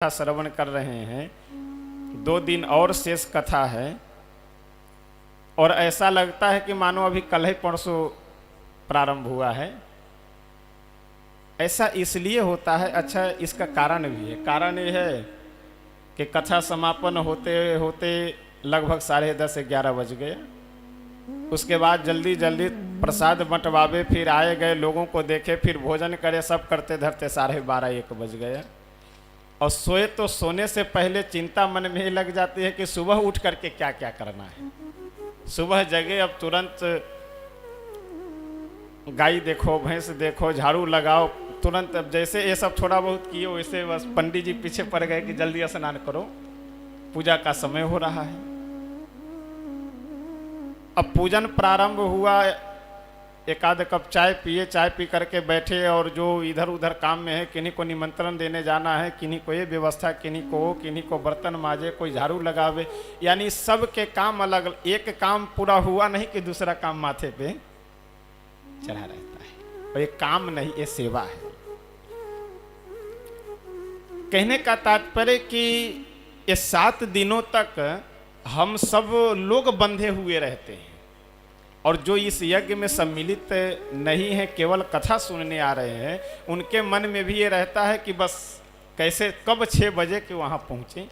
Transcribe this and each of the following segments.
कथा श्रवण कर रहे हैं। 2 दिन और शेष कथा है और ऐसा लगता है कि मानो अभी कल ही परसों प्रारंभ हुआ है। ऐसा इसलिए होता है, अच्छा इसका कारण भी है। कारण ये है कि कथा समापन होते होते लगभग 10:30-11 बज गए। उसके बाद जल्दी जल्दी प्रसाद बंटवावे, फिर आए गए लोगों को देखे, फिर भोजन करे, सब करते धरते 12:30-1 बज गए। और सोए तो सोने से पहले चिंता मन में लग जाती है कि सुबह उठ करके क्या क्या करना है। सुबह जगे, अब तुरंत गाय देखो, भैंस देखो, झाड़ू लगाओ, तुरंत। अब जैसे ये सब थोड़ा बहुत किए वैसे बस पंडित जी पीछे पड़ गए कि जल्दी स्नान करो, पूजा का समय हो रहा है। अब पूजन प्रारंभ हुआ, एक आध कप चाय पिए, चाय पी करके बैठे और जो इधर उधर काम में है, किन्हीं को निमंत्रण देने जाना है, किन्हीं को ये व्यवस्था, किन्हीं को बर्तन माजे, कोई झाड़ू लगावे, यानी सब के काम अलग। एक काम पूरा हुआ नहीं कि दूसरा काम माथे पे चढ़ा रहता है। और ये काम नहीं, ये सेवा है। कहने का तात्पर्य कि ये 7 दिनों तक हम सब लोग बंधे हुए रहते हैं और जो इस यज्ञ में सम्मिलित नहीं है, केवल कथा सुनने आ रहे हैं, उनके मन में भी ये रहता है कि बस कैसे कब 6 बजे के वहाँ पहुँचे,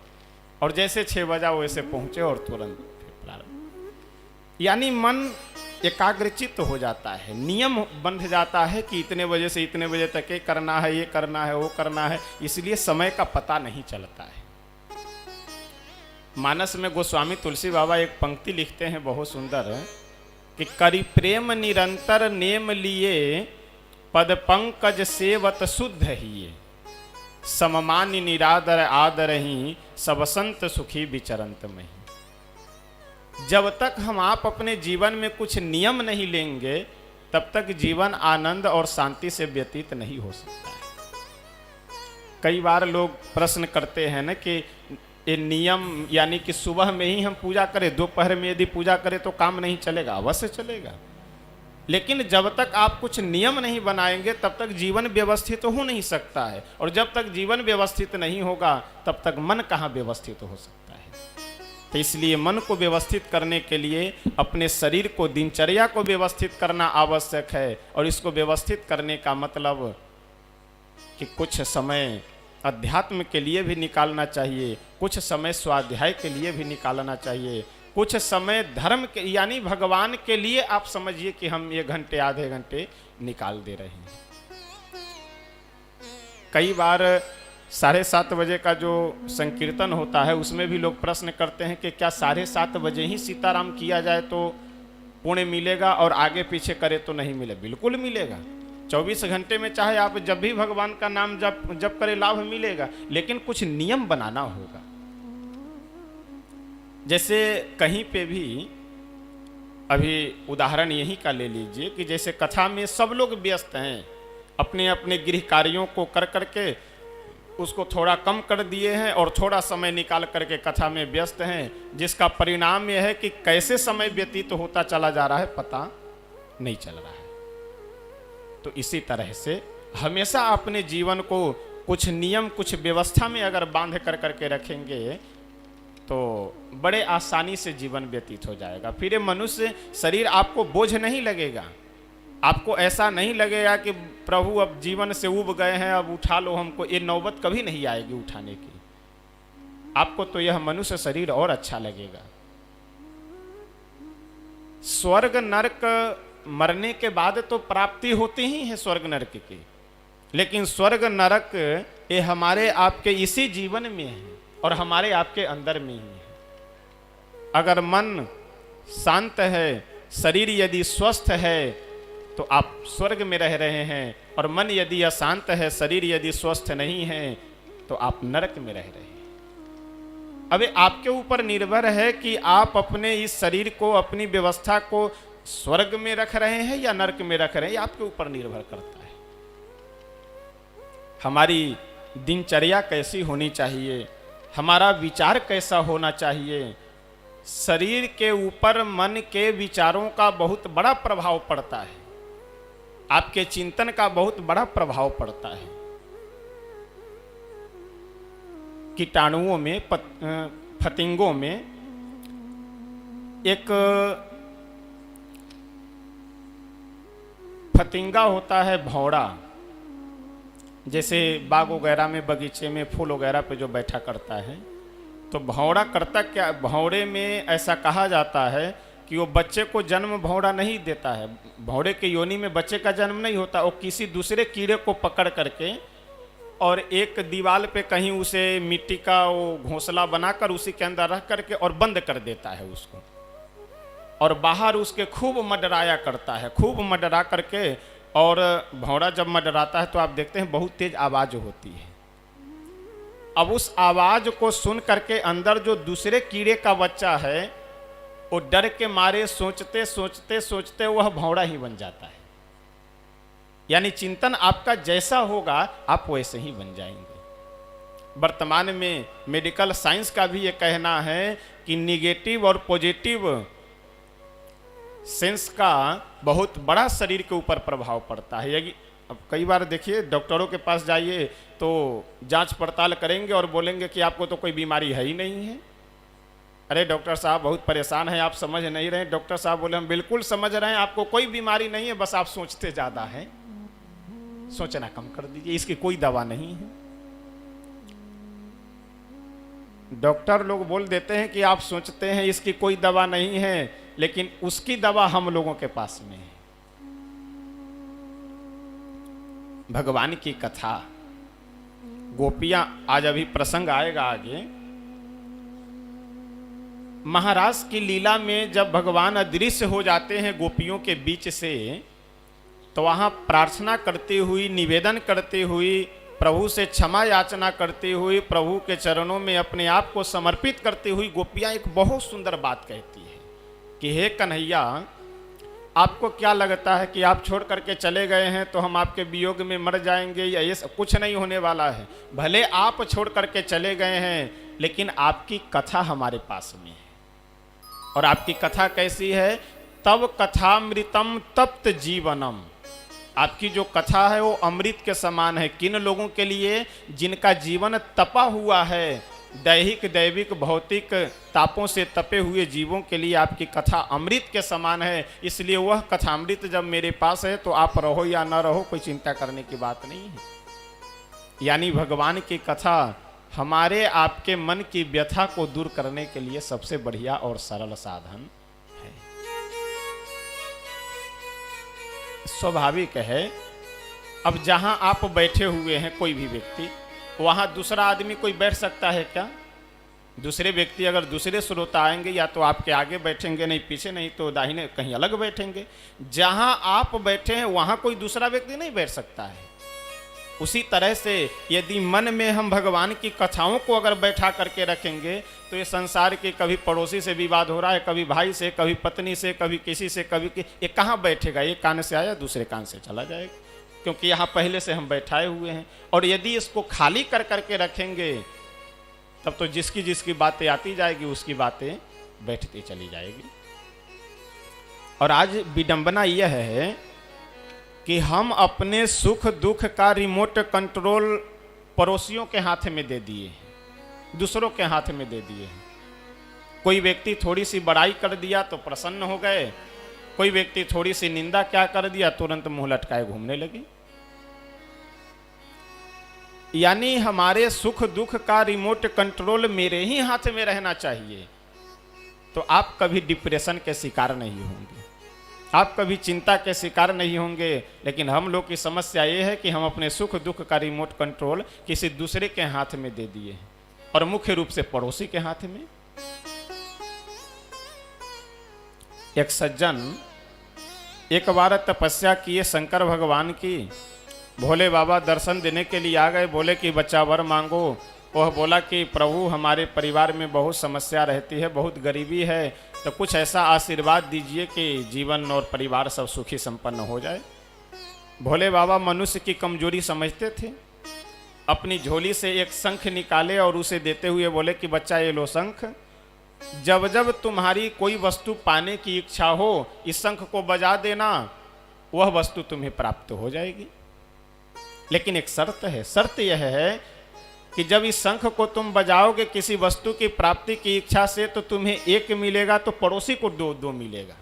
और जैसे 6 बजा वैसे पहुँचे और तुरंत फिर प्रारंभ। यानी मन एकाग्रचित्त हो जाता है, नियम बंध जाता है कि इतने बजे से इतने बजे तक ये करना है, ये करना है, वो करना है, इसलिए समय का पता नहीं चलता है। मानस में गोस्वामी तुलसी बाबा एक पंक्ति लिखते हैं बहुत सुंदर कि करि प्रेम निरंतर नेम लिए, पद पंकज सेवत शुद्ध हिये, सममानि निरादर आदर ही, सब संत सुखी विचरंत मही। जब तक हम आप अपने जीवन में कुछ नियम नहीं लेंगे, तब तक जीवन आनंद और शांति से व्यतीत नहीं हो सकता है। कई बार लोग प्रश्न करते हैं ना कि ये नियम, यानी कि सुबह में ही हम पूजा करें, दोपहर में यदि पूजा करें तो काम नहीं चलेगा। अवश्य चलेगा, लेकिन जब तक आप कुछ नियम नहीं बनाएंगे तब तक जीवन व्यवस्थित हो नहीं सकता है। और जब तक जीवन व्यवस्थित नहीं होगा तब तक मन कहाँ व्यवस्थित हो सकता है। तो इसलिए मन को व्यवस्थित करने के लिए अपने शरीर को, दिनचर्या को व्यवस्थित करना आवश्यक है। और इसको व्यवस्थित करने का मतलब कि कुछ समय अध्यात्म के लिए भी निकालना चाहिए, कुछ समय स्वाध्याय के लिए भी निकालना चाहिए, कुछ समय धर्म के यानी भगवान के लिए आप समझिए कि हम 1 घंटे आधे घंटे निकाल दे रहे हैं। कई बार 7:30 बजे का जो संकीर्तन होता है उसमें भी लोग प्रश्न करते हैं कि क्या 7:30 बजे ही सीताराम किया जाए तो पुण्य मिलेगा और आगे पीछे करे तो नहीं मिले? बिल्कुल मिलेगा। 24 घंटे में चाहे आप जब भी भगवान का नाम जप करे, लाभ मिलेगा, लेकिन कुछ नियम बनाना होगा। जैसे कहीं पे भी, अभी उदाहरण यही का ले लीजिए कि जैसे कथा में सब लोग व्यस्त हैं, अपने अपने गृह कार्यों को कर करके उसको थोड़ा कम कर दिए हैं और थोड़ा समय निकाल करके कथा में व्यस्त हैं, जिसका परिणाम यह है कि कैसे समय व्यतीत होता चला जा रहा है पता नहीं चल रहा है। तो इसी तरह से हमेशा अपने जीवन को कुछ नियम, कुछ व्यवस्था में अगर बांध कर करके रखेंगे तो बड़े आसानी से जीवन व्यतीत हो जाएगा। फिर ये मनुष्य शरीर आपको बोझ नहीं लगेगा, आपको ऐसा नहीं लगेगा कि प्रभु अब जीवन से उब गए हैं, अब उठा लो हमको। ये नौबत कभी नहीं आएगी उठाने की। आपको तो यह मनुष्य शरीर और अच्छा लगेगा। स्वर्ग नरक मरने के बाद तो प्राप्ति होती ही है स्वर्ग नरक की, लेकिन स्वर्ग नरक ये हमारे आपके इसी जीवन में है और हमारे आपके अंदर में ही है। अगर मन शांत है, शरीर यदि स्वस्थ है तो आप स्वर्ग में रह रहे हैं, और मन यदि अशांत है, शरीर यदि स्वस्थ नहीं है तो आप नरक में रह रहे हैं। अब आपके ऊपर निर्भर है कि आप अपने इस शरीर को, अपनी व्यवस्था को स्वर्ग में रख रहे हैं या नरक में रख रहे हैं, आपके ऊपर निर्भर करता है। हमारी दिनचर्या कैसी होनी चाहिए, हमारा विचार कैसा होना चाहिए, शरीर के ऊपर मन के विचारों का बहुत बड़ा प्रभाव पड़ता है, आपके चिंतन का बहुत बड़ा प्रभाव पड़ता है। कीटाणुओं में फतिंगों में एक फतिंगा होता है भौरा, जैसे बाग वगैरह में बगीचे में फूल वगैरह पे जो बैठा करता है, तो भौरा करता क्या, भौरे में ऐसा कहा जाता है कि वो बच्चे को जन्म भौरा नहीं देता है, भौरे के योनि में बच्चे का जन्म नहीं होता, वो किसी दूसरे कीड़े को पकड़ करके और एक दीवार पे कहीं उसे मिट्टी का वो घोंसला बनाकर उसी के अंदर रख करके और बंद कर देता है उसको, और बाहर उसके खूब मडराया करता है, खूब मडरा करके। और भौरा जब मडराता है तो आप देखते हैं बहुत तेज आवाज होती है। अब उस आवाज को सुन करके अंदर जो दूसरे कीड़े का बच्चा है वो डर के मारे सोचते सोचते सोचते वह भौरा ही बन जाता है। यानी चिंतन आपका जैसा होगा आप वैसे ही बन जाएंगे। वर्तमान में मेडिकल साइंस का भी ये कहना है कि निगेटिव और पॉजिटिव सेंस का बहुत बड़ा शरीर के ऊपर प्रभाव पड़ता है। यदि अब कई बार देखिए डॉक्टरों के पास जाइए तो जांच पड़ताल करेंगे और बोलेंगे कि आपको तो कोई बीमारी है ही नहीं है। अरे डॉक्टर साहब बहुत परेशान हैं, आप समझ नहीं रहे। डॉक्टर साहब बोले हम बिल्कुल समझ रहे हैं, आपको कोई बीमारी नहीं है, बस आप सोचते ज़्यादा हैं, सोचना कम कर दीजिए, इसकी कोई दवा नहीं है। डॉक्टर लोग बोल देते हैं कि आप सोचते हैं इसकी कोई दवा नहीं है, लेकिन उसकी दवा हम लोगों के पास में है। भगवान की कथा, गोपियां, आज अभी प्रसंग आएगा आगे। महाराज की लीला में जब भगवान अदृश्य हो जाते हैं गोपियों के बीच से, तो वहां प्रार्थना करती हुई, निवेदन करती हुई, प्रभु से क्षमा याचना करती हुई, प्रभु के चरणों में अपने आप को समर्पित करती हुई गोपियां एक बहुत सुंदर बात कहती है कि हे कन्हैया, आपको क्या लगता है कि आप छोड़ करके चले गए हैं तो हम आपके वियोग में मर जाएंगे, या ये सब कुछ नहीं होने वाला है। भले आप छोड़ करके चले गए हैं, लेकिन आपकी कथा हमारे पास में है। और आपकी कथा कैसी है? तब कथामृतम तप्त जीवनम। आपकी जो कथा है वो अमृत के समान है। किन लोगों के लिए? जिनका जीवन तपा हुआ है, दैहिक दैविक भौतिक तापों से तपे हुए जीवों के लिए आपकी कथा अमृत के समान है। इसलिए वह कथामृत जब मेरे पास है तो आप रहो या न रहो, कोई चिंता करने की बात नहीं है। यानी भगवान की कथा हमारे आपके मन की व्यथा को दूर करने के लिए सबसे बढ़िया और सरल साधन है। स्वाभाविक है, अब जहां आप बैठे हुए हैं कोई भी व्यक्ति, वहां दूसरा आदमी कोई बैठ सकता है क्या? दूसरे व्यक्ति अगर दूसरे श्रोता आएंगे या तो आपके आगे बैठेंगे, नहीं पीछे, नहीं तो दाहिने कहीं अलग बैठेंगे। जहां आप बैठे हैं वहां कोई दूसरा व्यक्ति नहीं बैठ सकता है। उसी तरह से यदि मन में हम भगवान की कथाओं को अगर बैठा करके रखेंगे तो ये संसार के कभी पड़ोसी से विवाद हो रहा है, कभी भाई से, कभी पत्नी से, कभी किसी से, कभी ये कहाँ बैठेगा? एक कान से आया दूसरे कान से चला जाएगा, क्योंकि यहाँ पहले से हम बैठाए हुए हैं। और यदि इसको खाली कर करके रखेंगे तब तो जिसकी जिसकी बातें आती जाएगी उसकी बातें बैठती चली जाएगी। और आज विडंबना यह है कि हम अपने सुख दुख का रिमोट कंट्रोल पड़ोसियों के हाथ में दे दिए हैं, दूसरों के हाथ में दे दिए हैं। कोई व्यक्ति थोड़ी सी बड़ाई कर दिया तो प्रसन्न हो गए, कोई व्यक्ति थोड़ी सी निंदा क्या कर दिया तुरंत मुंह लटकाए घूमने लगे। यानी हमारे सुख दुख का रिमोट कंट्रोल मेरे ही हाथ में रहना चाहिए, तो आप कभी डिप्रेशन के शिकार नहीं होंगे, आप कभी चिंता के शिकार नहीं होंगे। लेकिन हम लोग की समस्या ये है कि हम अपने सुख दुख का रिमोट कंट्रोल किसी दूसरे के हाथ में दे दिए हैं, और मुख्य रूप से पड़ोसी के हाथ में। एक सज्जन एक बार तपस्या किए शंकर भगवान की, भोले बाबा दर्शन देने के लिए आ गए। बोले कि बच्चा वर मांगो। वह बोला कि प्रभु हमारे परिवार में बहुत समस्या रहती है, बहुत गरीबी है, तो कुछ ऐसा आशीर्वाद दीजिए कि जीवन और परिवार सब सुखी संपन्न हो जाए। भोले बाबा मनुष्य की कमजोरी समझते थे, अपनी झोली से एक शंख निकाले और उसे देते हुए बोले कि बच्चा ये लो शंख, जब जब तुम्हारी कोई वस्तु पाने की इच्छा हो इस शंख को बजा देना, वह वस्तु तुम्हें प्राप्त हो जाएगी। लेकिन एक शर्त है, शर्त यह है कि जब इस शंख को तुम बजाओगे किसी वस्तु की प्राप्ति की इच्छा से, तो तुम्हें एक मिलेगा तो पड़ोसी को दो दो मिलेगा।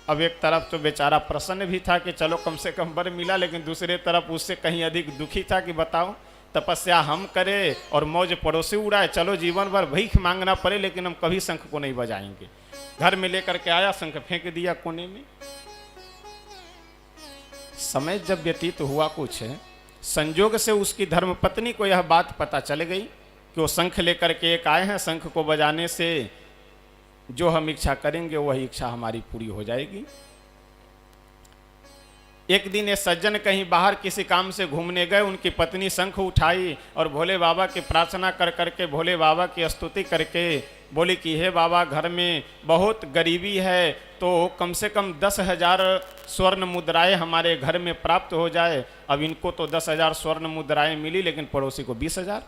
अब एक तरफ तो बेचारा प्रसन्न भी था कि चलो कम से कम वर मिला, लेकिन दूसरे तरफ उससे कहीं अधिक दुखी था कि बताओ तपस्या हम करें और मौज पड़ोसी उड़ाए, चलो जीवन भर भीख मांगना पड़े लेकिन हम कभी शंख को नहीं बजाएंगे। घर में लेकर के आया, शंख फेंक दिया कोने में। समय जब व्यतीत हुआ, कुछ संजोग से उसकी धर्मपत्नी को यह बात पता चल गई कि वो शंख लेकर के एक आए हैं, शंख को बजाने से जो हम इच्छा करेंगे वही इच्छा हमारी पूरी हो जाएगी। एक दिन ये सज्जन कहीं बाहर किसी काम से घूमने गए, उनकी पत्नी शंख उठाई और भोले बाबा की प्रार्थना कर करके, भोले बाबा की स्तुति करके बोली कि हे बाबा, घर में बहुत गरीबी है, तो कम से कम 10,000 स्वर्ण मुद्राएं हमारे घर में प्राप्त हो जाए। अब इनको तो 10,000 स्वर्ण मुद्राएं मिली, लेकिन पड़ोसी को 20,000।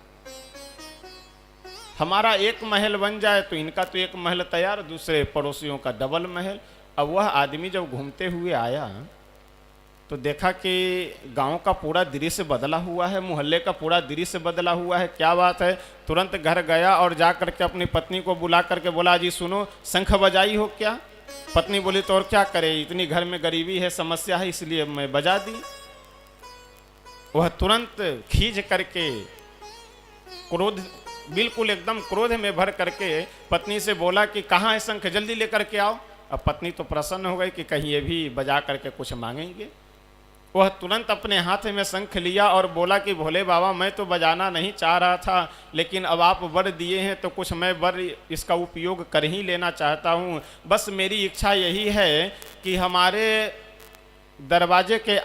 हमारा एक महल बन जाए तो इनका तो एक महल तैयार, दूसरे पड़ोसियों का डबल महल। अब वह आदमी जब घूमते हुए आया तो देखा कि गांव का पूरा दृश्य बदला हुआ है, मोहल्ले का पूरा दृश्य बदला हुआ है। क्या बात है? तुरंत घर गया और जा करके अपनी पत्नी को बुला करके बोला, जी सुनो, शंख बजाई हो क्या? पत्नी बोली, तो और क्या करे, इतनी घर में गरीबी है, समस्या है, इसलिए मैं बजा दी। वह तुरंत खींच करके, क्रोध, बिल्कुल एकदम क्रोध में भर करके पत्नी से बोला कि कहाँ है शंख, जल्दी लेकर के आओ। अब पत्नी तो प्रसन्न हो गई कि कहीं ये भी बजा करके कुछ मांगेंगे। वह तुरंत अपने हाथ में शंख लिया और बोला कि भोले बाबा, मैं तो बजाना नहीं चाह रहा था, लेकिन अब आप वर दिए हैं तो कुछ मैं वर इसका उपयोग कर ही लेना चाहता हूँ। बस मेरी इच्छा यही है कि हमारे दरवाजे के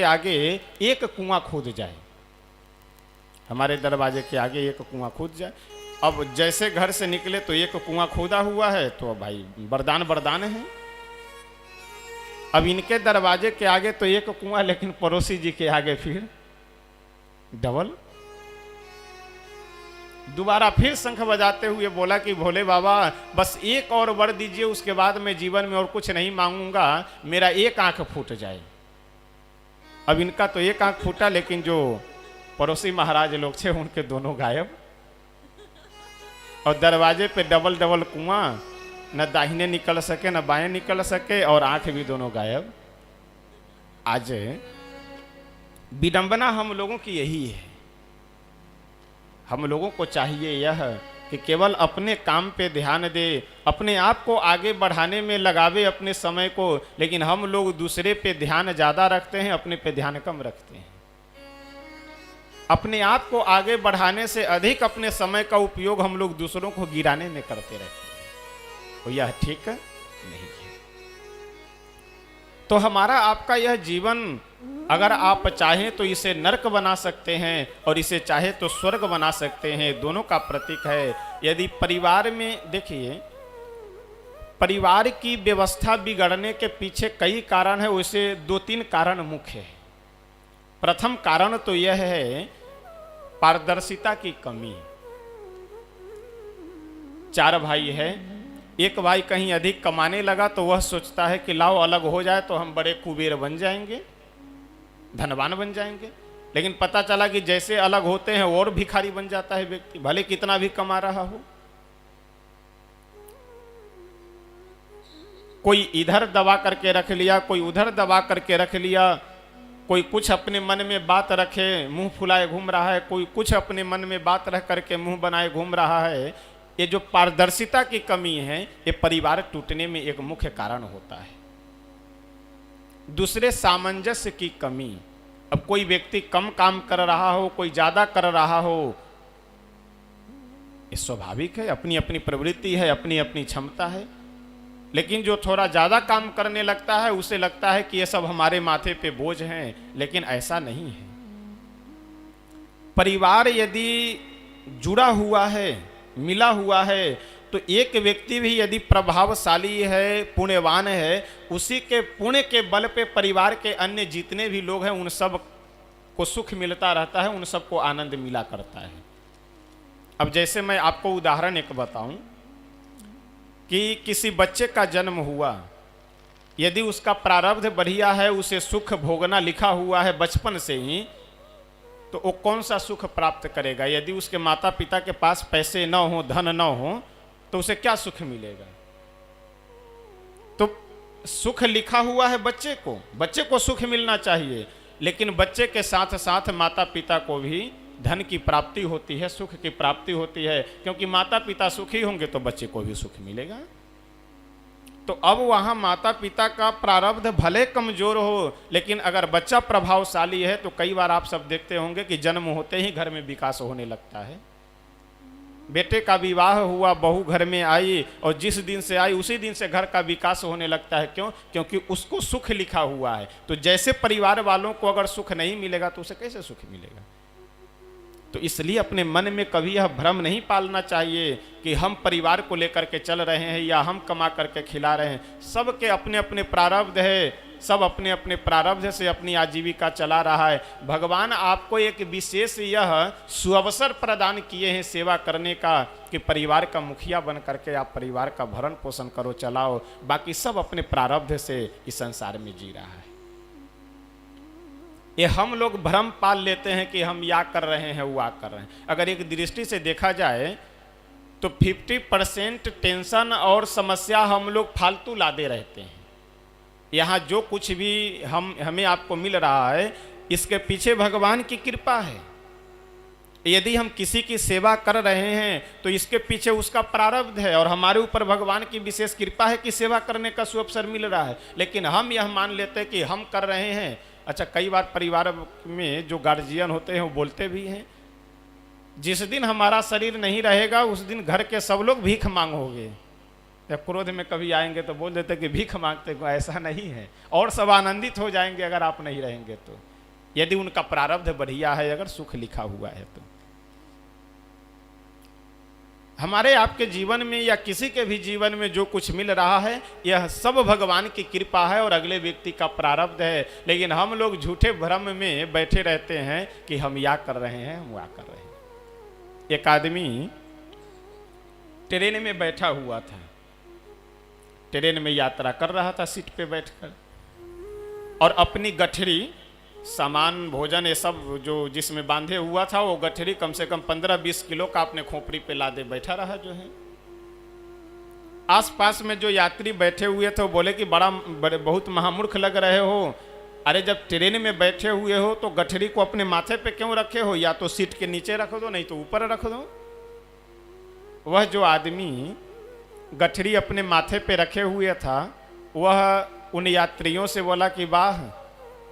आगे एक कुआं खोद जाए, हमारे दरवाजे के आगे एक कुआं खोद जाए। अब जैसे घर से निकले तो एक कुआं खोदा हुआ है, तो भाई वरदान है। अब इनके दरवाजे के आगे तो एक कुआं, लेकिन पड़ोसी जी के आगे फिर डबल। दोबारा फिर शंख बजाते हुए बोला कि भोले बाबा, बस एक और वर दीजिए, उसके बाद मैं जीवन में और कुछ नहीं मांगूंगा, मेरा एक आंख फूट जाए। अब इनका तो एक आंख फूटा, लेकिन जो पड़ोसी महाराज लोग थे उनके दोनों गायब। और दरवाजे पे डबल डबल कुआं, न दाहिने निकल सके न बाएं निकल सके, और आंख भी दोनों गायब। आज विडंबना हम लोगों की यही है। हम लोगों को चाहिए यह कि केवल अपने काम पे ध्यान दे, अपने आप को आगे बढ़ाने में लगावे अपने समय को, लेकिन हम लोग दूसरे पे ध्यान ज़्यादा रखते हैं, अपने पे ध्यान कम रखते हैं। अपने आप को आगे बढ़ाने से अधिक अपने समय का उपयोग हम लोग दूसरों को गिराने में करते रहते हैं, तो यह ठीक नहीं है। तो हमारा आपका यह जीवन, अगर आप चाहें तो इसे नरक बना सकते हैं और इसे चाहे तो स्वर्ग बना सकते हैं, दोनों का प्रतीक है। यदि परिवार में देखिए, परिवार की व्यवस्था बिगड़ने के पीछे कई कारण है, वैसे 2-3 कारण मुख्य है। प्रथम कारण तो यह है पारदर्शिता की कमी। 4 भाई है, एक भाई कहीं अधिक कमाने लगा तो वह सोचता है कि लाओ अलग हो जाए तो हम बड़े कुबेर बन जाएंगे, धनवान बन जाएंगे। लेकिन पता चला कि जैसे अलग होते हैं और भिखारी बन जाता है व्यक्ति, भले कितना भी कमा रहा हो। कोई इधर दबा करके रख लिया, कोई उधर दबा करके रख लिया, कोई कुछ अपने मन में बात रखे मुंह फुलाए घूम रहा है, कोई कुछ अपने मन में बात रख करके मुंह बनाए घूम रहा है। ये जो पारदर्शिता की कमी है, ये परिवार टूटने में एक मुख्य कारण होता है। दूसरे, सामंजस्य की कमी। अब कोई व्यक्ति कम काम कर रहा हो, कोई ज्यादा कर रहा हो, ये स्वाभाविक है, अपनी अपनी प्रवृत्ति है, अपनी अपनी क्षमता है। लेकिन जो थोड़ा ज्यादा काम करने लगता है, उसे लगता है कि ये सब हमारे माथे पे बोझ हैं, लेकिन ऐसा नहीं है। परिवार यदि जुड़ा हुआ है, मिला हुआ है, तो एक व्यक्ति भी यदि प्रभावशाली है, पुण्यवान है, उसी के पुण्य के बल पे परिवार के अन्य जितने भी लोग हैं उन सब को सुख मिलता रहता है, उन सबको आनंद मिला करता है। अब जैसे मैं आपको उदाहरण एक बताऊं कि किसी बच्चे का जन्म हुआ, यदि उसका प्रारब्ध बढ़िया है, उसे सुख भोगना लिखा हुआ है बचपन से ही, तो वो कौन सा सुख प्राप्त करेगा? यदि उसके माता पिता के पास पैसे न हो, धन न हो, तो उसे क्या सुख मिलेगा? तो सुख लिखा हुआ है बच्चे को सुख मिलना चाहिए, लेकिन बच्चे के साथ साथ माता पिता को भी धन की प्राप्ति होती है, सुख की प्राप्ति होती है, क्योंकि माता पिता सुखी होंगे तो बच्चे को भी सुख मिलेगा। तो अब वहां माता पिता का प्रारब्ध भले कमजोर हो, लेकिन अगर बच्चा प्रभावशाली है तो कई बार आप सब देखते होंगे कि जन्म होते ही घर में विकास होने लगता है। बेटे का विवाह हुआ, बहू घर में आई, और जिस दिन से आई उसी दिन से घर का विकास होने लगता है। क्यों? क्योंकि उसको सुख लिखा हुआ है। तो जैसे परिवार वालों को अगर सुख नहीं मिलेगा तो उसे कैसे सुख मिलेगा? तो इसलिए अपने मन में कभी यह भ्रम नहीं पालना चाहिए कि हम परिवार को लेकर के चल रहे हैं या हम कमा करके खिला रहे हैं। सबके अपने अपने प्रारब्ध है, सब अपने अपने प्रारब्ध से अपनी आजीविका चला रहा है। भगवान आपको एक विशेष यह सुअवसर प्रदान किए हैं सेवा करने का, कि परिवार का मुखिया बन करके आप परिवार का भरण पोषण करो, चलाओ। बाकी सब अपने प्रारब्ध से इस संसार में जी रहा है। ये हम लोग भ्रम पाल लेते हैं कि हम या कर रहे हैं, वो कर रहे हैं। अगर एक दृष्टि से देखा जाए तो 50% टेंशन और समस्या हम लोग फालतू लादे रहते हैं। यहाँ जो कुछ भी हमें आपको मिल रहा है, इसके पीछे भगवान की कृपा है। यदि हम किसी की सेवा कर रहे हैं तो इसके पीछे उसका प्रारब्ध है, और हमारे ऊपर भगवान की विशेष कृपा है कि सेवा करने का सुअवसर मिल रहा है। लेकिन हम यह मान लेते हैं कि हम कर रहे हैं। अच्छा, कई बार परिवार में जो गार्जियन होते हैं वो बोलते भी हैं, जिस दिन हमारा शरीर नहीं रहेगा उस दिन घर के सब लोग भीख मांगोगे। जब क्रोध में कभी आएंगे तो बोल देते कि भीख मांगते को, ऐसा नहीं है। और सब आनंदित हो जाएंगे अगर आप नहीं रहेंगे तो, यदि उनका प्रारब्ध बढ़िया है, अगर सुख लिखा हुआ है तो। हमारे आपके जीवन में या किसी के भी जीवन में जो कुछ मिल रहा है, यह सब भगवान की कृपा है और अगले व्यक्ति का प्रारब्ध है। लेकिन हम लोग झूठे भ्रम में बैठे रहते हैं कि हम या कर रहे हैं, हम वह कर रहे हैं। एक आदमी ट्रेन में बैठा हुआ था, ट्रेन में यात्रा कर रहा था सीट पे बैठकर, और अपनी गठरी, सामान, भोजन, ये सब जो जिसमें बांधे हुआ था, वो गठरी कम से कम 15-20 किलो का अपने खोपड़ी पे लादे बैठा रहा। जो है आसपास में जो यात्री बैठे हुए थे वो बोले कि बहुत महामूर्ख लग रहे हो। अरे जब ट्रेन में बैठे हुए हो तो गठरी को अपने माथे पे क्यों रखे हो? या तो सीट के नीचे रख दो, नहीं तो ऊपर रख दो। वह जो आदमी गठरी अपने माथे पे रखे हुए था, वह उन यात्रियों से बोला कि वाह,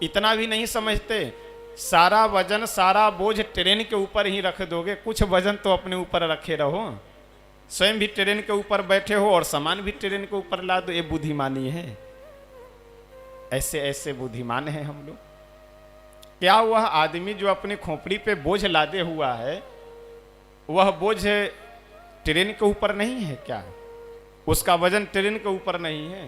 इतना भी नहीं समझते, सारा वजन, सारा बोझ ट्रेन के ऊपर ही रख दोगे, कुछ वजन तो अपने ऊपर रखे रहो। स्वयं भी ट्रेन के ऊपर बैठे हो और सामान भी ट्रेन के ऊपर ला दो। ये बुद्धिमानी है। ऐसे ऐसे बुद्धिमान हैं हम लोग। क्या वह आदमी जो अपने खोपड़ी पे बोझ लादे हुआ है, वह बोझ ट्रेन के ऊपर नहीं है क्या? उसका वजन ट्रेन के ऊपर नहीं है,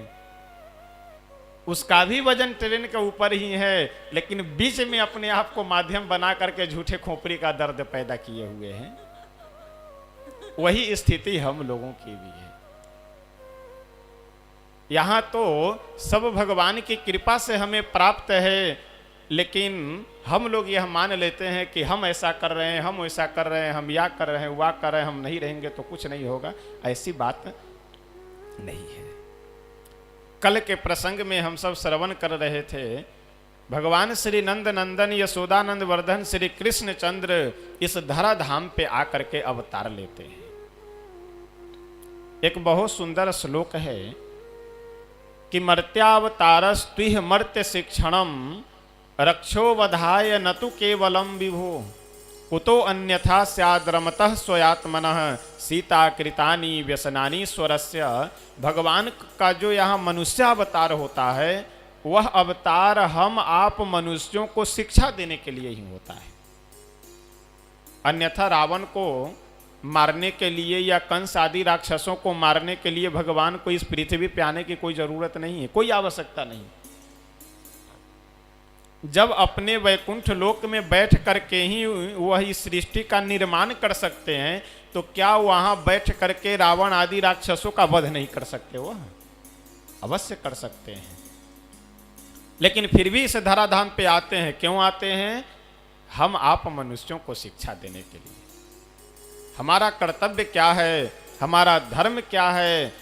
उसका भी वजन ट्रेन के ऊपर ही है, लेकिन बीच में अपने आप को माध्यम बना करके झूठे खोपड़ी का दर्द पैदा किए हुए हैं। वही स्थिति हम लोगों की भी है। यहां तो सब भगवान की कृपा से हमें प्राप्त है, लेकिन हम लोग यह मान लेते हैं कि हम ऐसा कर रहे हैं, हम वैसा कर रहे हैं, हम या कर रहे हैं, वह कर रहे हैं, हम नहीं रहेंगे तो कुछ नहीं होगा। ऐसी बात नहीं है। कल के प्रसंग में हम सब श्रवण कर रहे थे, भगवान श्री नंद नंदन यशोदानंद वर्धन श्री कृष्ण चंद्र इस धराधाम पे आकर के अवतार लेते हैं। एक बहुत सुंदर श्लोक है कि मर्त्यावतारस्त्विह मर्त्य शिक्षणम रक्षोवधाय नतु केवलम विभो कुतो अन्यथा स्याद्रमतः स्वयात्मनः सीता कृतानि व्यसनानि स्वरस्य। भगवान का जो यहाँ मनुष्य अवतार होता है, वह अवतार हम आप मनुष्यों को शिक्षा देने के लिए ही होता है। अन्यथा रावण को मारने के लिए या कंस आदि राक्षसों को मारने के लिए भगवान को इस पृथ्वी पे आने की कोई जरूरत नहीं है, कोई आवश्यकता नहीं। जब अपने वैकुंठ लोक में बैठ करके ही वह इस सृष्टि का निर्माण कर सकते हैं, तो क्या वहां बैठ करके रावण आदि राक्षसों का वध नहीं कर सकते? वह अवश्य कर सकते हैं। लेकिन फिर भी इस धराधाम पे आते हैं। क्यों आते हैं? हम आप मनुष्यों को शिक्षा देने के लिए। हमारा कर्तव्य क्या है, हमारा धर्म क्या है,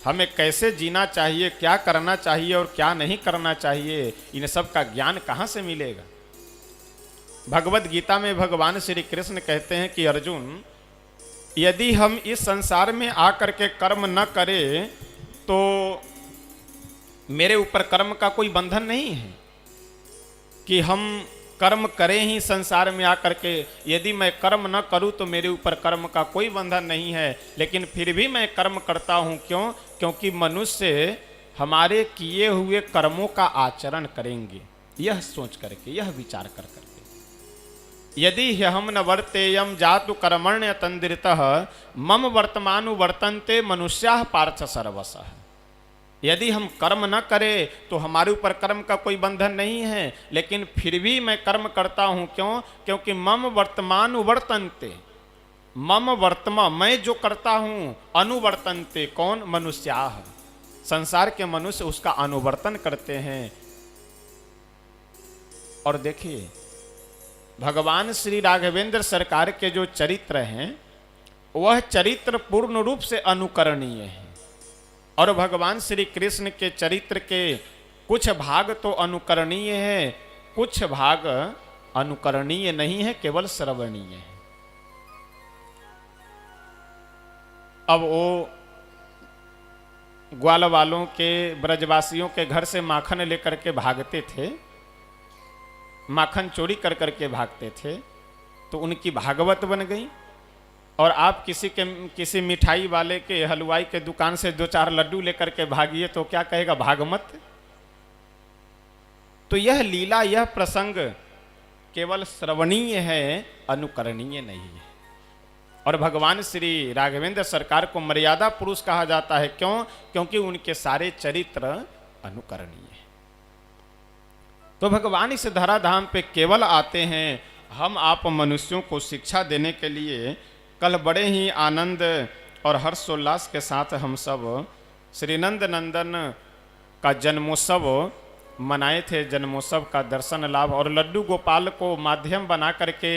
हमें कैसे जीना चाहिए, क्या करना चाहिए और क्या नहीं करना चाहिए, इन सब का ज्ञान कहाँ से मिलेगा? भगवत गीता में भगवान श्री कृष्ण कहते हैं कि अर्जुन, यदि हम इस संसार में आकर के कर्म न करें तो मेरे ऊपर कर्म का कोई बंधन नहीं है कि हम कर्म करें ही संसार में आकर के। यदि मैं कर्म न करूं तो मेरे ऊपर कर्म का कोई बंधन नहीं है, लेकिन फिर भी मैं कर्म करता हूं। क्यों? क्योंकि मनुष्य हमारे किए हुए कर्मों का आचरण करेंगे, यह सोच करके, यह विचार कर करके। यदि हम न वर्तेयम जातु कर्मण्य तंद्रितः मम वर्तमानु वर्तन्ते मनुष्याः पार्थ सर्वशः। यदि हम कर्म न करें तो हमारे ऊपर कर्म का कोई बंधन नहीं है, लेकिन फिर भी मैं कर्म करता हूं। क्यों? क्योंकि मम वर्तमान वर्तन्ते, मम वर्तमान, मैं जो करता हूं, अनुवर्तन्ते, कौन? मनुष्याः, संसार के मनुष्य उसका अनुवर्तन करते हैं। और देखिए, भगवान श्री राघवेंद्र सरकार के जो चरित्र हैं वह चरित्र पूर्ण रूप से अनुकरणीय है, और भगवान श्री कृष्ण के चरित्र के कुछ भाग तो अनुकरणीय है, कुछ भाग अनुकरणीय नहीं है, केवल श्रवणीय है। अब वो ग्वाल वालों के, ब्रजवासियों के घर से माखन लेकर के भागते थे, माखन चोरी कर करके भागते थे, तो उनकी भागवत बन गई। और आप किसी मिठाई वाले के, हलवाई के दुकान से 2-4 लड्डू लेकर के भागिए तो क्या कहेगा? भागमत। तो यह लीला, यह प्रसंग केवल श्रवणीय है, अनुकरणीय नहीं है। और भगवान श्री राघवेंद्र सरकार को मर्यादा पुरुष कहा जाता है। क्यों? क्योंकि उनके सारे चरित्र अनुकरणीय है। तो भगवान इस धराधाम पे केवल आते हैं हम आप मनुष्यों को शिक्षा देने के लिए। कल बड़े ही आनंद और हर्षोल्लास के साथ हम सब श्री नंद नंदन का जन्मोत्सव मनाए थे, जन्मोत्सव का दर्शन लाभ और लड्डू गोपाल को माध्यम बना करके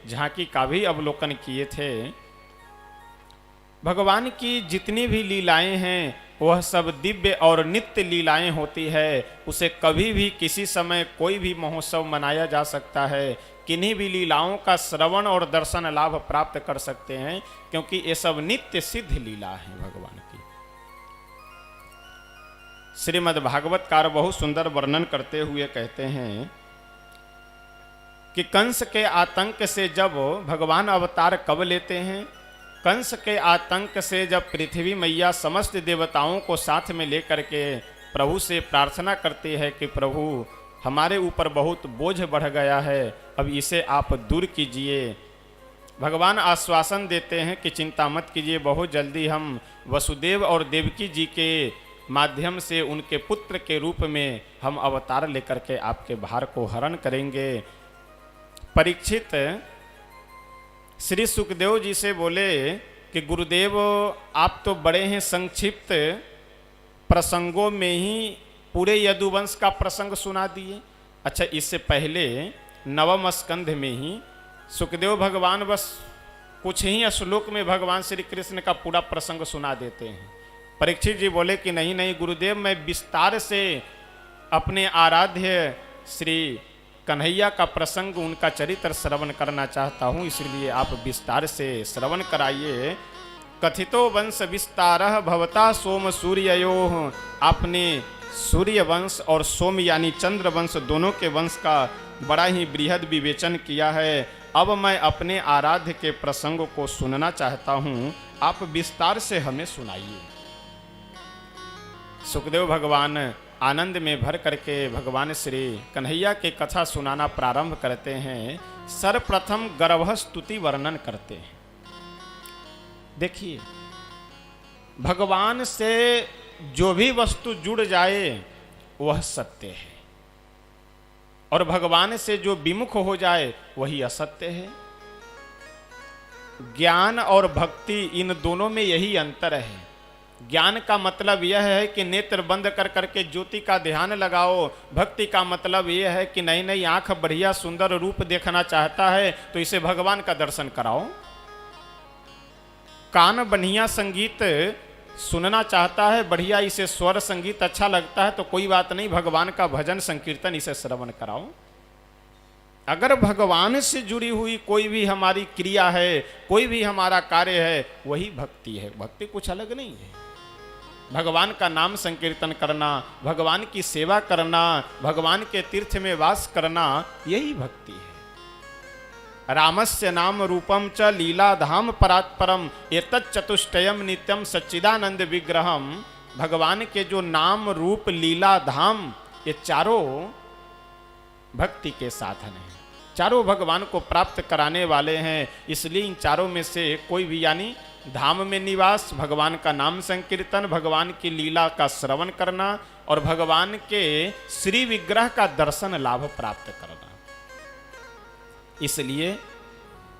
झांकी का भी अवलोकन किए थे। भगवान की जितनी भी लीलाएं हैं वह सब दिव्य और नित्य लीलाएं होती है। उसे कभी भी किसी समय कोई भी महोत्सव मनाया जा सकता है, किन्हीं भी लीलाओं का श्रवण और दर्शन लाभ प्राप्त कर सकते हैं, क्योंकि ये सब नित्य सिद्ध लीला है भगवान की। श्रीमद् भागवतकार बहुत सुंदर वर्णन करते हुए कहते हैं कि कंस के आतंक से जब भगवान अवतार कब लेते हैं? कंस के आतंक से जब पृथ्वी मैया समस्त देवताओं को साथ में लेकर के प्रभु से प्रार्थना करती है कि प्रभु हमारे ऊपर बहुत बोझ बढ़ गया है, अब इसे आप दूर कीजिए। भगवान आश्वासन देते हैं कि चिंता मत कीजिए, बहुत जल्दी हम वसुदेव और देवकी जी के माध्यम से उनके पुत्र के रूप में हम अवतार लेकर के आपके भार को हरण करेंगे। परीक्षित श्री सुखदेव जी से बोले कि गुरुदेव आप तो बड़े हैं संक्षिप्त प्रसंगों में ही पूरे यदुवंश का प्रसंग सुना दिए। अच्छा, इससे पहले नवम स्कंध में ही सुखदेव भगवान बस कुछ ही श्लोक में भगवान श्री कृष्ण का पूरा प्रसंग सुना देते हैं। परीक्षित जी बोले कि नहीं नहीं गुरुदेव, मैं विस्तार से अपने आराध्य श्री कन्हैया का प्रसंग, उनका चरित्र श्रवण करना चाहता हूँ, इसलिए आप विस्तार से श्रवण कराइए। कथितो वंश विस्तारः भवता सोम सूर्ययोः। आपने सूर्य वंश और सोम यानी चंद्र वंश दोनों के वंश का बड़ा ही बृहद विवेचन किया है। अब मैं अपने आराध्य के प्रसंग को सुनना चाहता हूँ, आप विस्तार से हमें सुनाइए। सुखदेव भगवान आनंद में भर करके भगवान श्री कन्हैया की कथा सुनाना प्रारंभ करते हैं। सर्वप्रथम गर्भ स्तुति वर्णन करते हैं। देखिए, भगवान से जो भी वस्तु जुड़ जाए वह सत्य है, और भगवान से जो विमुख हो जाए वही असत्य है। ज्ञान और भक्ति इन दोनों में यही अंतर है। ज्ञान का मतलब यह है कि नेत्र बंद कर करके ज्योति का ध्यान लगाओ। भक्ति का मतलब यह है कि नहीं नहीं, आंख बढ़िया सुंदर रूप देखना चाहता है तो इसे भगवान का दर्शन कराओ। कान बढ़िया संगीत सुनना चाहता है, बढ़िया इसे स्वर संगीत अच्छा लगता है तो कोई बात नहीं, भगवान का भजन संकीर्तन इसे श्रवण कराओ। अगर भगवान से जुड़ी हुई कोई भी हमारी क्रिया है, कोई भी हमारा कार्य है, वही भक्ति है। भक्ति कुछ अलग नहीं है। भगवान का नाम संकीर्तन करना, भगवान की सेवा करना, भगवान के तीर्थ में वास करना, यही भक्ति है। रामस्य नाम रूपम च लीला धाम परात्परम एतत् चतुष्टयम नित्यम सच्चिदानंद विग्रहम। भगवान के जो नाम रूप लीला धाम, ये चारों भक्ति के साधन हैं, चारों भगवान को प्राप्त कराने वाले हैं। इसलिए इन चारों में से कोई भी, यानी धाम में निवास, भगवान का नाम संकीर्तन, भगवान की लीला का श्रवण करना और भगवान के श्री विग्रह का दर्शन लाभ प्राप्त करना। इसलिए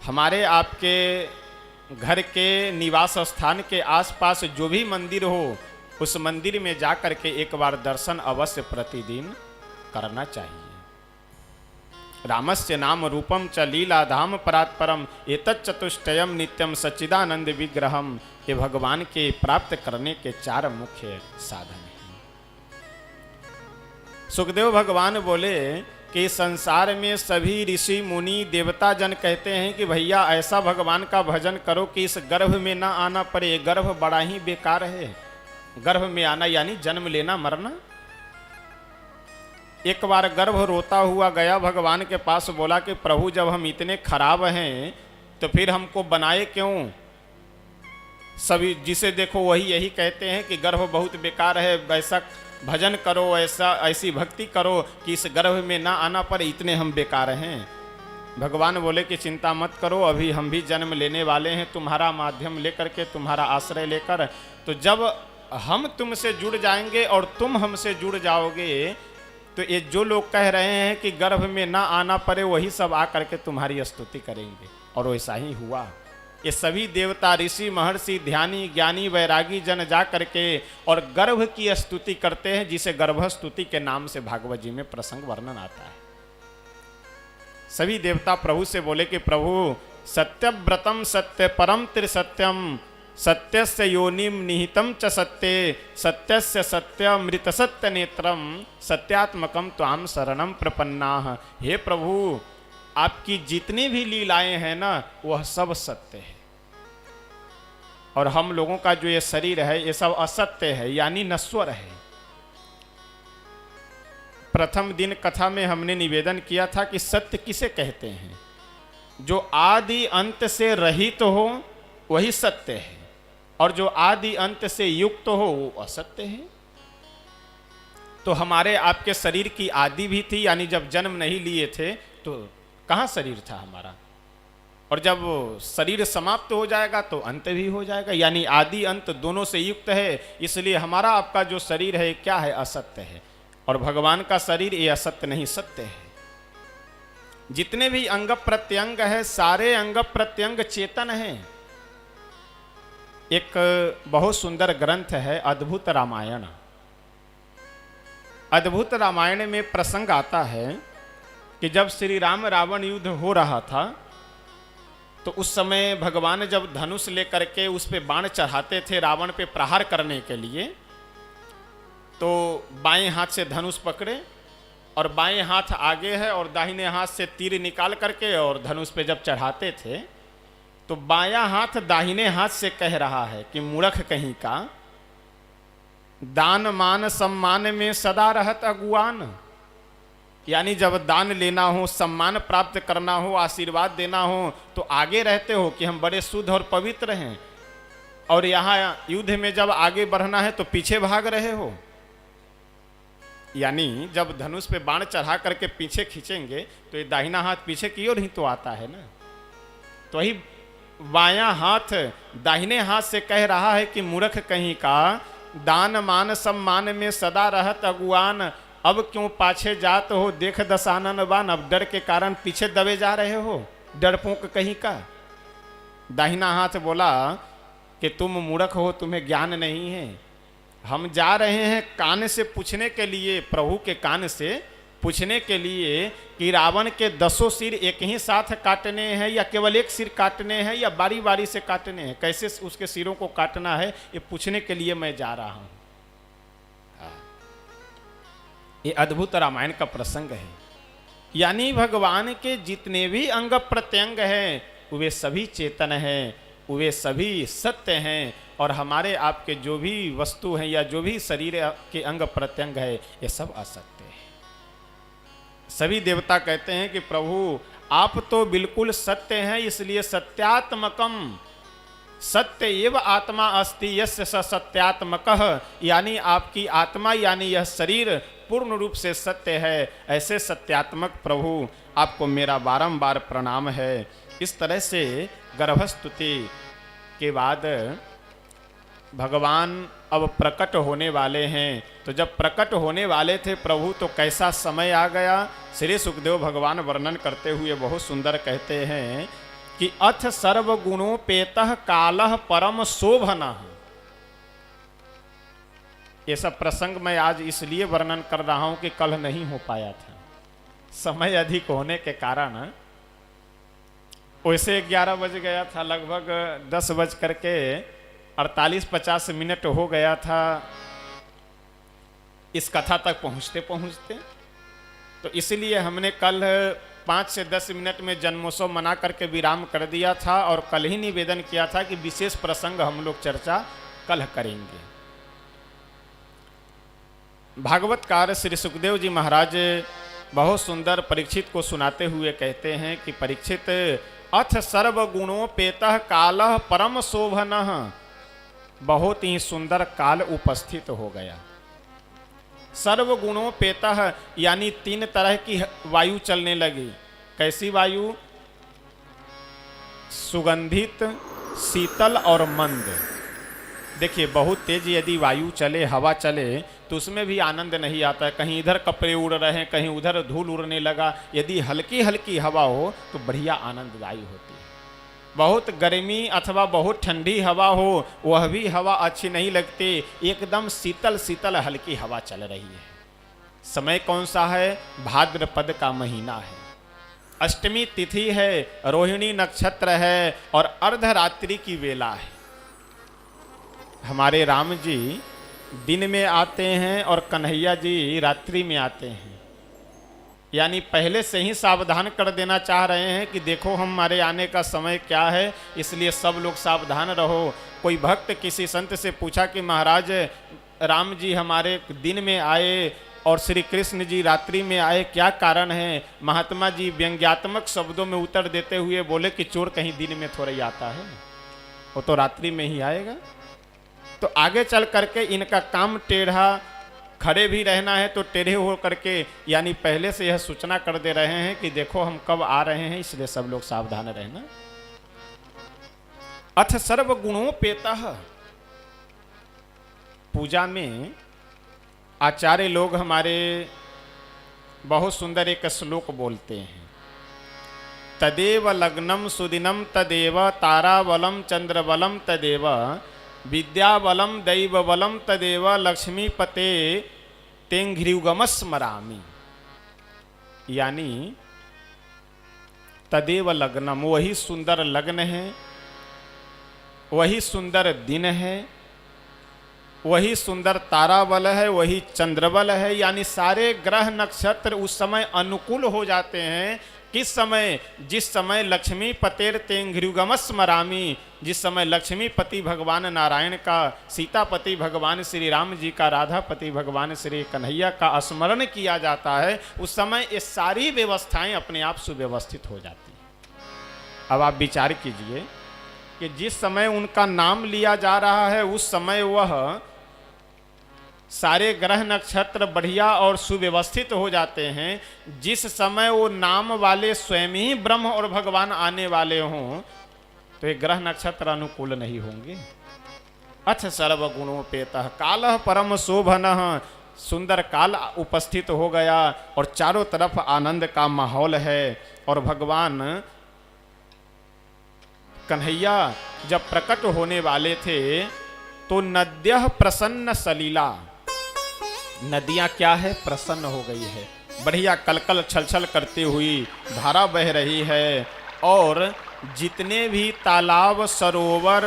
हमारे आपके घर के निवास स्थान के आसपास जो भी मंदिर हो, उस मंदिर में जाकर के एक बार दर्शन अवश्य प्रतिदिन करना चाहिए। रामस्य नाम रूपम च लीला धाम परात्परम एतत् चतुष्टयम नित्यम सच्चिदानंद विग्रहम। ये भगवान के प्राप्त करने के चार मुख्य साधन हैं। सुखदेव भगवान बोले कि संसार में सभी ऋषि मुनि देवता जन कहते हैं कि भैया ऐसा भगवान का भजन करो कि इस गर्भ में ना आना पड़े। गर्भ बड़ा ही बेकार है। गर्भ में आना यानी जन्म लेना, मरना। एक बार गर्भ रोता हुआ गया भगवान के पास, बोला कि प्रभु जब हम इतने खराब हैं तो फिर हमको बनाए क्यों? सभी जिसे देखो वही यही कहते हैं कि गर्भ बहुत बेकार है, ऐसा भजन करो, ऐसी भक्ति करो कि इस गर्भ में ना आना पड़े, इतने हम बेकार हैं। भगवान बोले कि चिंता मत करो, अभी हम भी जन्म लेने वाले हैं तुम्हारा माध्यम लेकर के, तुम्हारा आश्रय लेकर। तो जब हम तुमसे जुड़ जाएंगे और तुम हमसे जुड़ जाओगे तो ये जो लोग कह रहे हैं कि गर्भ में ना आना पड़े, वही सब आकर के तुम्हारी स्तुति करेंगे। और वैसा ही हुआ। ये सभी देवता, ऋषि, महर्षि, ध्यानी, ज्ञानी, वैरागी जन जा करके और गर्भ की स्तुति करते हैं, जिसे गर्भ स्तुति के नाम से भागवत जी में प्रसंग वर्णन आता है। सभी देवता प्रभु से बोले कि प्रभु सत्यव्रतम सत्य परम त्रिसत्यम सत्यस्य योनिम निहितम च सत्ये सत्यस्य सत्यमृत सत्य नेत्रम सत्यात्मकम त्वाम शरणम प्रपन्नाः। हे प्रभु, आपकी जितनी भी लीलाएं हैं ना, वह सब सत्य है। और हम लोगों का जो ये शरीर है, ये सब असत्य है, यानी नश्वर है। प्रथम दिन कथा में हमने निवेदन किया था कि सत्य किसे कहते हैं? जो आदि अंत से रहित हो वही सत्य है, और जो आदि अंत से युक्त हो वो असत्य है। तो हमारे आपके शरीर की आदि भी थी, यानी जब जन्म नहीं लिए थे तो कहाँ शरीर था हमारा, और जब शरीर समाप्त हो जाएगा तो अंत भी हो जाएगा, यानी आदि अंत दोनों से युक्त है। इसलिए हमारा आपका जो शरीर है क्या है? असत्य है। और भगवान का शरीर ये असत्य नहीं, सत्य है। जितने भी अंग प्रत्यंग है, सारे अंग प्रत्यंग चेतन हैं। एक बहुत सुंदर ग्रंथ है अद्भुत रामायण। अद्भुत रामायण में प्रसंग आता है कि जब श्री राम रावण युद्ध हो रहा था तो उस समय भगवान जब धनुष लेकर के उस पे बाण चढ़ाते थे रावण पे प्रहार करने के लिए, तो बाएं हाथ से धनुष पकड़े और बाएं हाथ आगे है और दाहिने हाथ से तीर निकाल करके और धनुष पे जब चढ़ाते थे तो बायां हाथ दाहिने हाथ से कह रहा है कि मूर्ख कहीं का, दान मान सम्मान में सदा रहत अगुआन। यानी जब दान लेना हो, सम्मान प्राप्त करना हो, आशीर्वाद देना हो तो आगे रहते हो कि हम बड़े शुद्ध और पवित्र हैं, और यहाँ युद्ध में जब आगे बढ़ना है तो पीछे भाग रहे हो। यानी जब धनुष पे बाण चढ़ा करके पीछे खींचेंगे तो ये दाहिना हाथ पीछे की ओर ही तो आता है ना। तो वही बायां हाथ दाहिने हाथ से कह रहा है कि मूर्ख कहीं का, दान मान सम्मान में सदा रहत अगुआन, अब क्यों पाछे जात हो देख दशानन बान। अब डर के कारण पीछे दबे जा रहे हो, डरपोक कहीं का। दाहिना हाथ बोला कि तुम मूर्ख हो, तुम्हें ज्ञान नहीं है। हम जा रहे हैं कान से पूछने के लिए, प्रभु के कान से पूछने के लिए कि रावण के 10 सिर एक ही साथ काटने हैं या केवल एक सिर काटने हैं या बारी बारी से काटने हैं, कैसे उसके सिरों को काटना है, ये पूछने के लिए मैं जा रहा हूं। ये अद्भुत रामायण का प्रसंग है। यानी भगवान के जितने भी अंग प्रत्यंग हैं वे सभी चेतन हैं, वे सभी सत्य हैं, और हमारे आपके जो भी वस्तु हैं या जो भी शरीर के अंग प्रत्यंग है ये सब असत्य है। सभी देवता कहते हैं कि प्रभु आप तो बिल्कुल सत्य हैं, इसलिए सत्यात्मकम, सत्य एव आत्मा अस्ति यस्य स सत्यात्मकः, यानी आपकी आत्मा यानी यह शरीर पूर्ण रूप से सत्य है। ऐसे सत्यात्मक प्रभु आपको मेरा बारंबार प्रणाम है। इस तरह से गर्भस्तुति के बाद भगवान अब प्रकट होने वाले हैं। तो जब प्रकट होने वाले थे प्रभु तो कैसा समय आ गया। श्री सुखदेव भगवान वर्णन करते हुए बहुत सुंदर कहते हैं कि अथ सर्वगुणोपेतः कालः परम शोभनः। ये सब प्रसंग मैं आज इसलिए वर्णन कर रहा हूं कि कल नहीं हो पाया था, समय अधिक होने के कारण। वैसे 11 बज गया था, लगभग 10:48-50 हो गया था इस कथा तक पहुंचते पहुंचते। तो इसलिए हमने कल 5 से 10 मिनट में जन्मोत्सव मना करके विराम कर दिया था और कल ही निवेदन किया था कि विशेष प्रसंग हम लोग चर्चा कल करेंगे। भागवतकार श्री सुखदेव जी महाराज बहुत सुंदर परीक्षित को सुनाते हुए कहते हैं कि परीक्षित अथ सर्वगुणोपेतः कालः परम शोभनः। बहुत ही सुंदर काल उपस्थित हो गया। सर्वगुणोपेतः यानी 3 तरह की वायु चलने लगी। कैसी वायु? सुगंधित, शीतल और मंद। देखिए बहुत तेज यदि वायु चले, हवा चले तो उसमें भी आनंद नहीं आता है। कहीं इधर कपड़े उड़ रहे हैं, कहीं उधर धूल उड़ने लगा। यदि हल्की हल्की हवा हो तो बढ़िया आनंददायी होती है। बहुत गर्मी अथवा बहुत ठंडी हवा हो वह भी हवा अच्छी नहीं लगती। एकदम शीतल शीतल हल्की हवा चल रही है। समय कौन सा है? भाद्रपद का महीना है, अष्टमी तिथि है, रोहिणी नक्षत्र है और अर्धरात्रि की वेला है। हमारे राम जी दिन में आते हैं और कन्हैया जी रात्रि में आते हैं। यानी पहले से ही सावधान कर देना चाह रहे हैं कि देखो हमारे आने का समय क्या है, इसलिए सब लोग सावधान रहो। कोई भक्त किसी संत से पूछा कि महाराज राम जी हमारे दिन में आए और श्री कृष्ण जी रात्रि में आए, क्या कारण है? महात्मा जी व्यंग्यात्मक शब्दों में उत्तर देते हुए बोले कि चोर कहीं दिन में थोड़ा ही आता है, वो तो रात्रि में ही आएगा। तो आगे चल करके इनका काम टेढ़ा, खड़े भी रहना है तो टेढ़े हो करके, यानी पहले से यह सूचना कर दे रहे हैं कि देखो हम कब आ रहे हैं, इसलिए सब लोग सावधान रहना। अथ सर्वगुणोपेतः। पूजा में आचार्य लोग हमारे बहुत सुंदर एक श्लोक बोलते हैं। तदेव लग्नम सुदिनम तदेव ताराबलम चंद्रबलम तदेव विद्याबलम दैवबलम तदेव लक्ष्मीपते तेंघ्रियुगमस्मरामि। यानी तदेव लग्नम, वही सुंदर लग्न है, वही सुंदर दिन है, वही सुंदर ताराबल है, वही चंद्रबल है। यानी सारे ग्रह नक्षत्र उस समय अनुकूल हो जाते हैं। किस समय? जिस समय लक्ष्मी पतेर तेंघ्रियुगमस्मरामि, जिस समय लक्ष्मीपति भगवान नारायण का, सीतापति भगवान श्री राम जी का, राधापति भगवान श्री कन्हैया का स्मरण किया जाता है, उस समय ये सारी व्यवस्थाएं अपने आप सुव्यवस्थित हो जाती हैं। अब आप विचार कीजिए कि जिस समय उनका नाम लिया जा रहा है उस समय वह सारे ग्रह नक्षत्र बढ़िया और सुव्यवस्थित हो जाते हैं। जिस समय वो नाम वाले स्वयं ही ब्रह्म और भगवान आने वाले हों तो ये ग्रह नक्षत्र अनुकूल नहीं होंगे। अथ सर्वगुणोपेतः कालः परम शोभनः। सुंदर काल उपस्थित हो गया और चारों तरफ आनंद का माहौल है और भगवान कन्हैया जब प्रकट होने वाले थे तो नद्यः प्रसन्न सलीला, नदियां क्या है, प्रसन्न हो गई है, बढ़िया कलकल छलछल करती हुई धारा बह रही है। और जितने भी तालाब सरोवर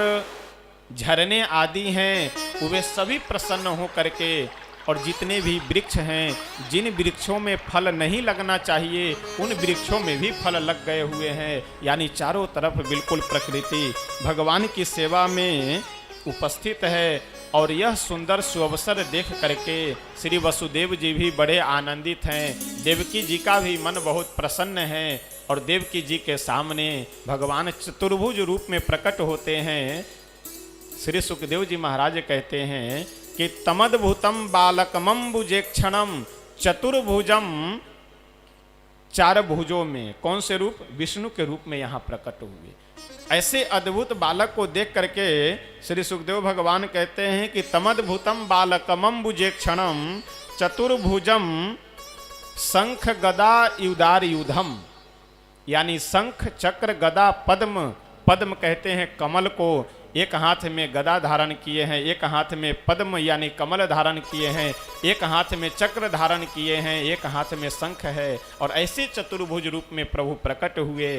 झरने आदि हैं वे सभी प्रसन्न हो करके, और जितने भी वृक्ष हैं, जिन वृक्षों में फल नहीं लगना चाहिए उन वृक्षों में भी फल लग गए हुए हैं। यानी चारों तरफ बिल्कुल प्रकृति भगवान की सेवा में उपस्थित है। और यह सुंदर सुअवसर देख करके श्री वसुदेव जी भी बड़े आनंदित हैं। देवकी जी का भी मन बहुत प्रसन्न है, और देवकी जी के सामने भगवान चतुर्भुज रूप में प्रकट होते हैं। श्री सुखदेव जी महाराज कहते हैं कि तमद्भुतम बालकमंबुजेक्षणम चतुर्भुजम, चार भुजों में, कौन से रूप, विष्णु के रूप में यहाँ प्रकट हुए। ऐसे अद्भुत बालक को देख करके श्री सुखदेव भगवान कहते हैं कि तमद्भुतम बालकमंबुजेक्षणम चतुर्भुजम शंख गदा युदार युधम, यानी शंख चक्र गदा पद्म, पद्म कहते हैं कमल को, एक हाथ में गदा धारण किए हैं, एक हाथ में पद्म यानी कमल धारण किए हैं, एक हाथ में चक्र धारण किए हैं, एक हाथ में शंख है। और ऐसे चतुर्भुज रूप में प्रभु प्रकट हुए।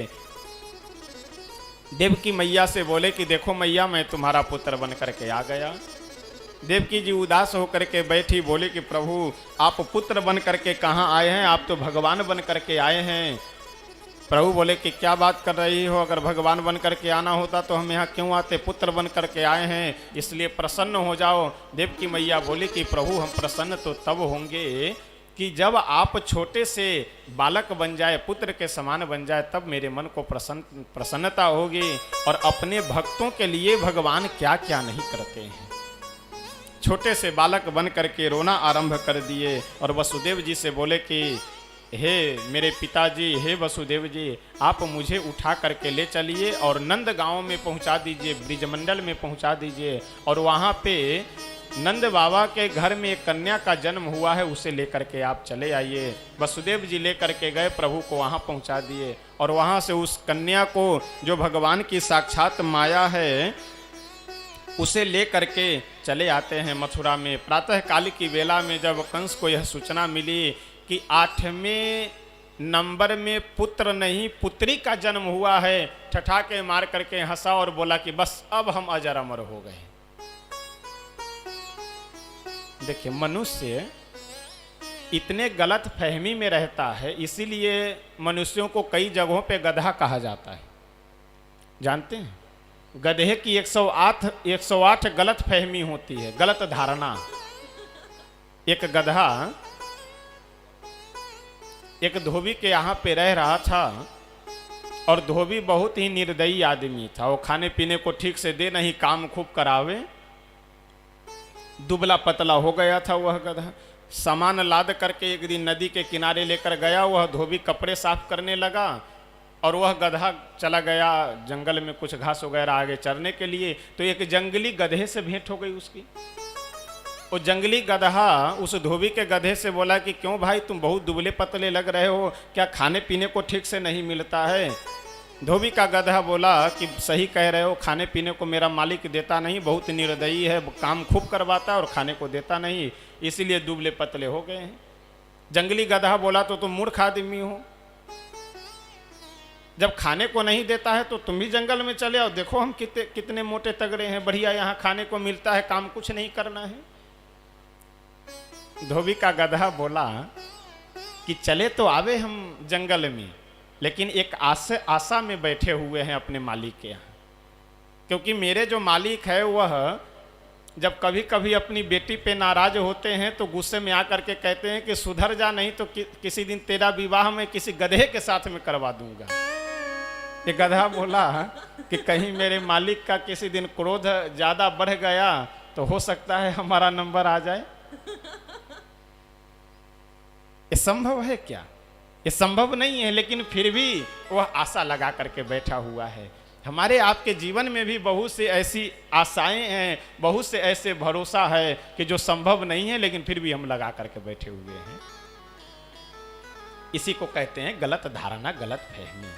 देवकी मैया से बोले कि देखो मैया, मैं तुम्हारा पुत्र बन करके आ गया। देवकी जी उदास होकर के बैठी, बोले कि प्रभु आप पुत्र बन करके कहाँ आए हैं, आप तो भगवान बन करके आए हैं। प्रभु बोले कि क्या बात कर रही हो, अगर भगवान बन करके आना होता तो हम यहाँ क्यों आते, पुत्र बन करके आए हैं, इसलिए प्रसन्न हो जाओ। देवकी मैया बोली कि प्रभु हम प्रसन्न तो तब होंगे कि जब आप छोटे से बालक बन जाए, पुत्र के समान बन जाए, तब मेरे मन को प्रसन्नता होगी। और अपने भक्तों के लिए भगवान क्या क्या नहीं करते हैं। छोटे से बालक बन करके रोना आरंभ कर दिए और वसुदेव जी से बोले कि हे मेरे पिताजी, हे वसुदेव जी, आप मुझे उठा करके ले चलिए और नंद गांव में पहुंचा दीजिए, ब्रिजमंडल में पहुंचा दीजिए, और वहां पे नंद बाबा के घर में एक कन्या का जन्म हुआ है, उसे लेकर के आप चले आइए। वसुदेव जी लेकर के गए, प्रभु को वहां पहुंचा दिए, और वहां से उस कन्या को, जो भगवान की साक्षात माया है, उसे ले करके चले आते हैं मथुरा में। प्रातः काल की वेला में जब कंस को यह सूचना मिली कि 8वें नंबर में पुत्र नहीं पुत्री का जन्म हुआ है, ठठाके मार करके हंसा और बोला कि बस अब हम अजर अमर हो गए। देखिए, मनुष्य इतने गलत फहमी में रहता है, इसीलिए मनुष्यों को कई जगहों पे गधा कहा जाता है। जानते हैं, गधे की 108 गलत फहमी होती है, गलत धारणा। एक गधा एक धोबी के यहाँ पे रह रहा था, और धोबी बहुत ही निर्दयी आदमी था। वो खाने पीने को ठीक से दे नहीं, काम खूब करावे, दुबला पतला हो गया था वह गधा। सामान लाद करके एक दिन नदी के किनारे लेकर गया, वह धोबी कपड़े साफ करने लगा, और वह गधा चला गया जंगल में कुछ घास वगैरह आगे चरने के लिए। तो एक जंगली गधे से भेंट हो गई उसकी। वो जंगली गधा उस धोबी के गधे से बोला कि क्यों भाई, तुम बहुत दुबले पतले लग रहे हो, क्या खाने पीने को ठीक से नहीं मिलता है? धोबी का गधा बोला कि सही कह रहे हो, खाने पीने को मेरा मालिक देता नहीं, बहुत निर्दयी है, काम खूब करवाता है और खाने को देता नहीं, इसीलिए दुबले पतले हो गए हैं। जंगली गधा बोला तो तुम मूर्ख आदमी हो, जब खाने को नहीं देता है तो तुम भी जंगल में चले आओ, देखो हम कितने मोटे तगड़े हैं, बढ़िया यहाँ खाने को मिलता है, काम कुछ नहीं करना है। धोबी का गधा बोला कि चले तो आवे हम जंगल में, लेकिन एक आशा में बैठे हुए हैं अपने मालिक के यहाँ, क्योंकि मेरे जो मालिक है वह जब कभी कभी अपनी बेटी पे नाराज होते हैं तो गुस्से में आकर के कहते हैं कि सुधर जा, नहीं तो किसी दिन तेरा विवाह मैं किसी गधे के साथ में करवा दूंगा। ये गधा बोला कि कहीं मेरे मालिक का किसी दिन क्रोध ज्यादा बढ़ गया तो हो सकता है हमारा नंबर आ जाए। ये संभव है क्या? ये संभव नहीं है, लेकिन फिर भी वह आशा लगा करके बैठा हुआ है। हमारे आपके जीवन में भी बहुत से ऐसी आशाएं हैं, बहुत से ऐसे भरोसा है कि जो संभव नहीं है, लेकिन फिर भी हम लगा करके बैठे हुए हैं। इसी को कहते हैं गलत धारणा, गलत फहमी।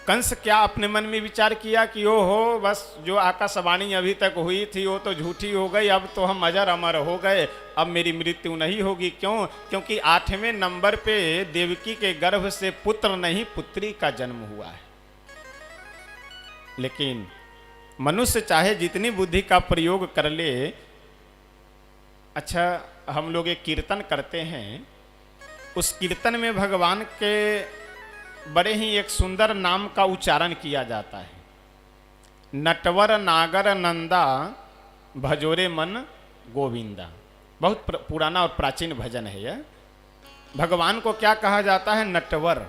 कंस क्या अपने मन में विचार किया कि ओ हो, बस जो आकाशवाणी अभी तक हुई थी वो तो झूठी हो गई, अब तो हम अजर अमर हो गए, अब मेरी मृत्यु नहीं होगी। क्यों? क्योंकि 8वें नंबर पे देवकी के गर्भ से पुत्र नहीं पुत्री का जन्म हुआ है। लेकिन मनुष्य चाहे जितनी बुद्धि का प्रयोग कर ले, अच्छा हम लोग एक कीर्तन करते हैं, उस कीर्तन में भगवान के बड़े ही एक सुंदर नाम का उच्चारण किया जाता है, नटवर नागर नंदा भजोरे मन गोविंदा। बहुत पुराना और प्राचीन भजन है यह। भगवान को क्या कहा जाता है? नटवर।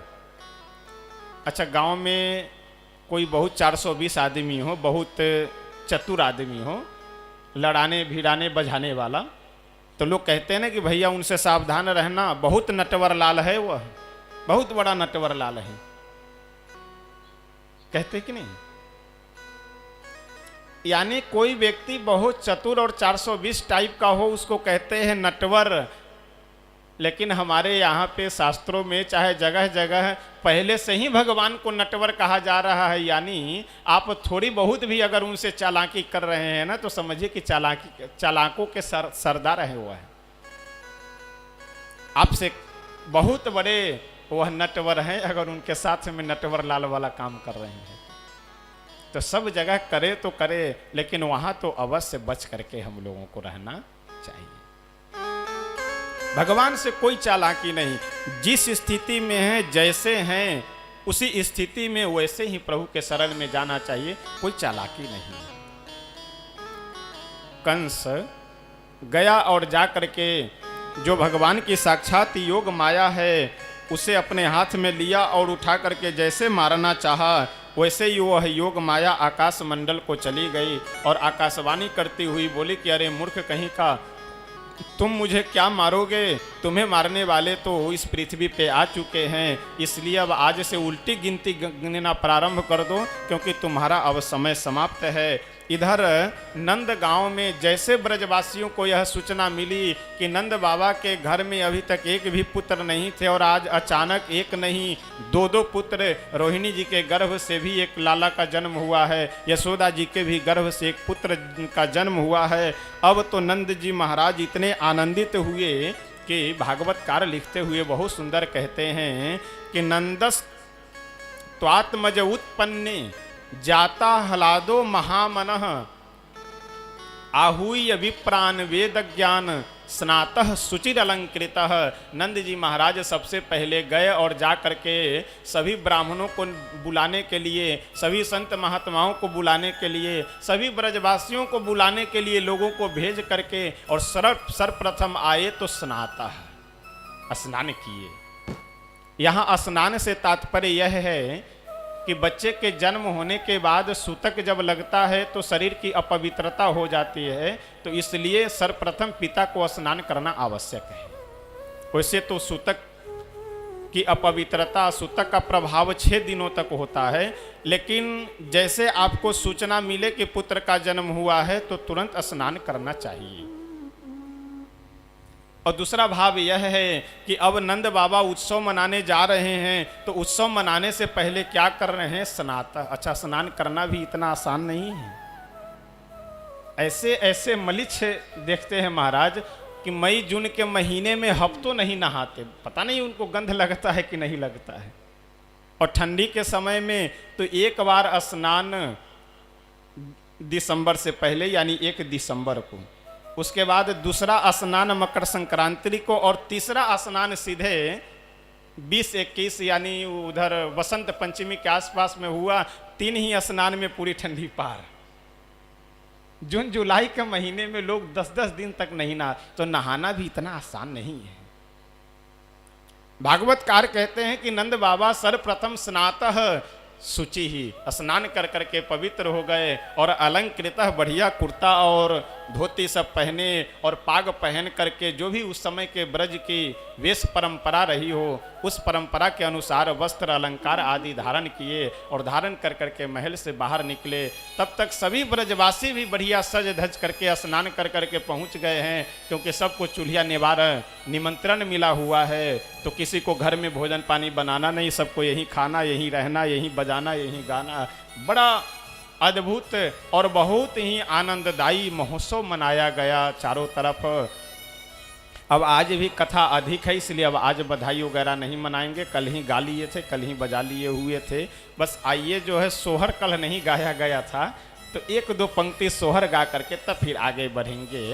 अच्छा, गांव में कोई बहुत 420 आदमी हो, बहुत चतुर आदमी हो, लड़ाने भिड़ाने बजाने वाला, तो लोग कहते हैं ना कि भैया उनसे सावधान रहना, बहुत नटवर लाल है वह, बहुत बड़ा नटवर लाल है, कहते कि नहीं? यानी कोई व्यक्ति बहुत चतुर और 420 टाइप का हो उसको कहते हैं नटवर। लेकिन हमारे यहाँ पे शास्त्रों में चाहे जगह जगह पहले से ही भगवान को नटवर कहा जा रहा है। यानी आप थोड़ी बहुत भी अगर उनसे चालाकी कर रहे हैं ना, तो समझिए कि चालाकों के सरदार है वह। आपसे बहुत बड़े वह नटवर हैं, अगर उनके साथ में नटवर लाल वाला काम कर रहे हैं तो सब जगह करे तो करे, लेकिन वहां तो अवश्य बच करके हम लोगों को रहना चाहिए। भगवान से कोई चालाकी नहीं, जिस स्थिति में है जैसे हैं उसी स्थिति में वैसे ही प्रभु के शरण में जाना चाहिए, कोई चालाकी नहीं। कंस गया और जा करके जो भगवान की साक्षात योग माया है उसे अपने हाथ में लिया और उठा करके जैसे मारना चाहा, वैसे ही वह योग माया आकाश मंडल को चली गई और आकाशवाणी करती हुई बोली कि अरे मूर्ख कहीं का, तुम मुझे क्या मारोगे? तुम्हें मारने वाले तो इस पृथ्वी पे आ चुके हैं, इसलिए अब आज से उल्टी गिनती गिनना प्रारंभ कर दो, क्योंकि तुम्हारा अब समय समाप्त है। इधर नंद गांव में जैसे ब्रजवासियों को यह सूचना मिली कि नंद बाबा के घर में अभी तक एक भी पुत्र नहीं थे और आज अचानक एक नहीं दो पुत्र, रोहिणी जी के गर्भ से भी एक लाला का जन्म हुआ है, यशोदा जी के भी गर्भ से एक पुत्र का जन्म हुआ है। अब तो नंद जी महाराज इतने आनंदित हुए कि भागवतकार लिखते हुए बहुत सुंदर कहते हैं कि नंदस त्वात्मज उत्पन्ने जाता हलादो महामनः आहूय विप्रान वेद ज्ञान स्नातः सुचिर अलंकृतः। नंद जी महाराज सबसे पहले गए और जा करके सभी ब्राह्मणों को बुलाने के लिए, सभी संत महात्माओं को बुलाने के लिए, सभी ब्रजवासियों को बुलाने के लिए लोगों को भेज करके और सर्वप्रथम आए तो स्नातः, स्नान किए। यहाँ स्नान से तात्पर्य यह है कि बच्चे के जन्म होने के बाद सूतक जब लगता है तो शरीर की अपवित्रता हो जाती है, तो इसलिए सर्वप्रथम पिता को स्नान करना आवश्यक है। वैसे तो सूतक की अपवित्रता, सूतक का प्रभाव 6 दिनों तक होता है, लेकिन जैसे आपको सूचना मिले कि पुत्र का जन्म हुआ है तो तुरंत स्नान करना चाहिए। और दूसरा भाव यह है कि अब नंद बाबा उत्सव मनाने जा रहे हैं, तो उत्सव मनाने से पहले क्या कर रहे हैं? स्नात। अच्छा, स्नान करना भी इतना आसान नहीं है। ऐसे ऐसे मलिच्छ देखते हैं महाराज कि मई जून के महीने में हफ्तों नहीं नहाते, पता नहीं उनको गंध लगता है कि नहीं लगता है। और ठंडी के समय में तो एक बार स्नान दिसंबर से पहले, यानी 1 दिसंबर को, उसके बाद दूसरा स्नान मकर संक्रांति को, और तीसरा स्नान सीधे 20-21 यानी उधर वसंत पंचमी के आसपास में हुआ। 3 ही स्नान में पूरी ठंडी पार। जून जुलाई के महीने में लोग 10-10 दिन तक नहीं नहा, तो नहाना भी इतना आसान नहीं है। भागवतकार कहते हैं कि नंद बाबा सर्वप्रथम स्नातः शुचि ही, स्नान कर करके पवित्र हो गए और अलंकृत बढ़िया कुर्ता और धोती सब पहने और पाग पहन करके, जो भी उस समय के ब्रज की वेश परंपरा रही हो उस परंपरा के अनुसार वस्त्र अलंकार आदि धारण किए और धारण कर करके महल से बाहर निकले। तब तक सभी ब्रजवासी भी बढ़िया सज धज करके स्नान कर करके पहुंच गए हैं, क्योंकि सबको चूल्हा निवारण निमंत्रण मिला हुआ है। तो किसी को घर में भोजन पानी बनाना नहीं, सबको यहीं खाना, यहीं रहना, यहीं बजाना, यहीं गाना। बड़ा अद्भुत और बहुत ही आनंददायी महोत्सव मनाया गया चारों तरफ। अब आज भी कथा अधिक है, इसलिए अब आज बधाई वगैरह नहीं मनाएंगे, कल ही गा लिए थे, कल ही बजा लिए हुए थे। बस आइए जो है सोहर कल नहीं गाया गया था, तो एक दो पंक्ति सोहर गा करके तब फिर आगे बढ़ेंगे।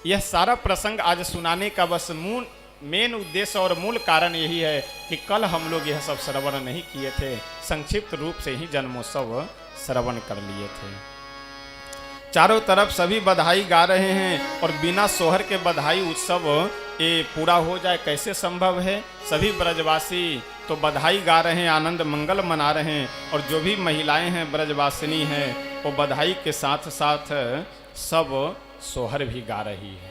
यह सारा प्रसंग आज सुनाने का बस मेन उद्देश्य और मूल कारण यही है कि कल हम लोग यह सब श्रवण नहीं किए थे, संक्षिप्त रूप से ही जन्मोत्सव श्रवण कर लिए थे। चारों तरफ सभी बधाई गा रहे हैं और बिना सोहर के बधाई उत्सव ये पूरा हो जाए कैसे संभव है। सभी ब्रजवासी तो बधाई गा रहे हैं, आनंद मंगल मना रहे हैं, और जो भी महिलाएं हैं ब्रजवासिनी हैं वो बधाई के साथ साथ सब सोहर भी गा रही है।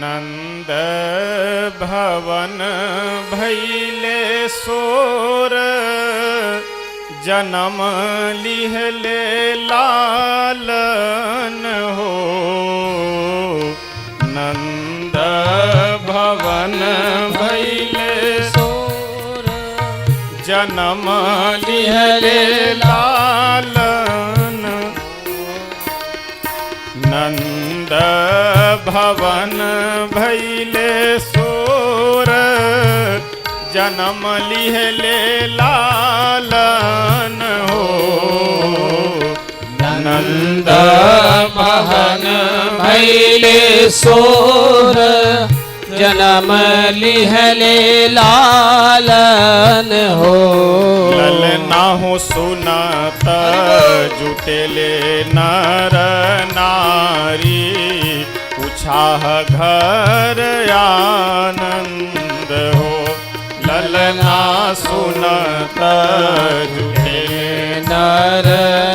नंद भवन भैले सोर, जन्म लिहले लालन हो। नंद भवन भैले सोर, जन्म लिहले लालन। नंद भवन भैले सोर, जन्म लिहले लालन हो। नंद भवन भैले सोर, जन्म लिहले लालन हो। ललना हो सुनत जुटेले नर नारी, उछाह घर आनंद हो। ललना सुनत जुटेले नर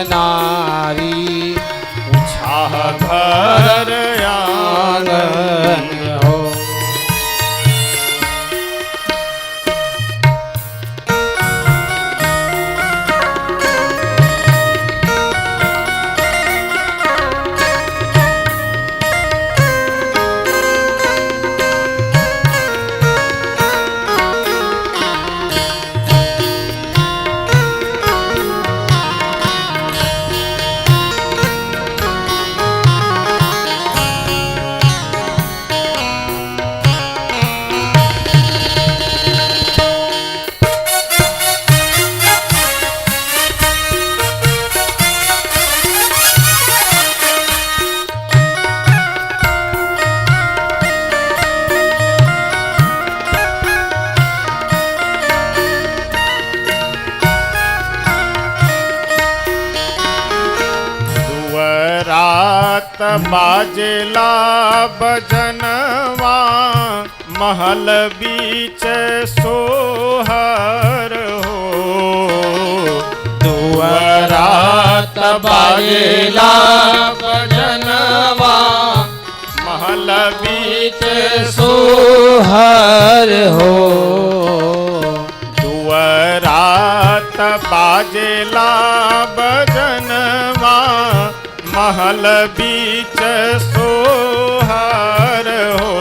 नारी, उछाह घर आनंद हो। रात बाजेला बजनवा, महल बीच सोहर हो। दुअरात बाजेला बजनवा, महल बीच सोहर हो। दुअरात बाजेला बजनवा, महल बीच सोहर हो।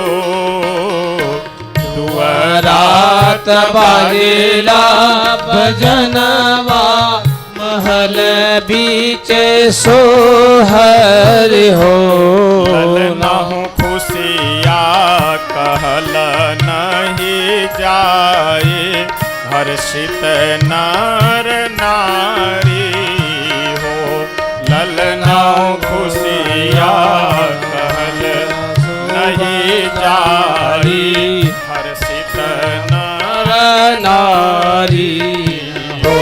दुअरात बाजेला बजनवा, महल बीच सोहर हो। ललना हो खुशिया कहल नहीं जाए, हर्षित नर नारी हो। ललना खुशिया कहल नहीं जाई, हर्षित नर नारी हो।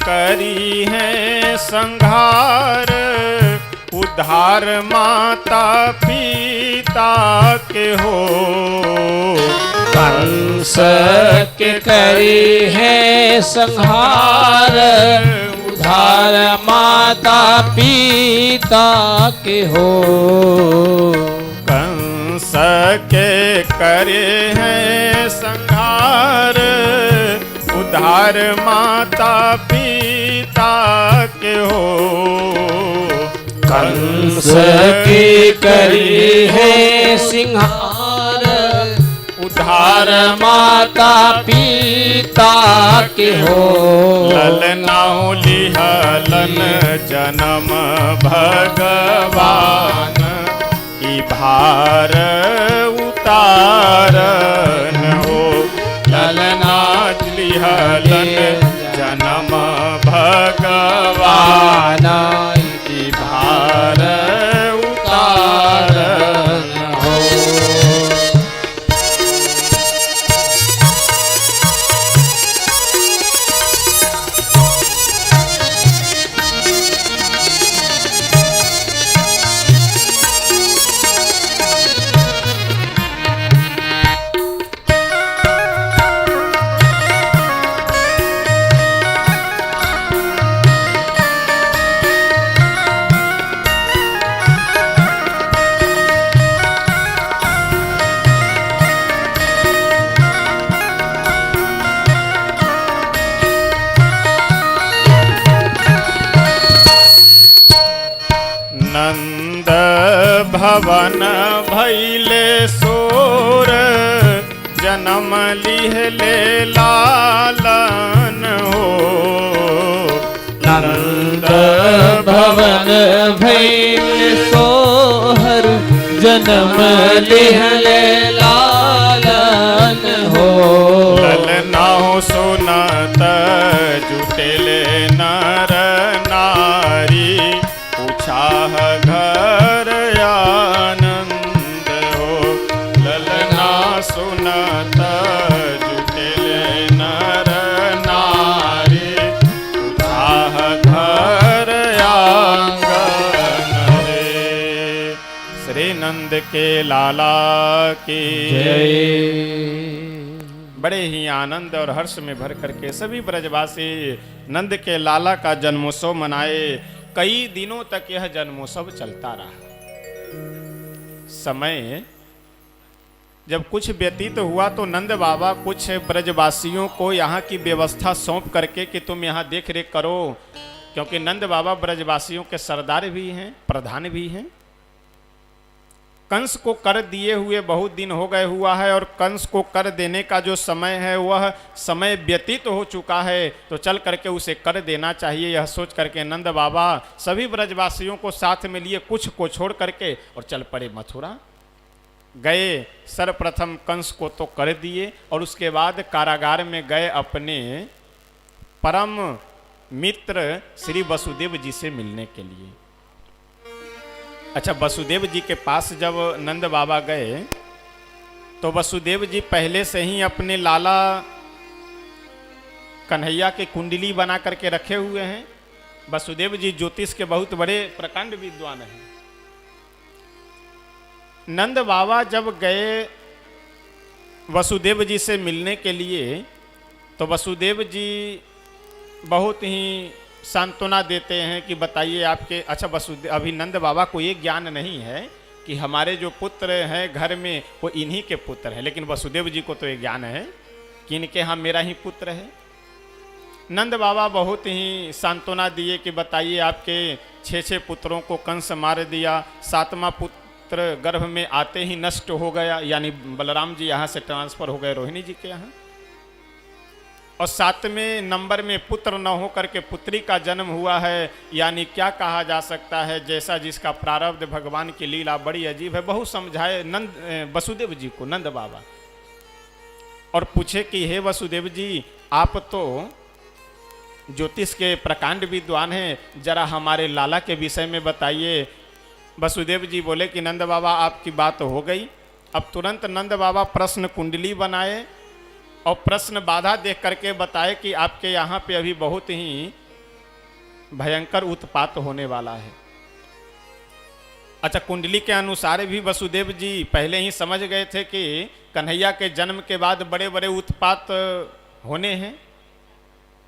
करी है संहार, उद्धार माता पिता के हो। कंस के करी है संहार, उद्धार माता पिता के हो। कंस के करे हैं संहार, उद्धार माता पिता के हो। कंस की करी है संहार, उद्धार माता पिता के हो। ललनाउ लिहलन जन्म भगवान, ई भार उतारन हो। ललना लिहलन जन्म भगवान, ई भार उतारन हो। नंद भवन भैले सोर, जन्म लिहले लालन हो। नंद भवन भैले सोहर, जन्म लिहले लालन हो। ललनाओ सुनत जुटेले नर नारी, पूछाह घर आनंद हो। ललना सुनत जुटेले नर नारी, पूछाह घर आंगन रे। श्री नंद के लाला की जय। बड़े ही आनंद और हर्ष में भर करके सभी ब्रजवासी नंद के लाला का जन्मोत्सव मनाए। कई दिनों तक यह जन्मोत्सव चलता रहा। समय जब कुछ व्यतीत हुआ तो नंद बाबा कुछ ब्रजवासियों को यहाँ की व्यवस्था सौंप करके कि तुम यहाँ देख रेख करो, क्योंकि नंद बाबा ब्रजवासियों के सरदार भी हैं, प्रधान भी हैं। कंस को कर दिए हुए बहुत दिन हो गए हुआ है, और कंस को कर देने का जो समय है वह समय व्यतीत हो चुका है, तो चल करके उसे कर देना चाहिए। यह सोच करके नंद बाबा सभी ब्रजवासियों को साथ में लिए कुछ को छोड़ करके और चल पड़े मथुरा। गए सर्वप्रथम कंस को तो कर दिए, और उसके बाद कारागार में गए अपने परम मित्र श्री वसुदेव जी से मिलने के लिए। अच्छा, वसुदेव जी के पास जब नंद बाबा गए तो वसुदेव जी पहले से ही अपने लाला कन्हैया के कुंडली बना करके रखे हुए हैं। वसुदेव जी ज्योतिष के बहुत बड़े प्रकांड विद्वान हैं। नंद बाबा जब गए वसुदेव जी से मिलने के लिए तो वसुदेव जी बहुत ही सांत्वना देते हैं कि बताइए आपके। अच्छा, वसुदेव अभी नंद बाबा को ये ज्ञान नहीं है कि हमारे जो पुत्र हैं घर में वो इन्हीं के पुत्र हैं, लेकिन वसुदेव जी को तो ये ज्ञान है कि इनके यहाँ मेरा ही पुत्र है। नंद बाबा बहुत ही सांत्वना दिए कि बताइए आपके 6 पुत्रों को कंस मार दिया, 7वां पुत्र गर्भ में आते ही नष्ट हो गया, यानी बलराम जी यहाँ से ट्रांसफर हो गए रोहिणी जी के यहाँ, और 7वें नंबर में पुत्र न हो करके पुत्री का जन्म हुआ है। यानी क्या कहा जा सकता है, जैसा जिसका प्रारब्ध, भगवान की लीला बड़ी अजीब है। बहुत समझाए नंद वसुदेव जी को नंद बाबा, और पूछे कि हे वसुदेव जी, आप तो ज्योतिष के प्रकांड विद्वान हैं, जरा हमारे लाला के विषय में बताइए। वसुदेव जी बोले कि नंद बाबा आपकी बात हो गई। अब तुरंत नंद बाबा प्रश्न कुंडली बनाए और प्रश्न बाधा देख करके बताए कि आपके यहाँ पे अभी बहुत ही भयंकर उत्पात होने वाला है। अच्छा, कुंडली के अनुसार भी वसुदेव जी पहले ही समझ गए थे कि कन्हैया के जन्म के बाद बड़े बड़े उत्पात होने हैं।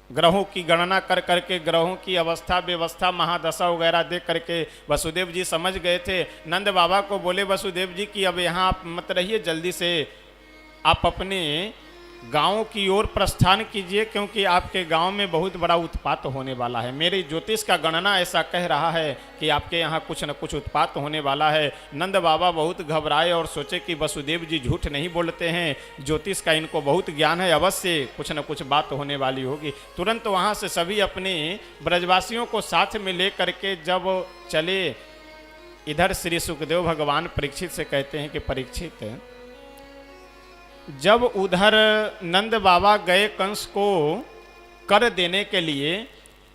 ग्रहों की गणना कर करके, ग्रहों की अवस्था व्यवस्था महादशा वगैरह देख करके वसुदेव जी समझ गए थे। नंद बाबा को बोले वसुदेव जी कि अब यहाँ आप मत रहिए, जल्दी से आप अपने गांव की ओर प्रस्थान कीजिए, क्योंकि आपके गांव में बहुत बड़ा उत्पात होने वाला है। मेरी ज्योतिष का गणना ऐसा कह रहा है कि आपके यहाँ कुछ न कुछ उत्पात होने वाला है। नंद बाबा बहुत घबराए और सोचे कि वसुदेव जी झूठ नहीं बोलते हैं, ज्योतिष का इनको बहुत ज्ञान है, अवश्य कुछ न कुछ बात होने वाली होगी। तुरंत वहाँ से सभी अपने ब्रजवासियों को साथ में ले करके जब चले, इधर श्री सुखदेव भगवान परीक्षित से कहते हैं कि परीक्षित, जब उधर नंद बाबा गए कंस को कर देने के लिए,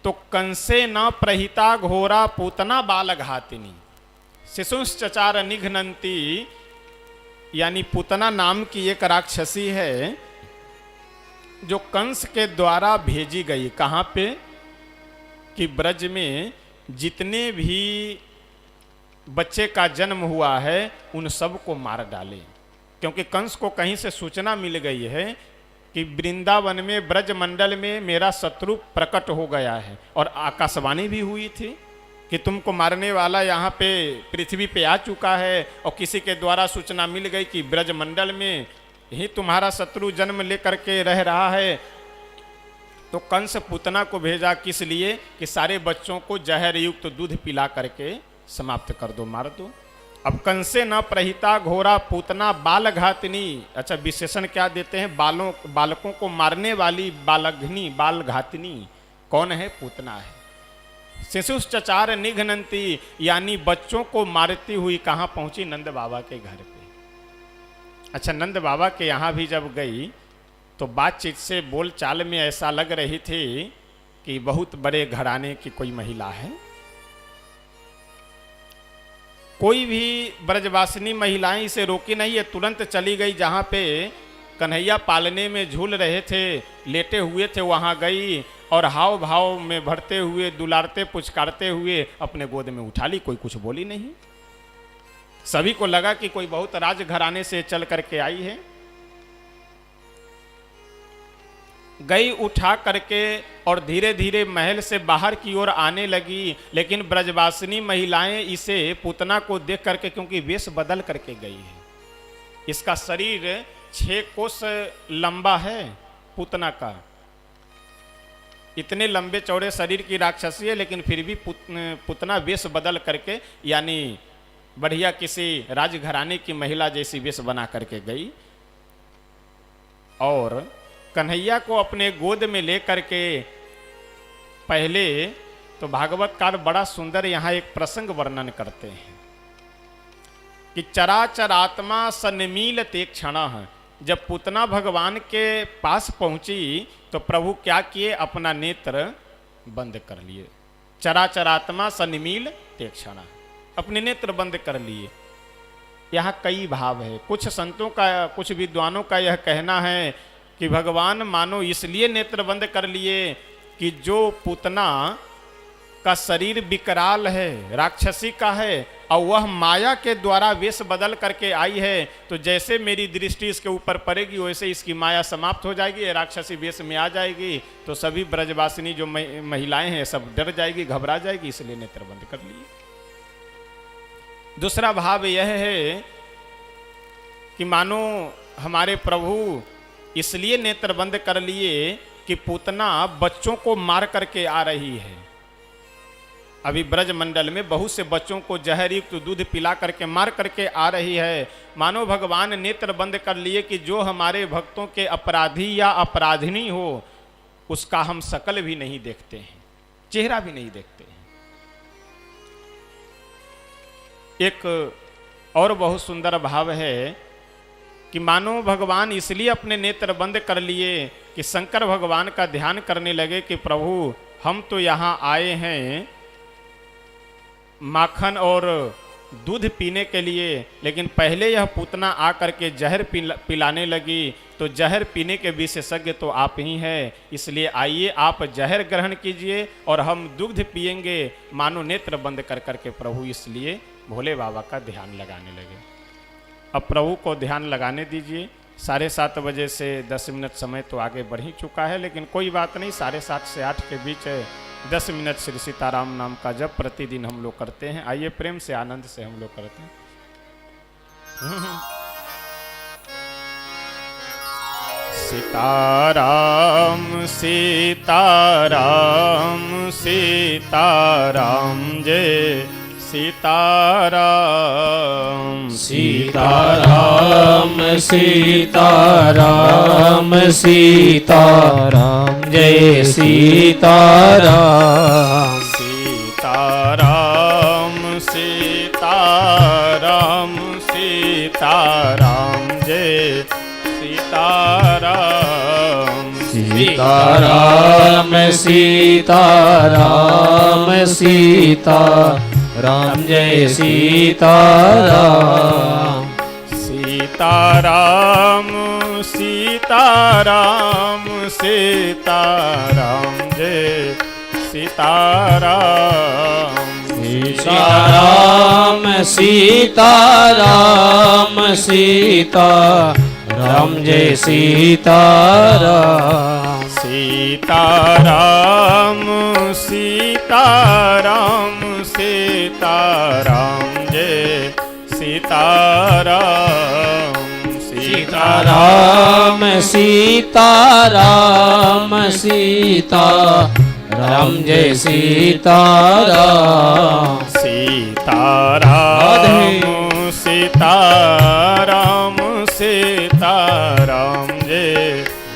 तो कंसे न प्रहिता घोरा पूतना बाल घातिनी शिशुश्चचार निघ्नंती, यानी पूतना नाम की एक राक्षसी है जो कंस के द्वारा भेजी गई। कहाँ पे? कि ब्रज में जितने भी बच्चे का जन्म हुआ है उन सब को मार डाले, क्योंकि कंस को कहीं से सूचना मिल गई है कि वृंदावन में ब्रज मंडल में मेरा शत्रु प्रकट हो गया है, और आकाशवाणी भी हुई थी कि तुमको मारने वाला यहाँ पे पृथ्वी पे आ चुका है, और किसी के द्वारा सूचना मिल गई कि ब्रज मंडल में ही तुम्हारा शत्रु जन्म लेकर के रह रहा है। तो कंस पूतना को भेजा, किस लिए? कि सारे बच्चों को जहर युक्त दूध पिला करके समाप्त कर दो, मार दो। अब कंसे न प्रहिता घोरा पूतना बाल घातनी, अच्छा विशेषण क्या देते हैं? बालकों को मारने वाली बालघनी, बाल घातनी कौन है? पूतना है। शिशुश्चचार निघ्नंती, यानी बच्चों को मारती हुई कहाँ पहुंची? नंद बाबा के घर पे। अच्छा, नंद बाबा के यहाँ भी जब गई तो बातचीत से बोल चाल में ऐसा लग रही थी कि बहुत बड़े घराने की कोई महिला है। कोई भी ब्रजवासिनी महिलाएं इसे रोकी नहीं है, तुरंत चली गई। जहाँ पे कन्हैया पालने में झूल रहे थे, लेटे हुए थे, वहाँ गई और हाव भाव में भरते हुए, दुलारते पुचकारते हुए अपने गोद में उठा ली। कोई कुछ बोली नहीं। सभी को लगा कि कोई बहुत राज घराने से चल करके आई है। गई उठा करके और धीरे धीरे महल से बाहर की ओर आने लगी, लेकिन ब्रजवासिनी महिलाएं इसे पूतना को देख करके, क्योंकि वेश बदल करके गई है, इसका शरीर 6 कोस लंबा है पूतना का, इतने लंबे चौड़े शरीर की राक्षसी है, लेकिन फिर भी पूतना वेश बदल करके, यानी बढ़िया किसी राजघराने की महिला जैसी वेश बना करके गई और कन्हैया को अपने गोद में ले करके, पहले तो भागवतकार बड़ा सुंदर यहाँ एक प्रसंग वर्णन करते हैं कि चराचरात्मा सन्मील ते क्षण, जब पूतना भगवान के पास पहुंची तो प्रभु क्या किए? अपना नेत्र बंद कर लिए। चराचरात्मा सन्मील ते क्षण, अपने नेत्र बंद कर लिए। यहाँ कई भाव है। कुछ संतों का, कुछ विद्वानों का यह कहना है कि भगवान मानो इसलिए नेत्र बंद कर लिए कि जो पूतना का शरीर विकराल है, राक्षसी का है, और वह माया के द्वारा वेश बदल करके आई है, तो जैसे मेरी दृष्टि इसके ऊपर पड़ेगी वैसे इसकी माया समाप्त हो जाएगी, राक्षसी वेश में आ जाएगी, तो सभी ब्रजवासिनी जो महिलाएं हैं सब डर जाएगी, घबरा जाएगी, इसलिए नेत्र बंद कर लिए। दूसरा भाव यह है कि मानो हमारे प्रभु इसलिए नेत्र बंद कर लिए कि पूतना बच्चों को मार करके आ रही है। अभी ब्रज मंडल में बहुत से बच्चों को जहर युक्त दूध पिला करके मार करके आ रही है। मानो भगवान नेत्र बंद कर लिए कि जो हमारे भक्तों के अपराधी या अपराधिनी हो उसका हम शकल भी नहीं देखते हैं, चेहरा भी नहीं देखते हैं। एक और बहुत सुंदर भाव है कि मानो भगवान इसलिए अपने नेत्र बंद कर लिए कि शंकर भगवान का ध्यान करने लगे कि प्रभु हम तो यहाँ आए हैं माखन और दूध पीने के लिए, लेकिन पहले यह पूतना आकर के जहर पिलाने लगी, तो जहर पीने के विशेषज्ञ तो आप ही हैं, इसलिए आइए आप जहर ग्रहण कीजिए और हम दूध पिएंगे। मानो नेत्र बंद कर करके प्रभु इसलिए भोले बाबा का ध्यान लगाने लगे। अब प्रभु को ध्यान लगाने दीजिए। 7:30 बजे से 10 मिनट समय तो आगे बढ़ ही चुका है, लेकिन कोई बात नहीं, 7:30 से 8 के बीच 10 मिनट श्री सीताराम नाम का जब प्रतिदिन हम लोग करते हैं। आइए प्रेम से आनंद से हम लोग करते हैं। सीताराम सीताराम सीताराम जय सीताराम सीताराम सीताराम सीताराम जय सीताराम सीताराम सीताराम सीताराम जय सीताराम सीताराम सीताराम सीताराम जय सीताराम सीताराम सीताराम सीताराम जय सीताराम सीताराम सीताराम सीताराम जय सीताराम सीताराम सीताराम सीताराम जय सीताराम सीताराम सीताराम सीताराम जय सीताराम सीताराम सीताराम सीताराम जय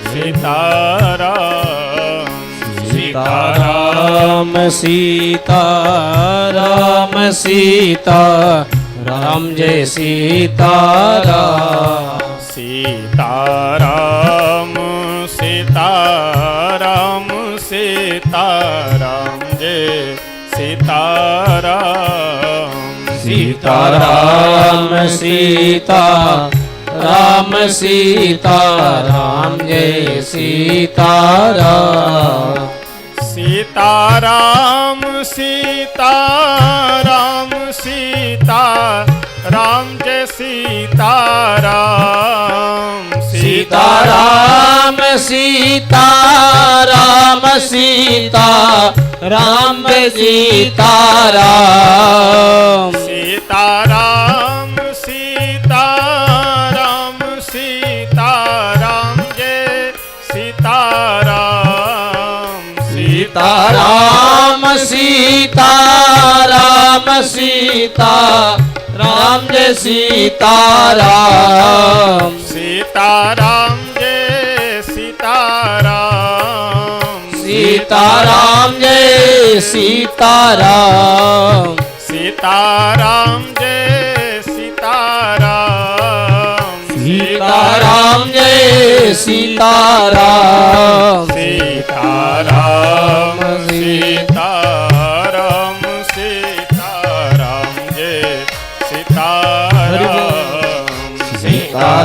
सीताराम सीताराम सीताराम सीताराम जय सीताराम सीताराम सीताराम सीताराम जय सीताराम सीताराम सीताराम सीताराम जय सीताराम सीताराम सीताराम सीताराम जय सीताराम सीताराम सीताराम सीताराम जय सीताराम सीताराम सीताराम सीताराम जय सीताराम सीताराम सीताराम सीताराम जय सीताराम सीताराम जय सीताराम सीताराम जय सीताराम सीताराम जय सीताराम सीताराम जय सीताराम सीताराम सीताराम सीताराम जय सीताराम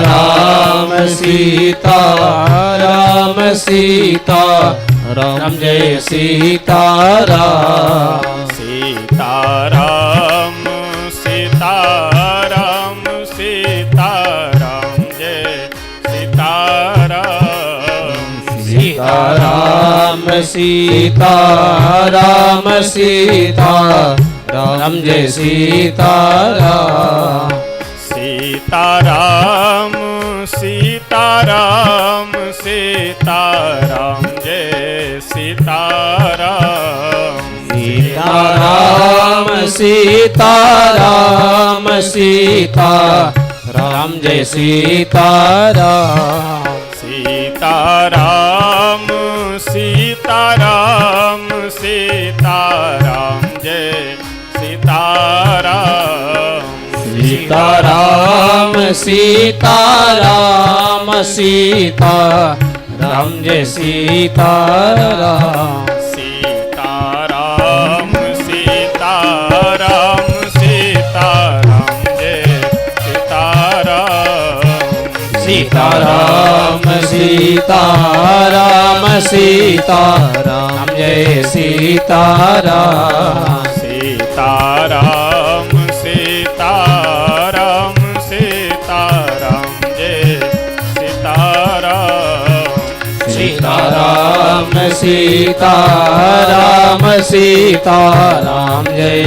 सीताराम सीताराम सीताराम जय सीताराम सीताराम सीताराम सीताराम जय सीताराम सीताराम सीताराम सीताराम जय सीताराम सीताराम सीताराम सीताराम जय सीताराम सीताराम सीताराम सीताराम जय सीताराम सीताराम सीताराम सीताराम जय सीताराम सीताराम सीताराम सीताराम जय सीताराम सीताराम सीताराम सीताराम सीताराम सीताराम सीताराम जय सीताराम सीताराम सीताराम सीताराम जय सीताराम सीताराम सीताराम सीताराम जय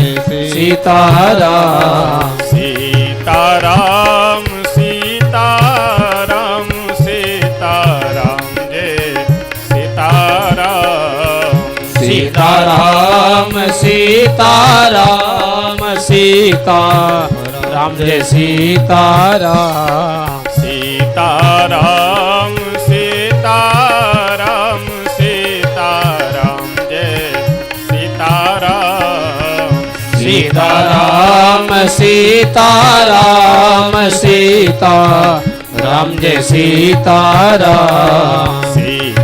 सीताराम सीताराम सीताराम सीताराम जय सीताराम सीताराम सीताराम सीताराम जय सीताराम सीताराम सीताराम सीताराम जय सीताराम सीताराम सीताराम सीताराम जय सीताराम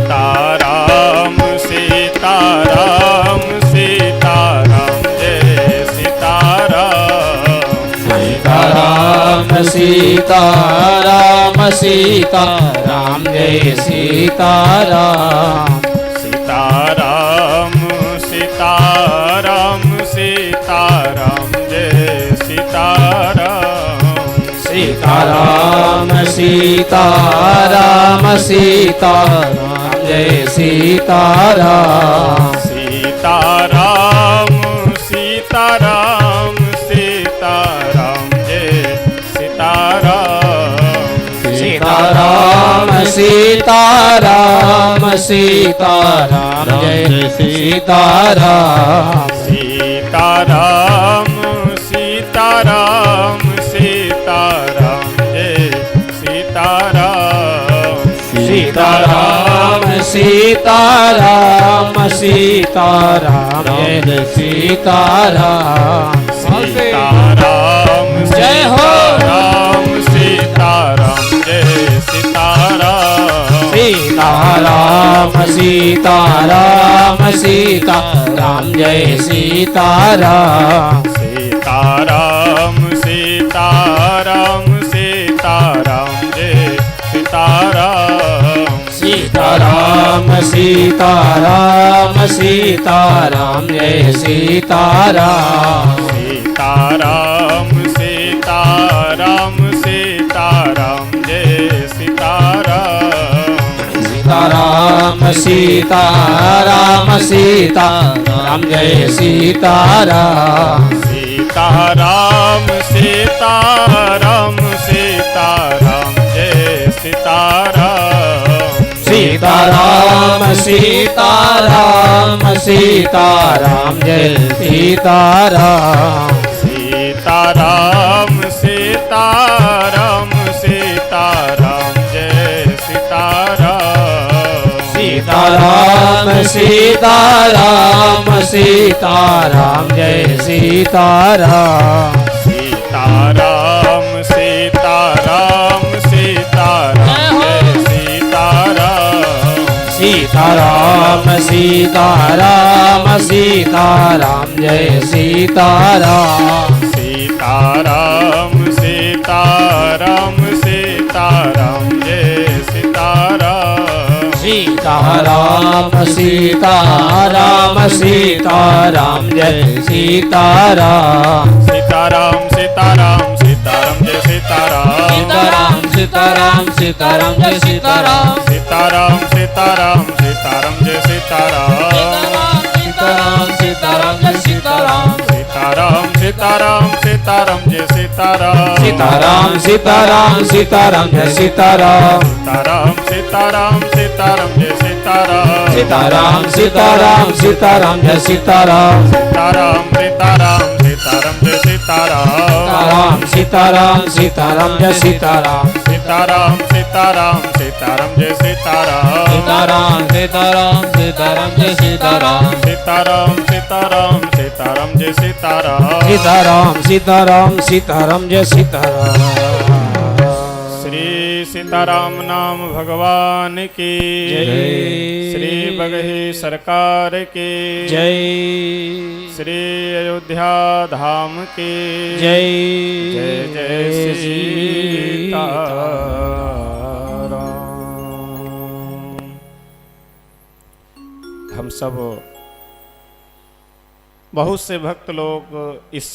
सीताराम सीताराम सीताराम जय सीताराम सीताराम सीताराम जय सीताराम सीताराम सीताराम सीताराम जय सीताराम सीताराम सीताराम सीताराम जय सीताराम सीताराम सीताराम सीताराम जय सीताराम सीताराम सीताराम सीताराम जय सीताराम सीताराम सीताराम सीताराम जय सीताराम सीताराम सीताराम सीताराम जय सीताराम सीताराम जय हो राम सीताराम जय सीताराम सीताराम सीताराम सीताराम जय सीताराम सीताराम सीताराम सीताराम जय सीताराम सीताराम सीताराम सीताराम जय सीताराम सीताराम सीताराम सीताराम जय सीताराम सीताराम सीताराम सीताराम जय सीताराम सीताराम सीताराम सीताराम जय सीताराम सीताराम सीताराम सीताराम जय सीताराम सीताराम सीताराम सीताराम जय सीताराम सीताराम सीताराम सीताराम जय सीताराम सीताराम सीताराम सीताराम जय सीताराम सीताराम सीताराम सीताराम जय सीताराम सीताराम सीताराम सीताराम जय सीताराम सीताराम सीताराम सीताराम जय सीताराम सीताराम सीताराम सीताराम जय सीताराम सीताराम सीताराम सीताराम जय सीताराम सीताराम सीताराम सीताराम जय सीताराम सीताराम सीताराम जय सीताराम सीताराम सीताराम सीताराम जय सीताराम सीताराम सीताराम सीताराम जय सीताराम सीताराम सीताराम सीताराम जय सीताराम सीताराम सीताराम सीताराम जय सीताराम सीताराम सीताराम सीताराम जय सीताराम सीताराम सीताराम जय सीताराम सीताराम सीताराम सीताराम जय सीताराम सीताराम सीताराम सीताराम जय सीताराम सीताराम सीताराम सीताराम जय सीताराम सीताराम सीताराम सीताराम जय सीताराम श्री सीताराम नाम भगवान की जय। श्री बगही सरकार की जय श्री अयोध्या धाम की जय जय जय सीता सब बहुत से भक्त लोग इस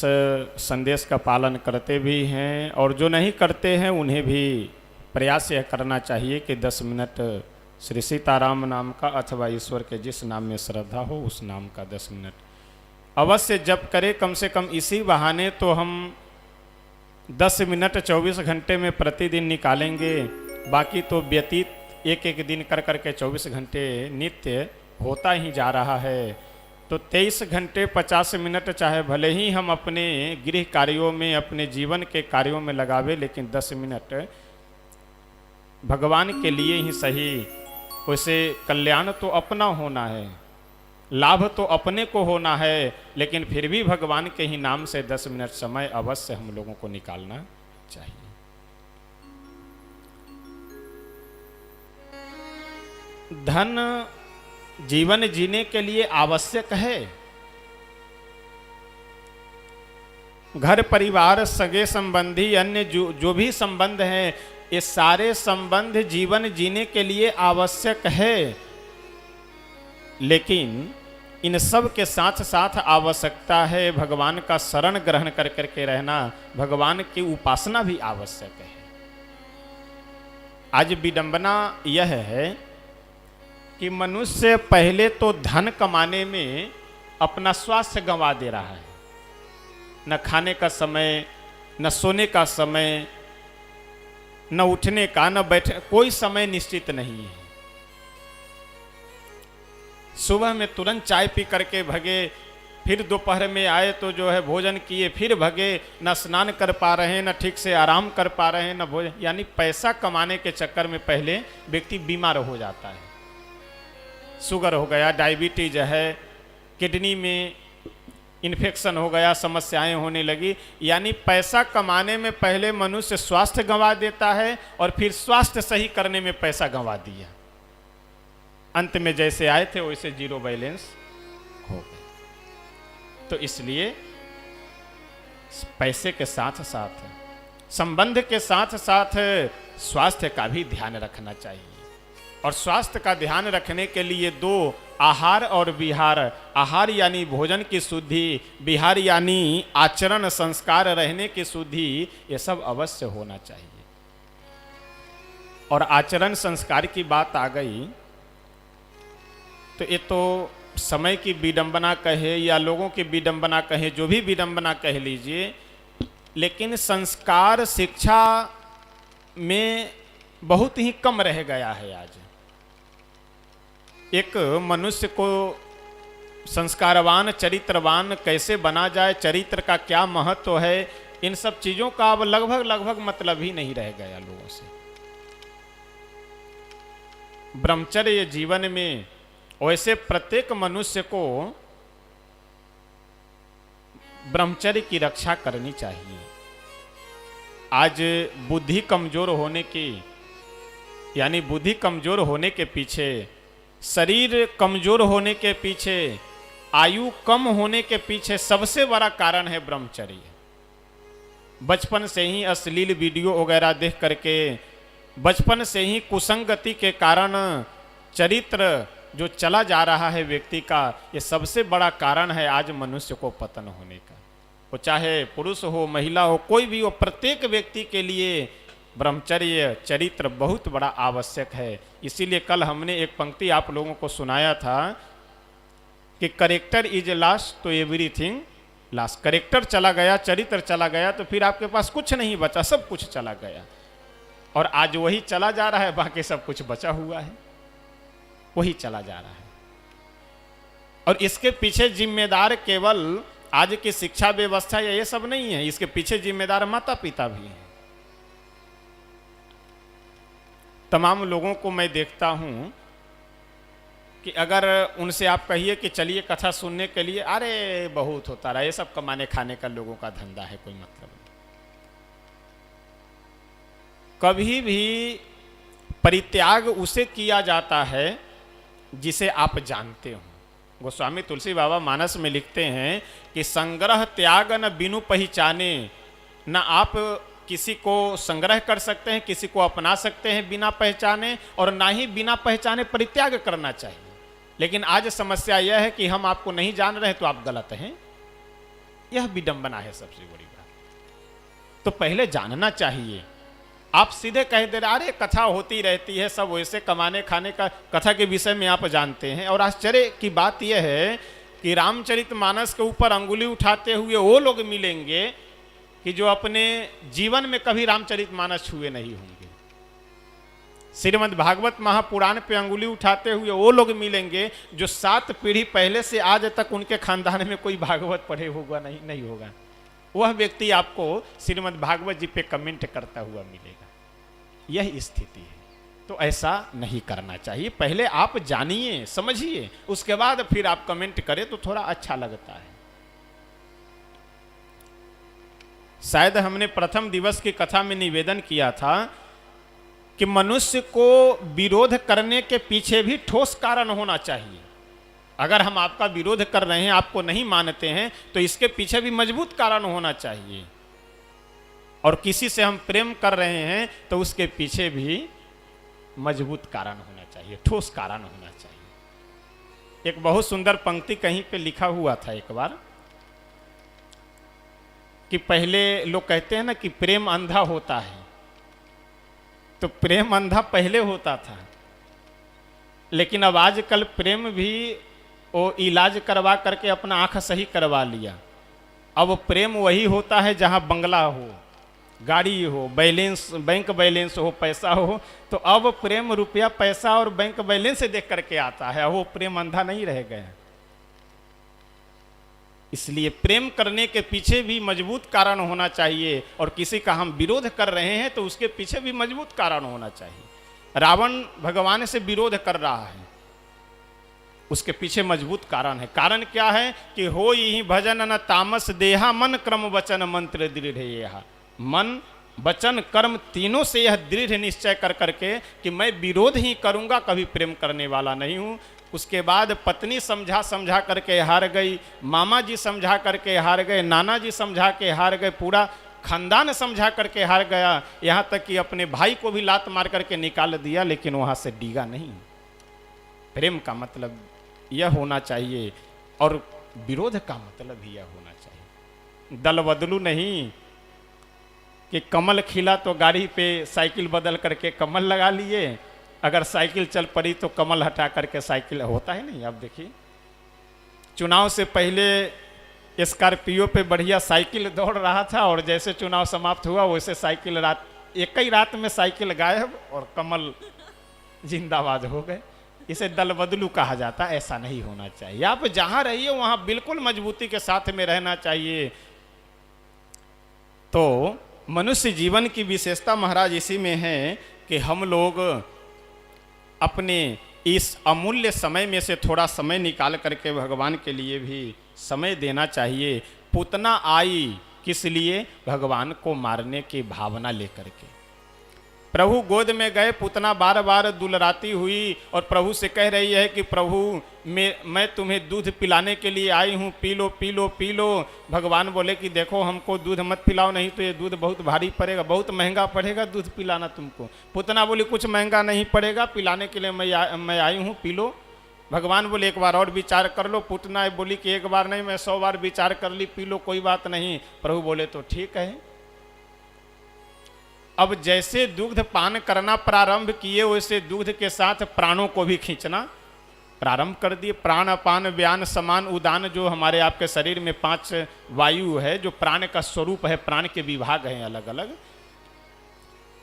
संदेश का पालन करते भी हैं, और जो नहीं करते हैं उन्हें भी प्रयास यह करना चाहिए कि 10 मिनट श्री सीताराम नाम का अथवा ईश्वर के जिस नाम में श्रद्धा हो उस नाम का 10 मिनट अवश्य जप करें। कम से कम इसी बहाने तो हम 10 मिनट 24 घंटे में प्रतिदिन निकालेंगे, बाकी तो व्यतीत एक एक दिन कर करके 24 घंटे नित्य होता ही जा रहा है। तो 23 घंटे 50 मिनट चाहे भले ही हम अपने गृह कार्यों में, अपने जीवन के कार्यों में लगावे, लेकिन 10 मिनट भगवान के लिए ही सही। वैसे कल्याण तो अपना होना है, लाभ तो अपने को होना है, लेकिन फिर भी भगवान के ही नाम से 10 मिनट समय अवश्य हम लोगों को निकालना चाहिए। धन जीवन जीने के लिए आवश्यक है। घर परिवार सगे संबंधी अन्य जो भी संबंध हैं, ये सारे संबंध जीवन जीने के लिए आवश्यक है, लेकिन इन सब के साथ साथ आवश्यकता है भगवान का शरण ग्रहण कर करके रहना, भगवान की उपासना भी आवश्यक है। आज विडंबना यह है कि मनुष्य पहले तो धन कमाने में अपना स्वास्थ्य गंवा दे रहा है। न खाने का समय, न सोने का समय, न उठने का, न बैठने, कोई समय निश्चित नहीं है। सुबह में तुरंत चाय पी करके भगे, फिर दोपहर में आए तो जो है भोजन किए, फिर भगे, न स्नान कर पा रहे हैं, न ठीक से आराम कर पा रहे हैं, न भोजन। यानी पैसा कमाने के चक्कर में पहले व्यक्ति बीमार हो जाता है। शुगर हो गया, डायबिटीज है, किडनी में इन्फेक्शन हो गया, समस्याएं होने लगी। यानी पैसा कमाने में पहले मनुष्य स्वास्थ्य गंवा देता है, और फिर स्वास्थ्य सही करने में पैसा गंवा दिया। अंत में जैसे आए थे वैसे जीरो बैलेंस हो गए। तो इसलिए पैसे के साथ साथ, संबंध के साथ साथ स्वास्थ्य का भी ध्यान रखना चाहिए। और स्वास्थ्य का ध्यान रखने के लिए 2 आहार और विहार। आहार यानी भोजन की शुद्धि, विहार यानी आचरण संस्कार रहने की शुद्धि, ये सब अवश्य होना चाहिए। और आचरण संस्कार की बात आ गई तो ये तो समय की विडंबना कहे या लोगों की विडंबना कहे, जो भी विडंबना कह लीजिए, लेकिन संस्कार शिक्षा में बहुत ही कम रह गया है। आज एक मनुष्य को संस्कारवान, चरित्रवान कैसे बना जाए, चरित्र का क्या महत्व है, इन सब चीजों का अब लगभग मतलब ही नहीं रह गया लोगों से। ब्रह्मचर्य जीवन में वैसे प्रत्येक मनुष्य को ब्रह्मचर्य की रक्षा करनी चाहिए। आज बुद्धि कमजोर होने की, यानी बुद्धि कमजोर होने के पीछे, शरीर कमजोर होने के पीछे, आयु कम होने के पीछे सबसे बड़ा कारण है ब्रह्मचर्य। बचपन से ही अश्लील वीडियो वगैरह देख करके, बचपन से ही कुसंगति के कारण चरित्र जो चला जा रहा है व्यक्ति का, ये सबसे बड़ा कारण है आज मनुष्य को पतन होने का। वो चाहे पुरुष हो, महिला हो, कोई भी हो, प्रत्येक व्यक्ति के लिए ब्रह्मचर्य चरित्र बहुत बड़ा आवश्यक है। इसीलिए कल हमने एक पंक्ति आप लोगों को सुनाया था कि करेक्टर इज लास्ट तो एवरीथिंग लास्ट। करेक्टर चला गया, चरित्र चला गया, तो फिर आपके पास कुछ नहीं बचा, सब कुछ चला गया। और आज वही चला जा रहा है, बाकी सब कुछ बचा हुआ है, वही चला जा रहा है। और इसके पीछे जिम्मेदार केवल आज की शिक्षा व्यवस्था या ये सब नहीं है, इसके पीछे जिम्मेदार माता पिता भी हैं। तमाम लोगों को मैं देखता हूं कि अगर उनसे आप कहिए कि चलिए कथा सुनने के लिए, अरे बहुत होता रहा, ये सब कमाने खाने का लोगों का धंधा है, कोई मतलब नहीं। कभी भी परित्याग उसे किया जाता है जिसे आप जानते हो। गोस्वामी तुलसी बाबा मानस में लिखते हैं कि संग्रह त्याग न बिनु पहचाने। न आप किसी को संग्रह कर सकते हैं, किसी को अपना सकते हैं बिना पहचाने, और ना ही बिना पहचाने परित्याग करना चाहिए। लेकिन आज समस्या यह है कि हम आपको नहीं जान रहे तो आप गलत हैं। यह विडंबना है सबसे बड़ी बात। तो पहले जानना चाहिए। आप सीधे कह दे रहे अरे कथा होती रहती है, सब वैसे कमाने खाने का कथा के विषय में आप जानते हैं। और आश्चर्य की बात यह है कि रामचरितमानस के ऊपर अंगुली उठाते हुए वो लोग मिलेंगे कि जो अपने जीवन में कभी रामचरितमानस छुए नहीं होंगे। श्रीमद् भागवत महापुराण पे अंगुली उठाते हुए वो लोग मिलेंगे जो 7 पीढ़ी पहले से आज तक उनके खानदान में कोई भागवत पढ़े होगा नहीं होगा। वह व्यक्ति आपको श्रीमद् भागवत जी पे कमेंट करता हुआ मिलेगा। यह स्थिति है। तो ऐसा नहीं करना चाहिए। पहले आप जानिए, समझिए, उसके बाद फिर आप कमेंट करें तो थोड़ा अच्छा लगता है। शायद हमने प्रथम दिवस की कथा में निवेदन किया था कि मनुष्य को विरोध करने के पीछे भी ठोस कारण होना चाहिए। अगर हम आपका विरोध कर रहे हैं, आपको नहीं मानते हैं, तो इसके पीछे भी मजबूत कारण होना चाहिए। और किसी से हम प्रेम कर रहे हैं तो उसके पीछे भी मजबूत कारण होना चाहिए, ठोस कारण होना चाहिए। एक बहुत सुंदर पंक्ति कहीं पे लिखा हुआ था एक बार कि पहले लोग कहते हैं ना कि प्रेम अंधा होता है, तो प्रेम अंधा पहले होता था, लेकिन अब आजकल प्रेम भी वो इलाज करवा करके अपना आंख सही करवा लिया। अब प्रेम वही होता है जहां बंगला हो, गाड़ी हो, बैलेंस, बैंक बैलेंस हो, पैसा हो। तो अब प्रेम रुपया, पैसा और बैंक बैलेंस देख करके आता है। वो प्रेम अंधा नहीं रह गया। इसलिए प्रेम करने के पीछे भी मजबूत कारण होना चाहिए। और किसी का हम विरोध कर रहे हैं तो उसके पीछे भी मजबूत कारण होना चाहिए। रावण भगवान से विरोध कर रहा है, उसके पीछे मजबूत कारण है। कारण क्या है कि हो यही भजन न तामस देहा, मन क्रम वचन मंत्र दृढ़ यह। मन, वचन, कर्म तीनों से यह दृढ़ निश्चय कर करके कि मैं विरोध ही करूंगा, कभी प्रेम करने वाला नहीं हूं। उसके बाद पत्नी समझा करके हार गई, मामा जी समझा करके हार गए, नाना जी समझा के हार गए, पूरा खानदान समझा करके हार गया। यहाँ तक कि अपने भाई को भी लात मार करके निकाल दिया, लेकिन वहाँ से डिगा नहीं। प्रेम का मतलब यह होना चाहिए और विरोध का मतलब यह होना चाहिए। दल बदलू नहीं कि कमल खिला तो गाड़ी पे साइकिल बदल करके कमल लगा लिए, अगर साइकिल चल पड़ी तो कमल हटा करके साइकिल, होता है नहीं। आप देखिए चुनाव से पहले स्कॉर्पियो पे बढ़िया साइकिल दौड़ रहा था और जैसे चुनाव समाप्त हुआ वैसे साइकिल एक ही रात में साइकिल गायब और कमल जिंदाबाद हो गए। इसे दल बदलू कहा जाता है। ऐसा नहीं होना चाहिए। आप जहां रहिए वहां बिल्कुल मजबूती के साथ में रहना चाहिए। तो मनुष्य जीवन की विशेषता महाराज इसी में है कि हम लोग अपने इस अमूल्य समय में से थोड़ा समय निकाल करके भगवान के लिए भी समय देना चाहिए। पूतना आई किस लिए? भगवान को मारने की भावना लेकर के। प्रभु गोद में गए, पूतना बार बार दुलराती हुई और प्रभु से कह रही है कि प्रभु मैं तुम्हें दूध पिलाने के लिए आई हूँ, P low P low P low. भगवान बोले कि देखो हमको दूध मत पिलाओ, नहीं तो ये दूध बहुत भारी पड़ेगा, बहुत महंगा पड़ेगा दूध पिलाना तुमको। पूतना बोली कुछ महंगा नहीं पड़ेगा, पिलाने के लिए मैं आई हूँ, पी लो। भगवान बोले एक बार और विचार कर लो। पूतना बोली कि एक बार नहीं, मैं 100 बार विचार कर ली, पी लो, कोई बात नहीं। प्रभु बोले तो ठीक है। अब जैसे दुग्ध पान करना प्रारंभ किए वैसे दूध के साथ प्राणों को भी खींचना प्रारंभ कर दिए। प्राण, अपान, व्यान, समान, उदान, जो हमारे आपके शरीर में 5 वायु है, जो प्राण का स्वरूप है, प्राण के विभाग हैं अलग अलग,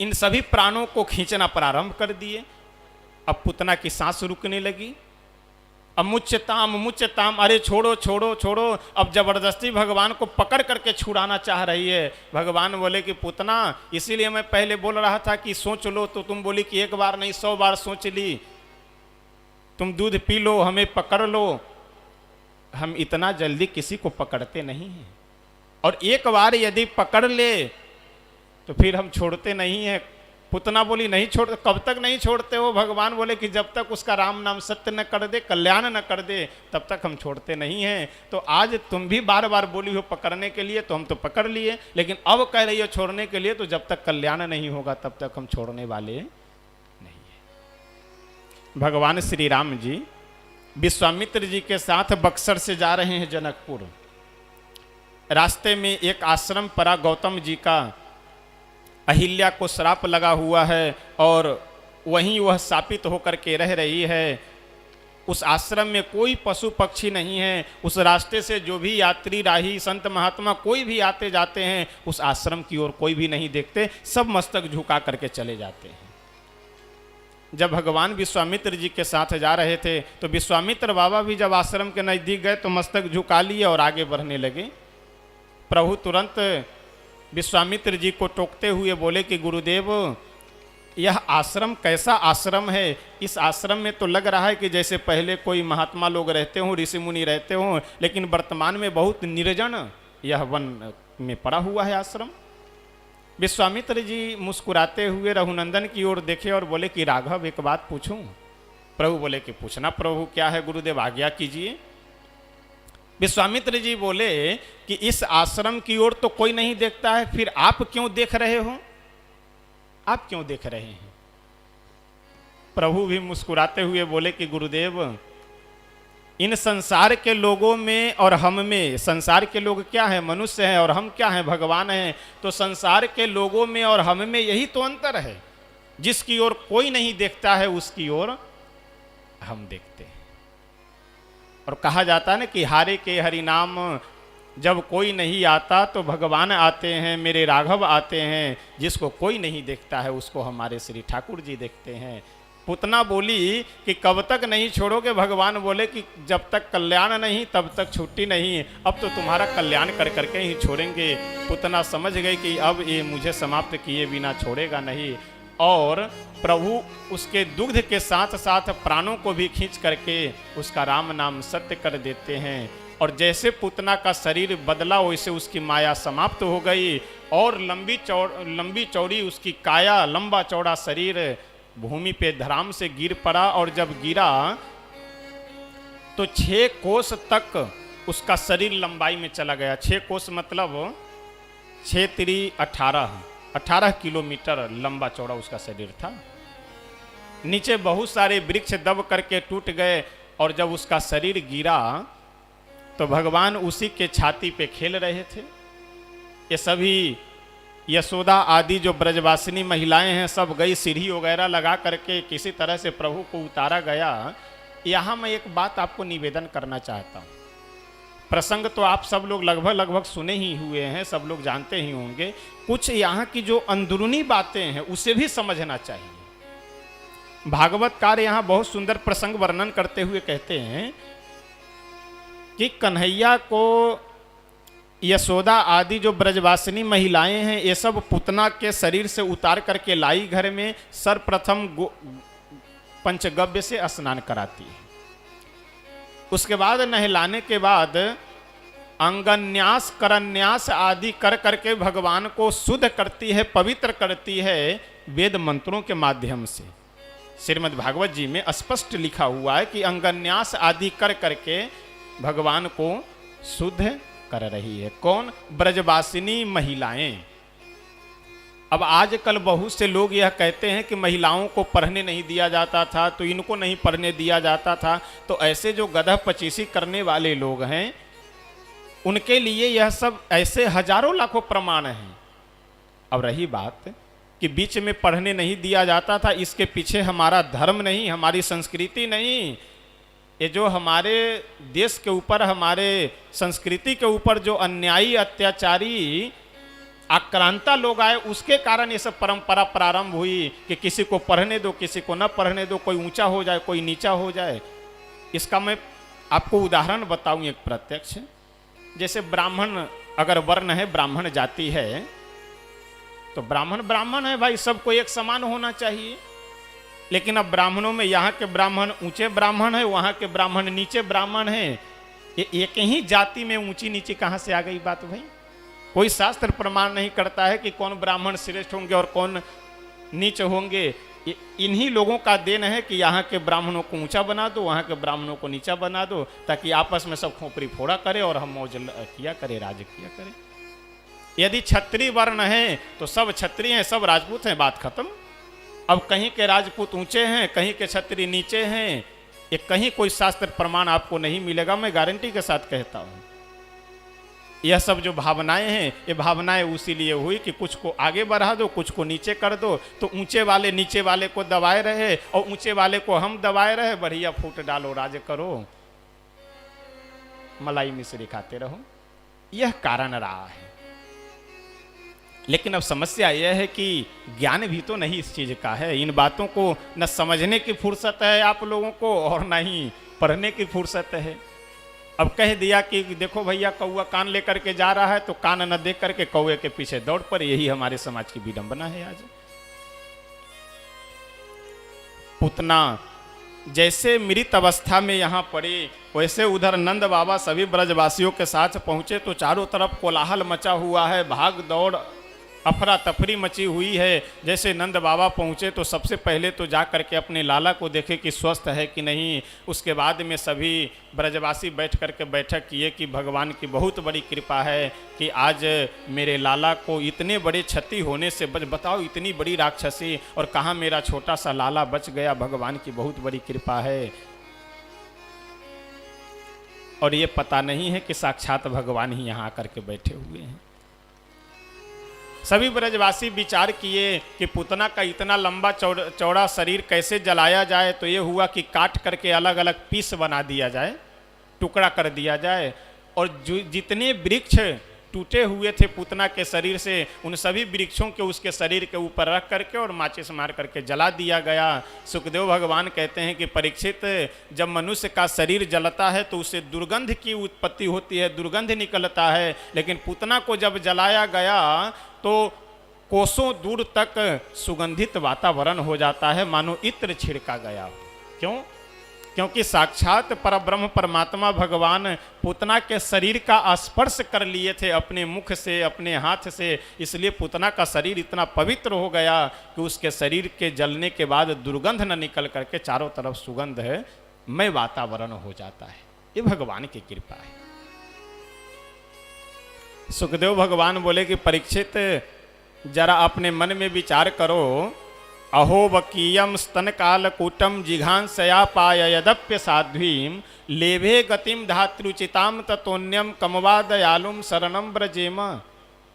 इन सभी प्राणों को खींचना प्रारंभ कर दिए। अब पूतना की सांस रुकने लगी। अब मुच्यताम, अरे छोड़ो छोड़ो छोड़ो। अब जबरदस्ती भगवान को पकड़ करके छुड़ाना चाह रही है। भगवान बोले कि पूतना, इसीलिए मैं पहले बोल रहा था कि सोच लो, तो तुम बोली कि एक बार नहीं 100 बार सोच ली। तुम दूध पी लो, हमें पकड़ लो। हम इतना जल्दी किसी को पकड़ते नहीं हैं, और एक बार यदि पकड़ ले तो फिर हम छोड़ते नहीं हैं। पूतना बोली नहीं छोड़, कब तक नहीं छोड़ते हो? भगवान बोले कि जब तक उसका राम नाम सत्य न कर दे, कल्याण न कर दे, तब तक हम छोड़ते नहीं हैं। तो आज तुम भी बार बार बोली हो पकड़ने के लिए, तो हम तो पकड़ लिए, लेकिन अब कह रही हो छोड़ने के लिए, तो जब तक कल्याण नहीं होगा तब तक हम छोड़ने वाले नहीं है। भगवान श्री राम जी विश्वामित्र जी के साथ बक्सर से जा रहे हैं जनकपुर। रास्ते में एक आश्रम पड़ा गौतम जी का, अहिल्या को श्राप लगा हुआ है और वहीं वह शापित होकर के रह रही है। उस आश्रम में कोई पशु पक्षी नहीं है। उस रास्ते से जो भी यात्री राही संत महात्मा कोई भी आते जाते हैं उस आश्रम की ओर कोई भी नहीं देखते, सब मस्तक झुका करके चले जाते हैं। जब भगवान विश्वामित्र जी के साथ जा रहे थे तो विश्वामित्र बाबा भी जब आश्रम के नज़दीक गए तो मस्तक झुका लिए और आगे बढ़ने लगे। प्रभु तुरंत विश्वामित्र जी को टोकते हुए बोले कि गुरुदेव, यह आश्रम कैसा आश्रम है? इस आश्रम में तो लग रहा है कि जैसे पहले कोई महात्मा लोग रहते हों, ऋषि मुनि रहते हों, लेकिन वर्तमान में बहुत निर्जन यह वन में पड़ा हुआ है आश्रम। विश्वामित्र जी मुस्कुराते हुए रघुनंदन की ओर देखे और बोले कि राघव, एक बात पूछूं? प्रभु बोले कि पूछना प्रभु, क्या है गुरुदेव, आज्ञा कीजिए। विश्वामित्र जी बोले कि इस आश्रम की ओर तो कोई नहीं देखता है, फिर आप क्यों देख रहे हो? आप क्यों देख रहे हैं? प्रभु भी मुस्कुराते हुए बोले कि गुरुदेव, इन संसार के लोगों में और हम में, संसार के लोग क्या है? मनुष्य हैं, और हम क्या हैं? भगवान हैं। तो संसार के लोगों में और हम में यही तो अंतर है, जिसकी ओर कोई नहीं देखता है उसकी ओर हम देखते हैं। और कहा जाता है ना कि हारे के हरि नाम जब कोई नहीं आता तो भगवान आते हैं, मेरे राघव आते हैं। जिसको कोई नहीं देखता है उसको हमारे श्री ठाकुर जी देखते हैं। पुतना बोली कि कब तक नहीं छोड़ोगे? भगवान बोले कि जब तक कल्याण नहीं तब तक छुट्टी नहीं, अब तो तुम्हारा कल्याण कर करके ही छोड़ेंगे। पुतना समझ गए कि अब ये मुझे समाप्त किए बिना छोड़ेगा नहीं, और प्रभु उसके दुग्ध के साथ साथ प्राणों को भी खींच करके उसका राम नाम सत्य कर देते हैं। और जैसे पुतना का शरीर बदला वैसे उसकी माया समाप्त हो गई और लंबी चौड़ी उसकी काया, लंबा चौड़ा शरीर भूमि पे धराम से गिर पड़ा। और जब गिरा तो 6 कोस तक उसका शरीर लंबाई में चला गया। 6 कोस मतलब 6 तिरी 18 किलोमीटर लंबा चौड़ा उसका शरीर था। नीचे बहुत सारे वृक्ष दब करके टूट गए और जब उसका शरीर गिरा तो भगवान उसी के छाती पे खेल रहे थे। ये सभी यशोदा आदि जो ब्रजवासिनी महिलाएं हैं सब गई सीढ़ी वगैरह लगा करके किसी तरह से प्रभु को उतारा गया। यहाँ मैं एक बात आपको निवेदन करना चाहता हूँ। प्रसंग तो आप सब लोग लगभग सुने ही हुए हैं, सब लोग जानते ही होंगे। कुछ यहाँ की जो अंदरूनी बातें हैं उसे भी समझना चाहिए। भागवतकार यहाँ बहुत सुंदर प्रसंग वर्णन करते हुए कहते हैं कि कन्हैया को यशोदा आदि जो ब्रजवासिनी महिलाएं हैं ये सब पुतना के शरीर से उतार करके लाई घर में, सर्वप्रथम पंचगव्य से स्नान कराती है। उसके बाद नहलाने के बाद अंगन्यास करन्यास आदि कर करके भगवान को शुद्ध करती है, पवित्र करती है वेद मंत्रों के माध्यम से। श्रीमद् भागवत जी में स्पष्ट लिखा हुआ है कि अंगन्यास आदि कर करके भगवान को शुद्ध कर रही है। कौन? ब्रजवासिनी महिलाएं। अब आजकल बहुत से लोग यह कहते हैं कि महिलाओं को पढ़ने नहीं दिया जाता था तो इनको नहीं पढ़ने दिया जाता था। तो ऐसे जो गधा पचीसी करने वाले लोग हैं उनके लिए यह सब ऐसे हजारों लाखों प्रमाण हैं। अब रही बात कि बीच में पढ़ने नहीं दिया जाता था, इसके पीछे हमारा धर्म नहीं, हमारी संस्कृति नहीं, ये जो हमारे देश के ऊपर, हमारे संस्कृति के ऊपर जो अन्यायी अत्याचारी आक्रांता लोग आए उसके कारण ये सब परंपरा प्रारंभ हुई कि किसी को पढ़ने दो, किसी को न पढ़ने दो, कोई ऊंचा हो जाए, कोई नीचा हो जाए। इसका मैं आपको उदाहरण बताऊं एक प्रत्यक्ष। जैसे ब्राह्मण अगर वर्ण है, ब्राह्मण जाति है, तो ब्राह्मण है भाई, सबको एक समान होना चाहिए। लेकिन अब ब्राह्मणों में यहाँ के ब्राह्मण ऊंचे ब्राह्मण है, वहाँ के ब्राह्मण नीचे ब्राह्मण है। ये एक ही जाति में ऊंची नीची कहाँ से आ गई बात भाई? कोई शास्त्र प्रमाण नहीं करता है कि कौन ब्राह्मण श्रेष्ठ होंगे और कौन नीच होंगे। इन्हीं लोगों का देन है कि यहाँ के ब्राह्मणों को ऊंचा बना दो, वहाँ के ब्राह्मणों को नीचा बना दो, ताकि आपस में सब खोपड़ी फोड़ा करे और हम मौज किया करे, राज किया करे। यदि क्षत्रिय वर्ण है तो सब क्षत्रिय हैं, सब राजपूत हैं, बात खत्म। अब कहीं के राजपूत ऊंचे हैं, कहीं के क्षत्रिय नीचे हैं, ये कहीं कोई शास्त्र प्रमाण आपको नहीं मिलेगा, मैं गारंटी के साथ कहता हूं। यह सब जो भावनाएं हैं, ये भावनाएं उसी लिए हुई कि कुछ को आगे बढ़ा दो, कुछ को नीचे कर दो, तो ऊंचे वाले नीचे वाले को दबाए रहे और ऊंचे वाले को हम दबाए रहे, बढ़िया फूट डालो, राज करो, मलाई मिश्री खाते रहो। यह कारण रहा है। लेकिन अब समस्या यह है कि ज्ञान भी तो नहीं इस चीज का है। इन बातों को न समझने की फुर्सत है आप लोगों को और न ही पढ़ने की फुर्सत है। अब कह दिया कि देखो भैया कौआ कान लेकर के जा रहा है, तो कान न देख करके कौए के पीछे दौड़ पर। यही हमारे समाज की विडंबना है आज। पुतना जैसे मृत अवस्था में यहां पड़े, वैसे उधर नंद बाबा सभी ब्रजवासियों के साथ पहुंचे तो चारों तरफ कोलाहल मचा हुआ है, भाग दौड़ अफरा तफरी मची हुई है। जैसे नंद बाबा पहुंचे तो सबसे पहले तो जा करके अपने लाला को देखे कि स्वस्थ है कि नहीं। उसके बाद में सभी ब्रजवासी बैठ करके बैठक किए कि भगवान की बहुत बड़ी कृपा है कि आज मेरे लाला को इतने बड़े क्षति होने से बताओ, इतनी बड़ी राक्षसी, और कहाँ मेरा छोटा सा लाला बच गया। भगवान की बहुत बड़ी कृपा है। और ये पता नहीं है कि साक्षात भगवान ही यहाँ आकर के बैठे हुए हैं। सभी ब्रजवासी विचार किए कि पुतना का इतना लंबा चौड़ा शरीर कैसे जलाया जाए। तो ये हुआ कि काट करके अलग अलग पीस बना दिया जाए, टुकड़ा कर दिया जाए, और जितने वृक्ष टूटे हुए थे पुतना के शरीर से, उन सभी वृक्षों के उसके शरीर के ऊपर रख करके और माचिस मार करके जला दिया गया। सुखदेव भगवान कहते हैं कि परीक्षित, जब मनुष्य का शरीर जलता है तो उससे दुर्गंध की उत्पत्ति होती है, दुर्गंध निकलता है। लेकिन पुतना को जब जलाया गया तो कोसों दूर तक सुगंधित वातावरण हो जाता है, मानो इत्र छिड़का गया। क्यों? क्योंकि साक्षात परब्रह्म परमात्मा भगवान पुतना के शरीर का स्पर्श कर लिए थे अपने मुख से, अपने हाथ से। इसलिए पुतना का शरीर इतना पवित्र हो गया कि उसके शरीर के जलने के बाद दुर्गंध न निकल करके चारों तरफ सुगंध है मय वातावरण हो जाता है। ये भगवान की कृपा है। सुखदेव भगवान बोले कि परीक्षित, जरा अपने मन में विचार करो। अहो वकीयम स्तन काल कूटम जिघांसया पाय यदप्य साध्वीम लेभे गतिम धातृचिताम ततोन्यम कमवा दयालुम शरणम ब्रजेम।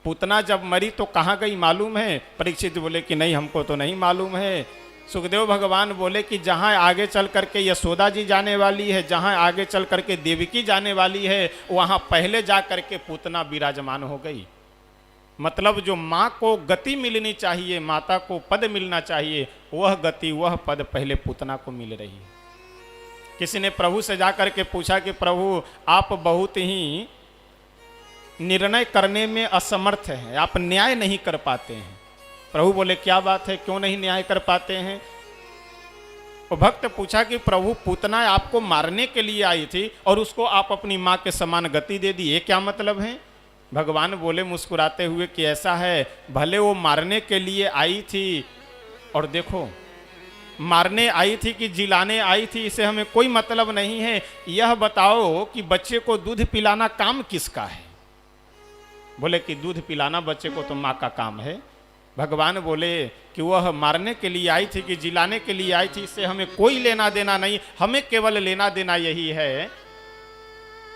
पुतना जब मरी तो कहाँ गई मालूम है? परीक्षित बोले कि नहीं, हमको तो नहीं मालूम है। सुखदेव भगवान बोले कि जहाँ आगे चल करके यशोदा जी जाने वाली है, जहाँ आगे चल करके देवकी जाने वाली है, वहाँ पहले जा करके पुतना विराजमान हो गई। मतलब जो माँ को गति मिलनी चाहिए, माता को पद मिलना चाहिए, वह गति वह पद पहले पुतना को मिल रही है। किसी ने प्रभु से जाकर के पूछा कि प्रभु आप बहुत ही निर्णय करने में असमर्थ हैं, आप न्याय नहीं कर पाते हैं। प्रभु बोले क्या बात है, क्यों नहीं न्याय कर पाते हैं? वो भक्त पूछा कि प्रभु पुतना आपको मारने के लिए आई थी और उसको आप अपनी माँ के समान गति दे दी, ये क्या मतलब है? भगवान बोले मुस्कुराते हुए कि ऐसा है, भले वो मारने के लिए आई थी और देखो मारने आई थी कि जिलाने आई थी, इसे हमें कोई मतलब नहीं है। यह बताओ कि बच्चे को दूध पिलाना काम किसका है? बोले कि दूध पिलाना बच्चे को तो माँ का काम है। भगवान बोले कि वह मारने के लिए आई थी कि जिलाने के लिए आई थी, इससे हमें कोई लेना देना नहीं। हमें केवल लेना देना यही है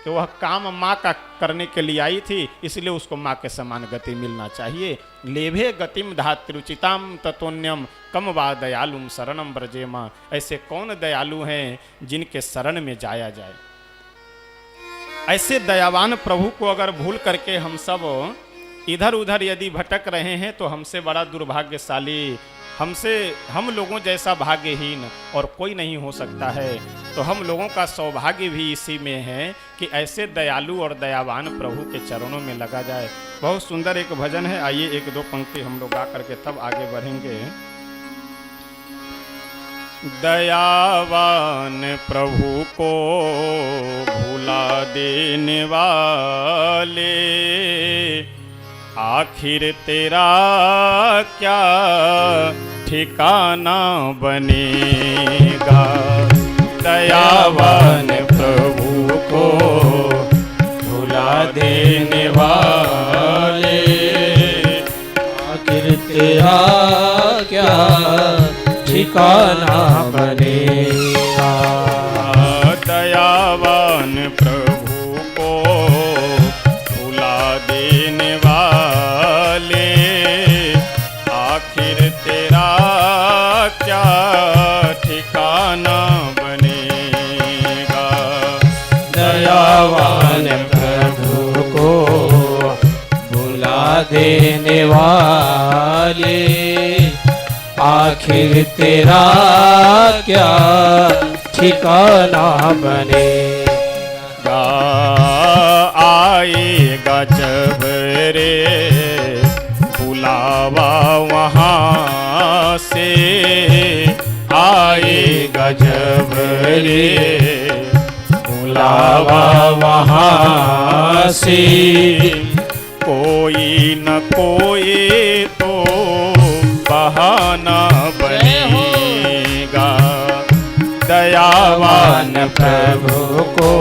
कि वह काम माँ का करने के लिए आई थी, इसलिए उसको माँ के समान गति मिलना चाहिए। लेभे गतिम धातृचिताम ततोन्यम कम वा दयालुम शरणम ब्रजेमा। ऐसे कौन दयालु हैं जिनके शरण में जाया जाए? ऐसे दयावान प्रभु को अगर भूल करके हम सब इधर उधर यदि भटक रहे हैं तो हमसे बड़ा दुर्भाग्यशाली, हम लोगों जैसा भाग्यहीन और कोई नहीं हो सकता है। तो हम लोगों का सौभाग्य भी इसी में है कि ऐसे दयालु और दयावान प्रभु के चरणों में लगा जाए। बहुत सुंदर एक भजन है, आइए एक दो पंक्ति हम लोग गा करके तब आगे बढ़ेंगे। दयावान प्रभु को भुला देने वाले, आखिर तेरा क्या ठिकाना बनेगा। दयावान प्रभु को भुला देने वाले, आखिर तेरा क्या ठिकाना बनेगा। दयावान प्रभु को बुला देने वाले, आखिर तेरा क्या ठिकाना बनेगा। आएगा जब रे बुलावा वहाँ से, आएगा जब रे बुलावा वहाँ से, कोई न कोई तो बहाना बनेगा। दयावान प्रभु को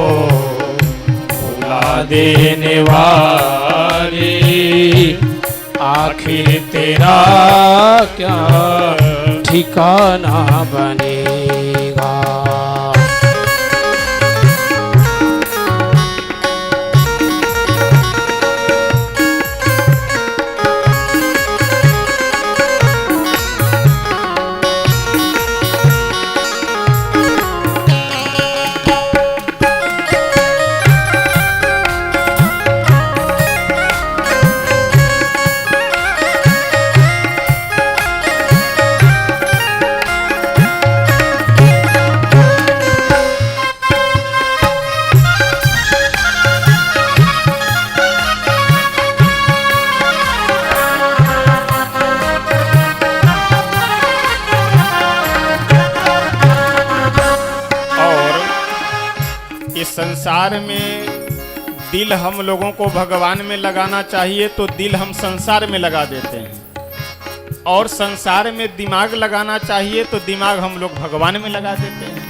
बुला देने वाले, आखिर तेरा क्या ठिकाना बनेगा। इस संसार में दिल हम लोगों को भगवान में लगाना चाहिए तो दिल हम संसार में लगा देते हैं, और संसार में दिमाग लगाना चाहिए तो दिमाग हम लोग भगवान में लगा देते हैं।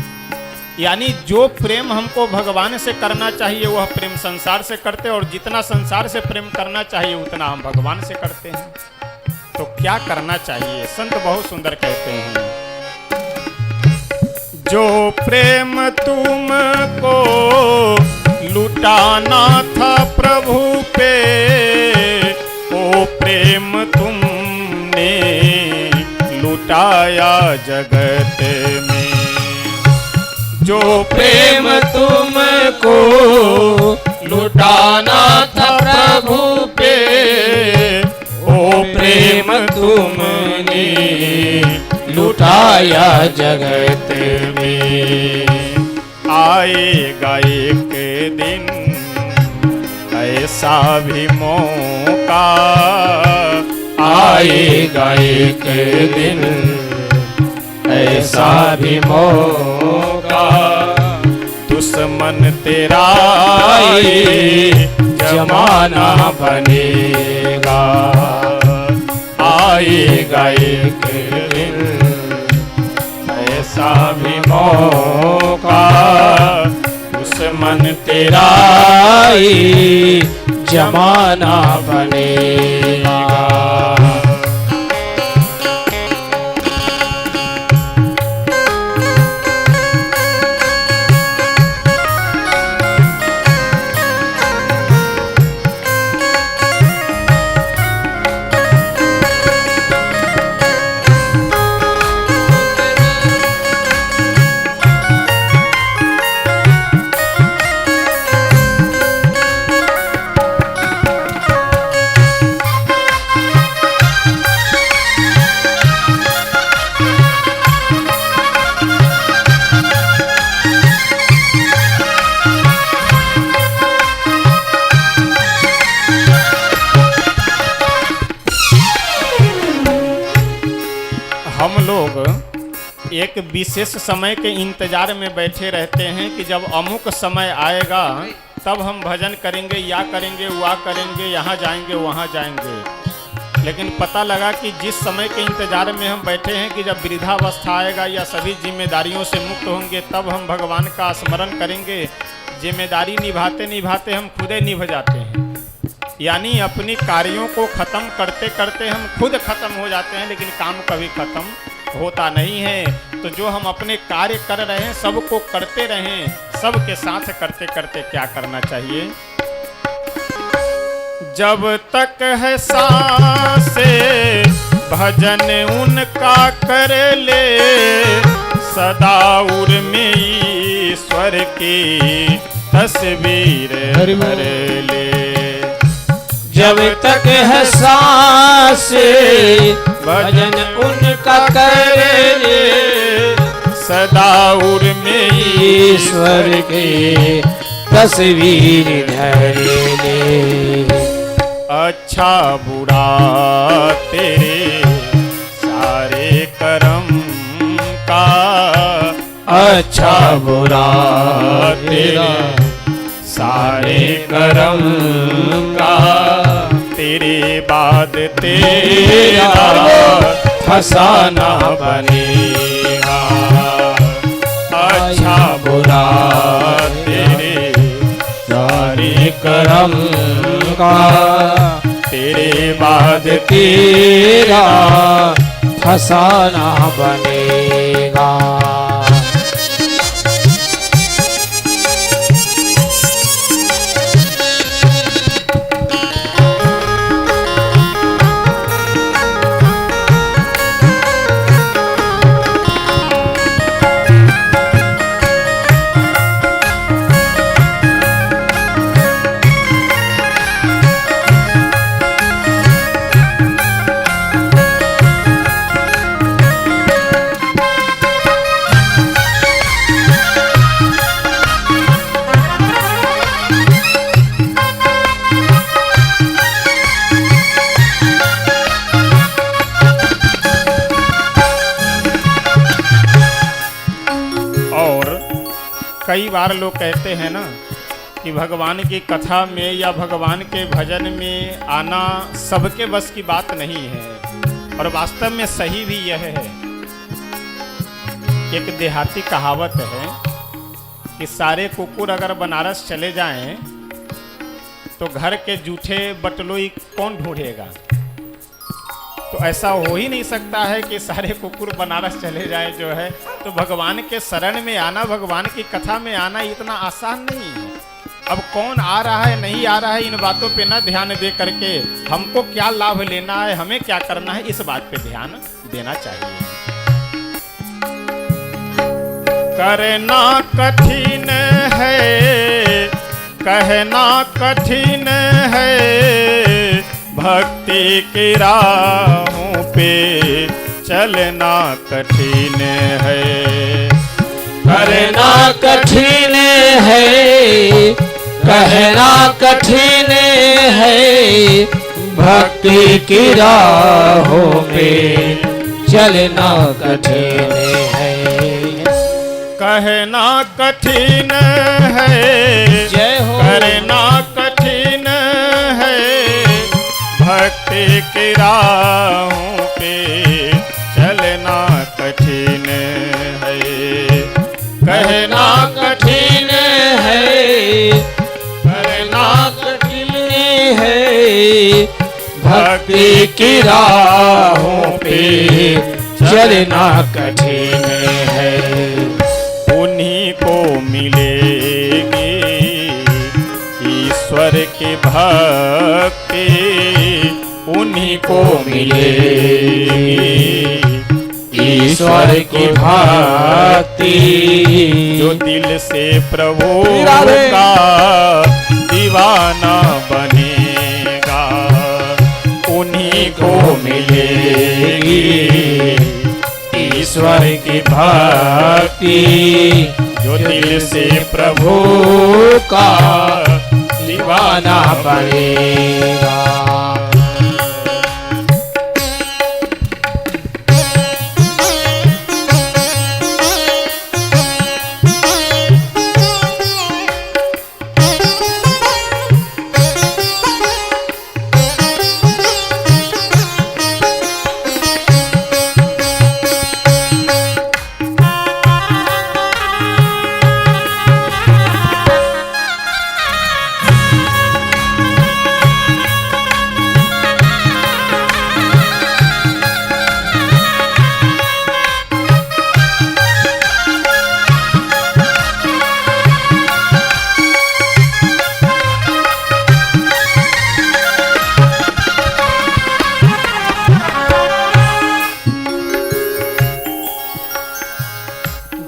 यानी जो प्रेम हमको भगवान से करना चाहिए वह प्रेम संसार से करते, और जितना संसार से प्रेम करना चाहिए उतना हम भगवान से करते हैं। तो क्या करना चाहिए? संत बहुत सुंदर कहते हैं, जो प्रेम तुमको लुटाना था प्रभु पे, वो प्रेम तुमने लुटाया जगत में। जो प्रेम तुमको लुटाना था प्रभु पे, वो प्रेम तुमने लुटाया जगत में। आएगा एक दिन ऐसा भी मौका, आएगा एक दिन ऐसा भी मौका, दुश्मन तेरा जमाना बनेगा। आएगा एक दिन ऐसा भी मौका, दुश्मन तेरा जमाना बनेगा। हम लोग एक विशेष समय के इंतजार में बैठे रहते हैं कि जब अमुक समय आएगा तब हम भजन करेंगे, या करेंगे, वह करेंगे, यहाँ जाएंगे, वहाँ जाएंगे। लेकिन पता लगा कि जिस समय के इंतजार में हम बैठे हैं कि जब वृद्धावस्था आएगा या सभी जिम्मेदारियों से मुक्त होंगे तब हम भगवान का स्मरण करेंगे। जिम्मेदारी निभाते निभाते हम खुदे निभ जाते हैं, यानी अपनी कार्यों को खत्म करते करते हम खुद खत्म हो जाते हैं, लेकिन काम कभी खत्म होता नहीं है। तो जो हम अपने कार्य कर रहे हैं सबको करते रहें, सबके साथ करते करते क्या करना चाहिए? जब तक है सांसें भजन उनका कर ले, सदा उर में ईश्वर की तस्वीर हरि भर ले। जब तक है सांस भजन उनका करे, सदा उर में ईश्वर के तस्वीर धरे ले। अच्छा बुरा तेरे सारे कर्म का, अच्छा बुरा तेरा सारे कर्म का, तेरे बाद तेरा फसाना बनेगा। अच्छा बुरा तेरे सारे करम का, तेरे बाद तेरा फसाना बनेगा। कई बार लोग कहते हैं ना कि भगवान की कथा में या भगवान के भजन में आना सबके बस की बात नहीं है, और वास्तव में सही भी यह है। एक देहाती कहावत है कि सारे कुकुर अगर बनारस चले जाएं तो घर के जूठे बटलोई कौन ढूंढेगा। तो ऐसा हो ही नहीं सकता है कि सारे कुकुर बनारस चले जाएं जो है। तो भगवान के शरण में आना, भगवान की कथा में आना इतना आसान नहीं है। अब कौन आ रहा है नहीं आ रहा है इन बातों पे ना ध्यान दे करके हमको क्या लाभ लेना है, हमें क्या करना है, इस बात पे ध्यान देना चाहिए। करना कठिन है, कहना कठिन है, भक्ति की राहों पे चलना कठिन है। करना कठिन है, कहना कठिन है, भक्ति की राहों पे चलना कठिन है। कहना कठिन है, जय हो। करना कठिन है, भक्ति की राहों पे चलना कठिन है। कहना कठिन है, करना कठिन है, भक्ति की राहों पे चलना कठिन है। उन्हीं को मिलेगी ईश्वर की भक्ति, उन्हीं को मिलेगी ईश्वर की भक्ति, जो दिल से प्रभु का दीवाना बनेगा। उन्हीं को मिलेगी ईश्वर की भक्ति, जो दिल से प्रभु का दीवाना बनेगा।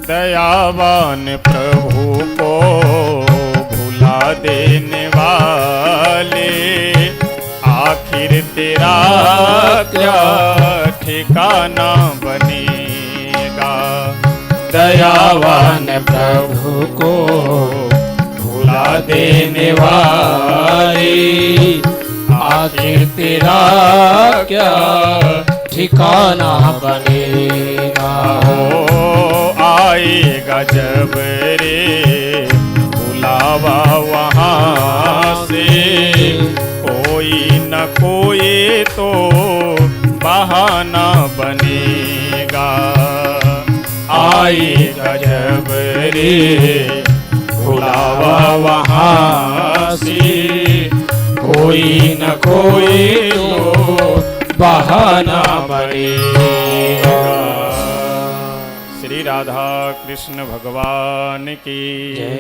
दयावान प्रभु को तेरा क्या ठिकाना बनेगा। दयावान प्रभु को भुला देने वाली, आखिर तेरा क्या ठिकाना बनेगा। हो आएगा जब रे बुलावा वहाँ से, कोई न कोई तो बहाना बनेगा। आएगा जब रे बुलावा वहाँ से, कोई न कोई तो बहाना बनेगा। श्री राधा कृष्ण भगवान की जय।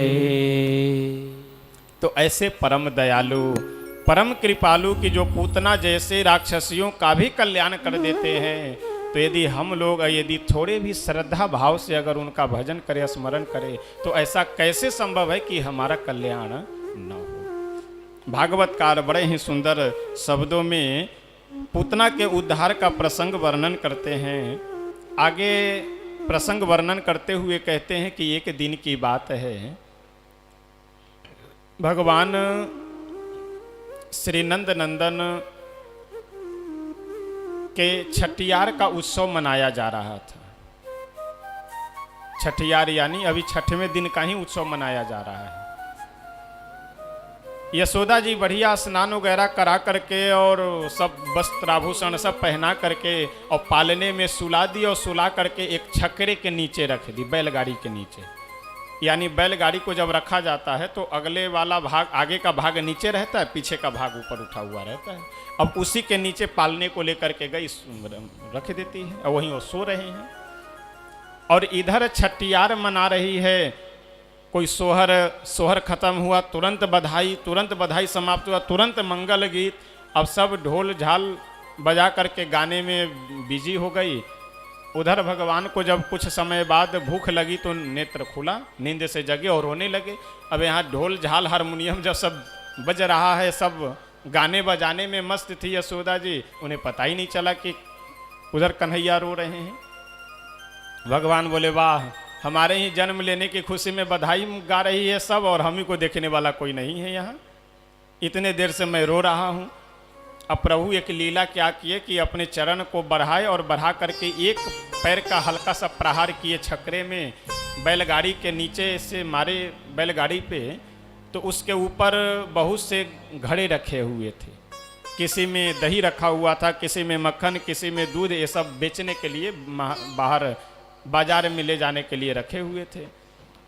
तो ऐसे परम दयालु परम कृपालु की जो पूतना जैसे राक्षसियों का भी कल्याण कर देते हैं, तो यदि हम लोग यदि थोड़े भी श्रद्धा भाव से अगर उनका भजन करें, स्मरण करें, तो ऐसा कैसे संभव है कि हमारा कल्याण न हो। भागवतकार बड़े ही सुंदर शब्दों में पूतना के उद्धार का प्रसंग वर्णन करते हैं। आगे प्रसंग वर्णन करते हुए कहते हैं कि एक दिन की बात है, भगवान श्री नंद नंदन के छठियार का उत्सव मनाया जा रहा था। छठियार यानी अभी छठवें दिन का ही उत्सव मनाया जा रहा है। यशोदा जी बढ़िया स्नान वगैरह करा करके और सब वस्त्र आभूषण सब पहना करके और पालने में सुला दी, और सुला करके एक छकरे के नीचे रख दी, बैलगाड़ी के नीचे। यानी बैलगाड़ी को जब रखा जाता है तो अगले वाला भाग, आगे का भाग नीचे रहता है, पीछे का भाग ऊपर उठा हुआ रहता है। अब उसी के नीचे पालने को लेकर के गई रख देती है, और वहीं वो सो रहे हैं। और इधर छठियार मना रही है। कोई सोहर खत्म हुआ, तुरंत बधाई समाप्त हुआ, तुरंत मंगल गीत। अब सब ढोल झाल बजा करके गाने में बिजी हो गई। उधर भगवान को जब कुछ समय बाद भूख लगी तो नेत्र खुला, नींद से जगे और रोने लगे। अब यहाँ ढोल झाल हारमोनियम जब सब बज रहा है, सब गाने बजाने में मस्त थी यशोदा जी, उन्हें पता ही नहीं चला कि उधर कन्हैया रो रहे हैं। भगवान बोले, वाह, हमारे ही जन्म लेने की खुशी में बधाई गा रही है सब, और हम ही को देखने वाला कोई नहीं है यहाँ। इतने देर से मैं रो रहा हूँ। अब प्रभु एक लीला क्या किए कि अपने चरण को बढ़ाए और बढ़ा करके एक पैर का हल्का सा प्रहार किए छकरे में, बैलगाड़ी के नीचे से मारे बैलगाड़ी पे। तो उसके ऊपर बहुत से घड़े रखे हुए थे, किसी में दही रखा हुआ था, किसी में मक्खन, किसी में दूध, ये सब बेचने के लिए बाहर बाजार में ले जाने के लिए रखे हुए थे।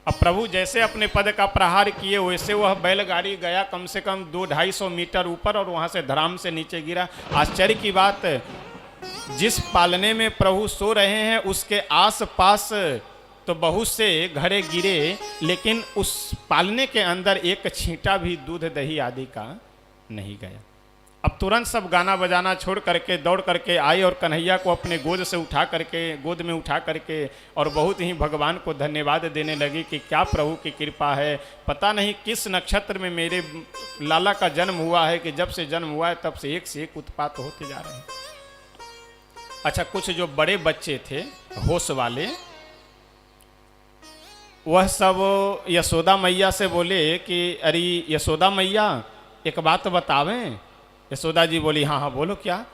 अब प्रभु जैसे अपने पद का प्रहार किए, वैसे वह बैलगाड़ी गया कम से कम 200-250 मीटर ऊपर, और वहाँ से धड़ाम से नीचे गिरा। आश्चर्य की बात, जिस पालने में प्रभु सो रहे हैं उसके आस पास तो बहुत से घड़े गिरे, लेकिन उस पालने के अंदर एक छींटा भी दूध दही आदि का नहीं गया। अब तुरंत सब गाना बजाना छोड़ करके दौड़ करके आई और कन्हैया को अपने गोद में उठा करके और बहुत ही भगवान को धन्यवाद देने लगी कि क्या प्रभु की कृपा है। पता नहीं किस नक्षत्र में मेरे लाला का जन्म हुआ है कि जब से जन्म हुआ है तब से एक उत्पात होते जा रहे हैं। अच्छा, कुछ जो बड़े बच्चे थे होश वाले, वह सब यशोदा मैया से बोले कि अरे यशोदा मैया, एक बात बतावें। यशोदा जी बोली, हाँ हाँ बोलो क्या।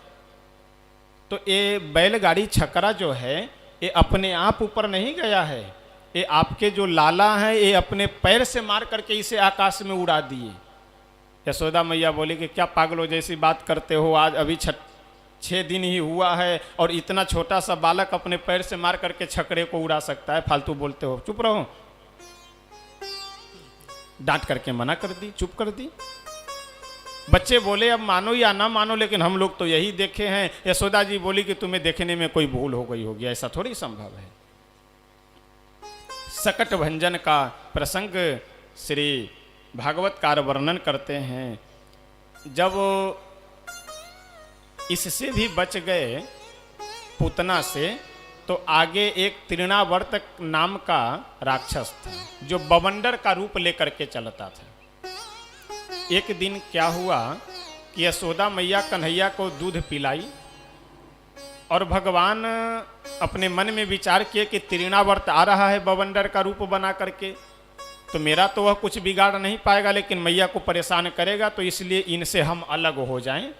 तो ये बैलगाड़ी छकरा जो है ये अपने आप ऊपर नहीं गया है, ये आपके जो लाला हैं ये अपने पैर से मार करके इसे आकाश में उड़ा दिए। यशोदा मैया बोली कि क्या पागलों जैसी बात करते हो, आज अभी 6 दिन ही हुआ है और इतना छोटा सा बालक अपने पैर से मार करके छकरे को उड़ा सकता है, फालतू बोलते हो, चुप रहो। डांट करके मना कर दी, चुप कर दी। बच्चे बोले अब मानो या ना मानो, लेकिन हम लोग तो यही देखे हैं। यशोदा जी बोली कि तुम्हें देखने में कोई भूल हो गई होगी, ऐसा थोड़ी संभव है। सकट भंजन का प्रसंग श्री भागवतकार वर्णन करते हैं। जब इससे भी बच गए पूतना से, तो आगे एक तृणावर्त नाम का राक्षस था जो बवंडर का रूप लेकर के चलता था। एक दिन क्या हुआ कि यशोदा मैया कन्हैया को दूध पिलाई और भगवान अपने मन में विचार किए कि तृणावर्त आ रहा है बवंडर का रूप बना करके, तो मेरा तो वह कुछ बिगाड़ नहीं पाएगा लेकिन मैया को परेशान करेगा, तो इसलिए इनसे हम अलग हो जाएं,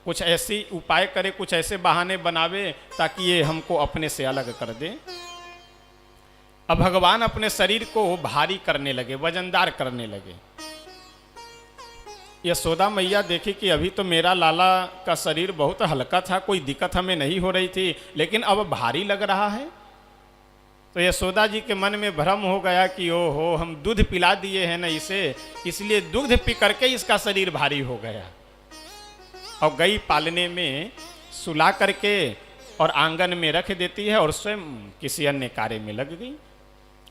कुछ ऐसी उपाय करे, कुछ ऐसे बहाने बनावे ताकि ये हमको अपने से अलग कर दे। अब भगवान अपने शरीर को भारी करने लगे, वजनदार करने लगे। यशोदा मैया देखी कि अभी तो मेरा लाला का शरीर बहुत हल्का था, कोई दिक्कत हमें नहीं हो रही थी, लेकिन अब भारी लग रहा है। तो यशोदा जी के मन में भ्रम हो गया कि ओहो, हम दूध पिला दिए हैं ना इसे, इसलिए दूध पी करके इसका शरीर भारी हो गया। और गई पालने में सुला करके और आंगन में रख देती है और स्वयं किसी अन्य कार्य में लग गई।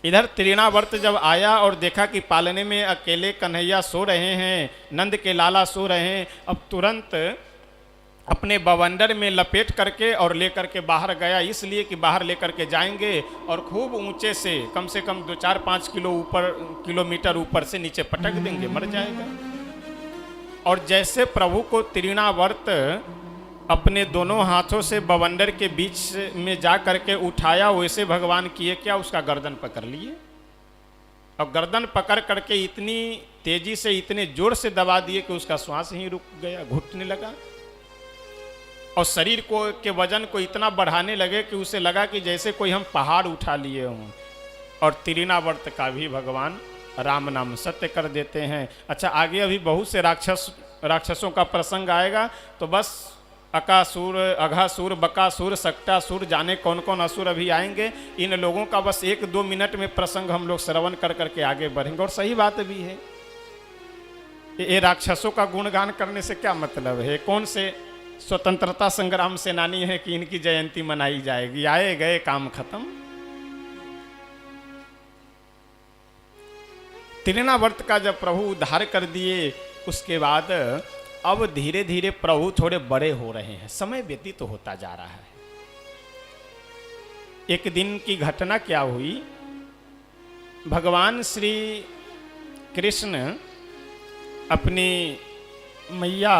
इधर तृणावर्त जब आया और देखा कि पालने में अकेले कन्हैया सो रहे हैं, नंद के लाला सो रहे हैं, अब तुरंत अपने बवंडर में लपेट करके और लेकर के बाहर गया, इसलिए कि बाहर लेकर के जाएंगे और खूब ऊंचे से कम 2-4-5 किलोमीटर ऊपर से नीचे पटक देंगे, मर जाएगा। और जैसे प्रभु को तृणावर्त अपने दोनों हाथों से बवंडर के बीच में जा करके उठाया, वैसे भगवान किए क्या, उसका गर्दन पकड़ लिए और गर्दन पकड़ करके इतनी तेजी से इतने जोर से दबा दिए कि उसका श्वास ही रुक गया, घुटने लगा। और शरीर को के वजन को इतना बढ़ाने लगे कि उसे लगा कि जैसे कोई हम पहाड़ उठा लिए हों। और तृणावर्त का भी भगवान राम नाम सत्य कर देते हैं। अच्छा, आगे अभी बहुत से राक्षसों का प्रसंग आएगा, तो बस अकासुर, अघासुर, बकासुर, सक्टासुर, जाने कौन कौन असुर अभी आएंगे। इन लोगों का बस 1-2 मिनट में प्रसंग हम लोग श्रवण कर करके आगे बढ़ेंगे। और सही बात भी है, ये राक्षसों का गुणगान करने से क्या मतलब है? कौन से स्वतंत्रता संग्राम सेनानी है कि इनकी जयंती मनाई जाएगी? आए गए काम खत्म। तृणावर्त का जब प्रभु उद्धार कर दिए, उसके बाद अब धीरे धीरे प्रभु थोड़े बड़े हो रहे हैं, समय व्यतीत तो होता जा रहा है। एक दिन की घटना क्या हुई, भगवान श्री कृष्ण अपनी मैया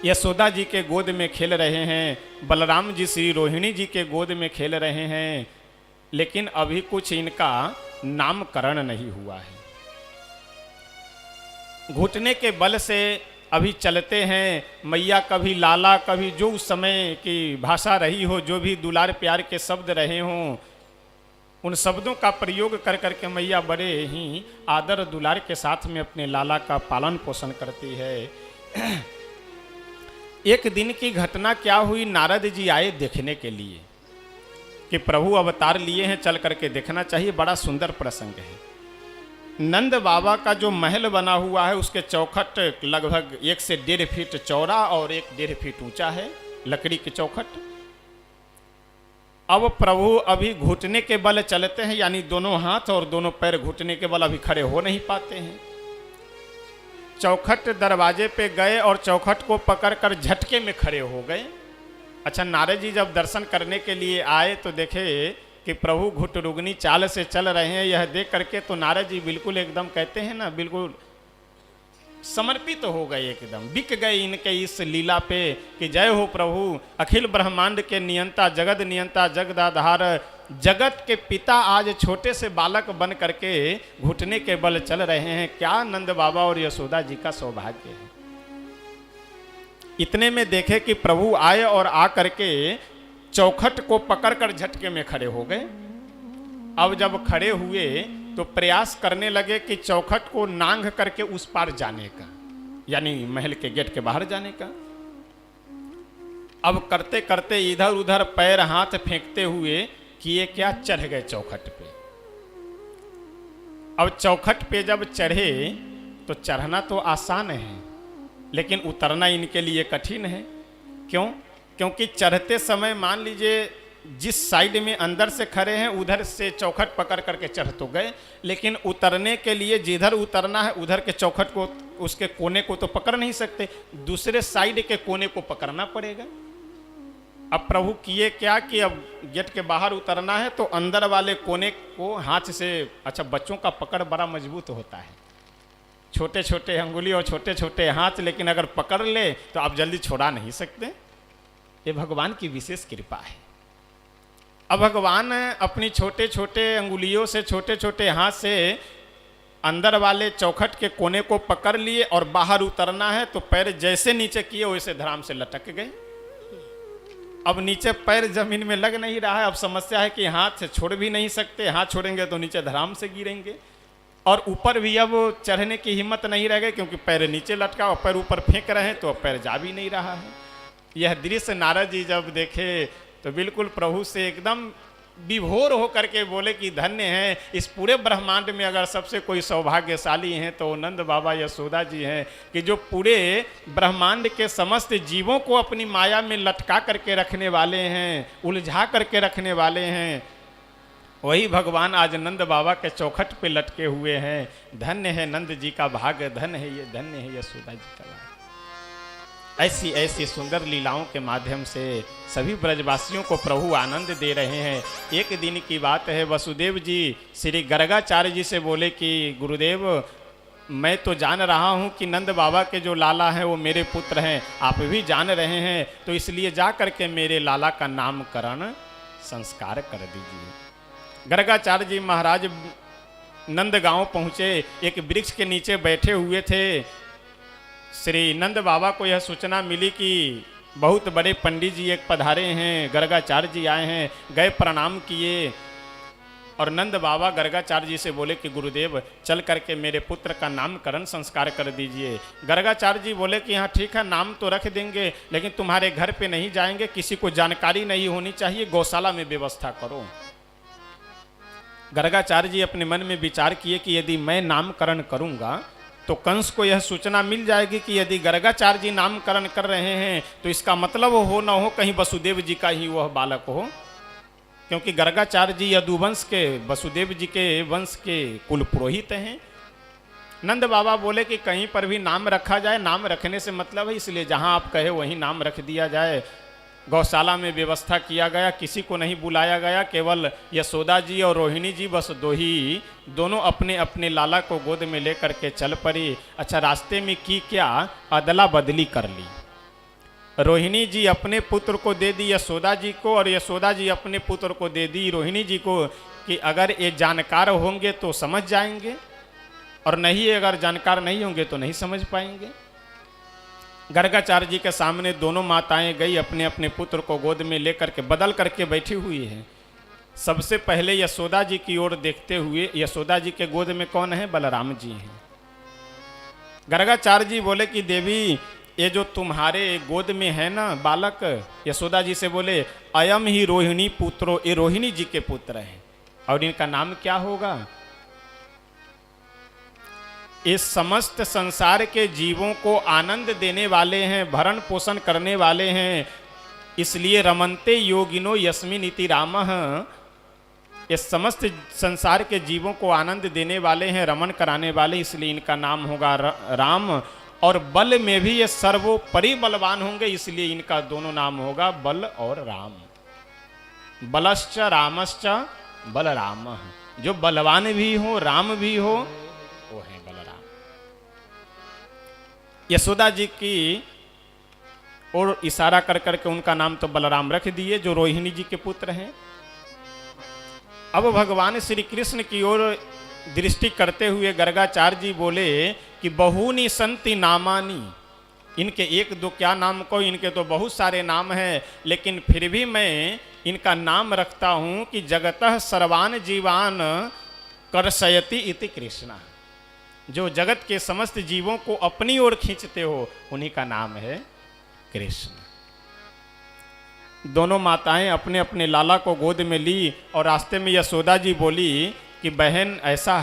यशोदा जी के गोद में खेल रहे हैं, बलराम जी श्री रोहिणी जी के गोद में खेल रहे हैं, लेकिन अभी कुछ इनका नामकरण नहीं हुआ है। घुटने के बल से अभी चलते हैं, मैया कभी लाला, कभी जो उस समय की भाषा रही हो, जो भी दुलार प्यार के शब्द रहे हों, उन शब्दों का प्रयोग कर करके मैया बड़े ही आदर दुलार के साथ में अपने लाला का पालन पोषण करती है। एक दिन की घटना क्या हुई, नारद जी आए देखने के लिए कि प्रभु अवतार लिए हैं, चल करके देखना चाहिए। बड़ा सुंदर प्रसंग है। नंद बाबा का जो महल बना हुआ है, उसके चौखट लगभग 1 से 1.5 फीट चौड़ा और 1-1.5 फीट ऊंचा है, लकड़ी के चौखट। अब प्रभु अभी घुटने के बल चलते हैं, यानी दोनों हाथ और दोनों पैर घुटने के बल अभी खड़े हो नहीं पाते हैं। चौखट दरवाजे पे गए और चौखट को पकड़कर झटके में खड़े हो गए। अच्छा, नारद जी जब दर्शन करने के लिए आए तो देखे कि प्रभु घुटरुगनी चाल से चल रहे हैं। यह देख करके तो नारद जी बिल्कुल एकदम कहते हैं ना, बिल्कुल समर्पित तो हो गए, एकदम बिक गए इनके इस लीला पे कि जय हो प्रभु, अखिल ब्रह्मांड के नियंता, जगत नियंता, जगदाधार, जगत के पिता आज छोटे से बालक बन करके घुटने के बल चल रहे हैं। क्या नंद बाबा और यशोदा जी का सौभाग्य है। इतने में देखे कि प्रभु आए और आ करके चौखट को पकड़कर झटके में खड़े हो गए। अब जब खड़े हुए तो प्रयास करने लगे कि चौखट को नांग करके उस पार जाने का, यानी महल के गेट के बाहर जाने का। अब करते करते इधर उधर पैर हाथ फेंकते हुए किए क्या, चढ़ गए चौखट पे। अब चौखट पे जब चढ़े तो चढ़ना तो आसान है, लेकिन उतरना इनके लिए कठिन है। क्यों? क्योंकि चढ़ते समय मान लीजिए जिस साइड में अंदर से खड़े हैं उधर से चौखट पकड़ करके चढ़ तो गए, लेकिन उतरने के लिए जिधर उतरना है उधर के चौखट को, उसके कोने को तो पकड़ नहीं सकते, दूसरे साइड के कोने को पकड़ना पड़ेगा। अब प्रभु किए क्या कि अब गेट के बाहर उतरना है तो अंदर वाले कोने को हाथ से, अच्छा बच्चों का पकड़ बड़ा मजबूत होता है, छोटे छोटे अंगुली और छोटे छोटे हाथ, लेकिन अगर पकड़ ले तो आप जल्दी छोड़ा नहीं सकते। ये भगवान की विशेष कृपा है। अब भगवान अपनी छोटे छोटे अंगुलियों से, छोटे छोटे हाथ से अंदर वाले चौखट के कोने को पकड़ लिए और बाहर उतरना है तो पैर जैसे नीचे किए वैसे धड़ाम से लटक गए। अब नीचे पैर जमीन में लग नहीं रहा है। अब समस्या है कि हाथ से छोड़ भी नहीं सकते, हाथ छोड़ेंगे तो नीचे धड़ाम से गिरेंगे, और ऊपर भी अब चढ़ने की हिम्मत नहीं रह गई क्योंकि पैर नीचे लटका और पैर ऊपर फेंक रहे हैं तो अब पैर जा भी नहीं रहा है। यह दृश्य नारद जी जब देखे तो बिल्कुल प्रभु से एकदम विभोर होकर के बोले कि धन्य है, इस पूरे ब्रह्मांड में अगर सबसे कोई सौभाग्यशाली हैं तो नंद बाबा यशोदा जी हैं कि जो पूरे ब्रह्मांड के समस्त जीवों को अपनी माया में लटका करके रखने वाले हैं, उलझा करके रखने वाले हैं। वही भगवान आज नंद बाबा के चौखट पे लटके हुए हैं। धन्य है नंद जी का भाग्य, धन्य है ये, धन्य है यशोदा जी का भाग्य। ऐसी ऐसी सुंदर लीलाओं के माध्यम से सभी ब्रजवासियों को प्रभु आनंद दे रहे हैं। एक दिन की बात है, वसुदेव जी श्री गर्गाचार्य जी से बोले कि गुरुदेव, मैं तो जान रहा हूँ कि नंद बाबा के जो लाला हैं वो मेरे पुत्र हैं, आप भी जान रहे हैं, तो इसलिए जा कर के मेरे लाला का नामकरण संस्कार कर दीजिए। गर्गाचार्य जी महाराज नंदगांव पहुँचे, एक वृक्ष के नीचे बैठे हुए थे। श्री नंद बाबा को यह सूचना मिली कि बहुत बड़े पंडित जी एक पधारे हैं, गर्गाचार्य जी आए हैं। गए, प्रणाम किए और नंद बाबा गर्गाचार्य जी से बोले कि गुरुदेव चल करके मेरे पुत्र का नामकरण संस्कार कर दीजिए। गर्गाचार्य जी बोले कि हाँ ठीक है, नाम तो रख देंगे, लेकिन तुम्हारे घर पे नहीं जाएंगे, किसी को जानकारी नहीं होनी चाहिए, गौशाला में व्यवस्था करो। गर्गाचार्य जी अपने मन में विचार किए कि यदि मैं नामकरण करूंगा तो कंस को यह सूचना मिल जाएगी कि यदि गर्गाचार्य जी नामकरण कर रहे हैं तो इसका मतलब हो न हो कहीं वसुदेव जी का ही वह बालक हो, क्योंकि गर्गाचार्य जी यदुवंश के, वसुदेव जी के वंश के कुल पुरोहित हैं। नंद बाबा बोले कि कहीं पर भी नाम रखा जाए, नाम रखने से मतलब है, इसलिए जहां आप कहे वहीं नाम रख दिया जाए। गौशाला में व्यवस्था किया गया, किसी को नहीं बुलाया गया, केवल यशोदा जी और रोहिणी जी बस दोनों अपने अपने लाला को गोद में लेकर के चल पड़ी। अच्छा, रास्ते में की क्या अदला बदली कर ली। रोहिणी जी अपने पुत्र को दे दी यशोदा जी को और यशोदा जी अपने पुत्र को दे दी रोहिणी जी को कि अगर ये जानकार होंगे तो समझ जाएंगे और नहीं, अगर जानकार नहीं होंगे तो नहीं समझ पाएंगे। गर्गाचार्य जी के सामने दोनों माताएं गई, अपने अपने पुत्र को गोद में लेकर के बदल करके बैठी हुई है। सबसे पहले यशोदा जी की ओर देखते हुए, यशोदा जी के गोद में कौन है? बलराम जी हैं। गर्गाचार्य जी बोले कि देवी, ये जो तुम्हारे गोद में है ना बालक, यशोदा जी से बोले अयम ही रोहिणी पुत्रो, ये रोहिणी जी के पुत्र हैं और इनका नाम क्या होगा? इस समस्त संसार के जीवों को आनंद देने वाले हैं, भरण पोषण करने वाले हैं, इसलिए रमन्ते योगिनो यस्मिन इति रामः। इस समस्त संसार के जीवों को आनंद देने वाले हैं, रमन कराने वाले, इसलिए इनका नाम होगा राम। और बल में भी ये सर्वोपरि बलवान होंगे, इसलिए इनका दोनों नाम होगा बल और राम। बलश्च रामश्च बलराम। जो बलवान भी हो, राम भी हो, वो है बलराम। यशोदा जी की और इशारा कर करके उनका नाम तो बलराम रख दिए, जो रोहिणी जी के पुत्र हैं। अब भगवान श्री कृष्ण की ओर दृष्टि करते हुए गर्गाचार्य जी बोले कि बहुनी संति नामानी, इनके एक दो क्या नाम को, इनके तो बहुत सारे नाम हैं, लेकिन फिर भी मैं इनका नाम रखता हूं कि जगतः सर्वान जीवान कर्षयति इति कृष्णा। जो जगत के समस्त जीवों को अपनी ओर खींचते हो, उन्हीं का नाम है कृष्ण। दोनों माताएं अपने अपने लाला को गोद में ली और रास्ते में यशोदा जी बोली कि बहन ऐसा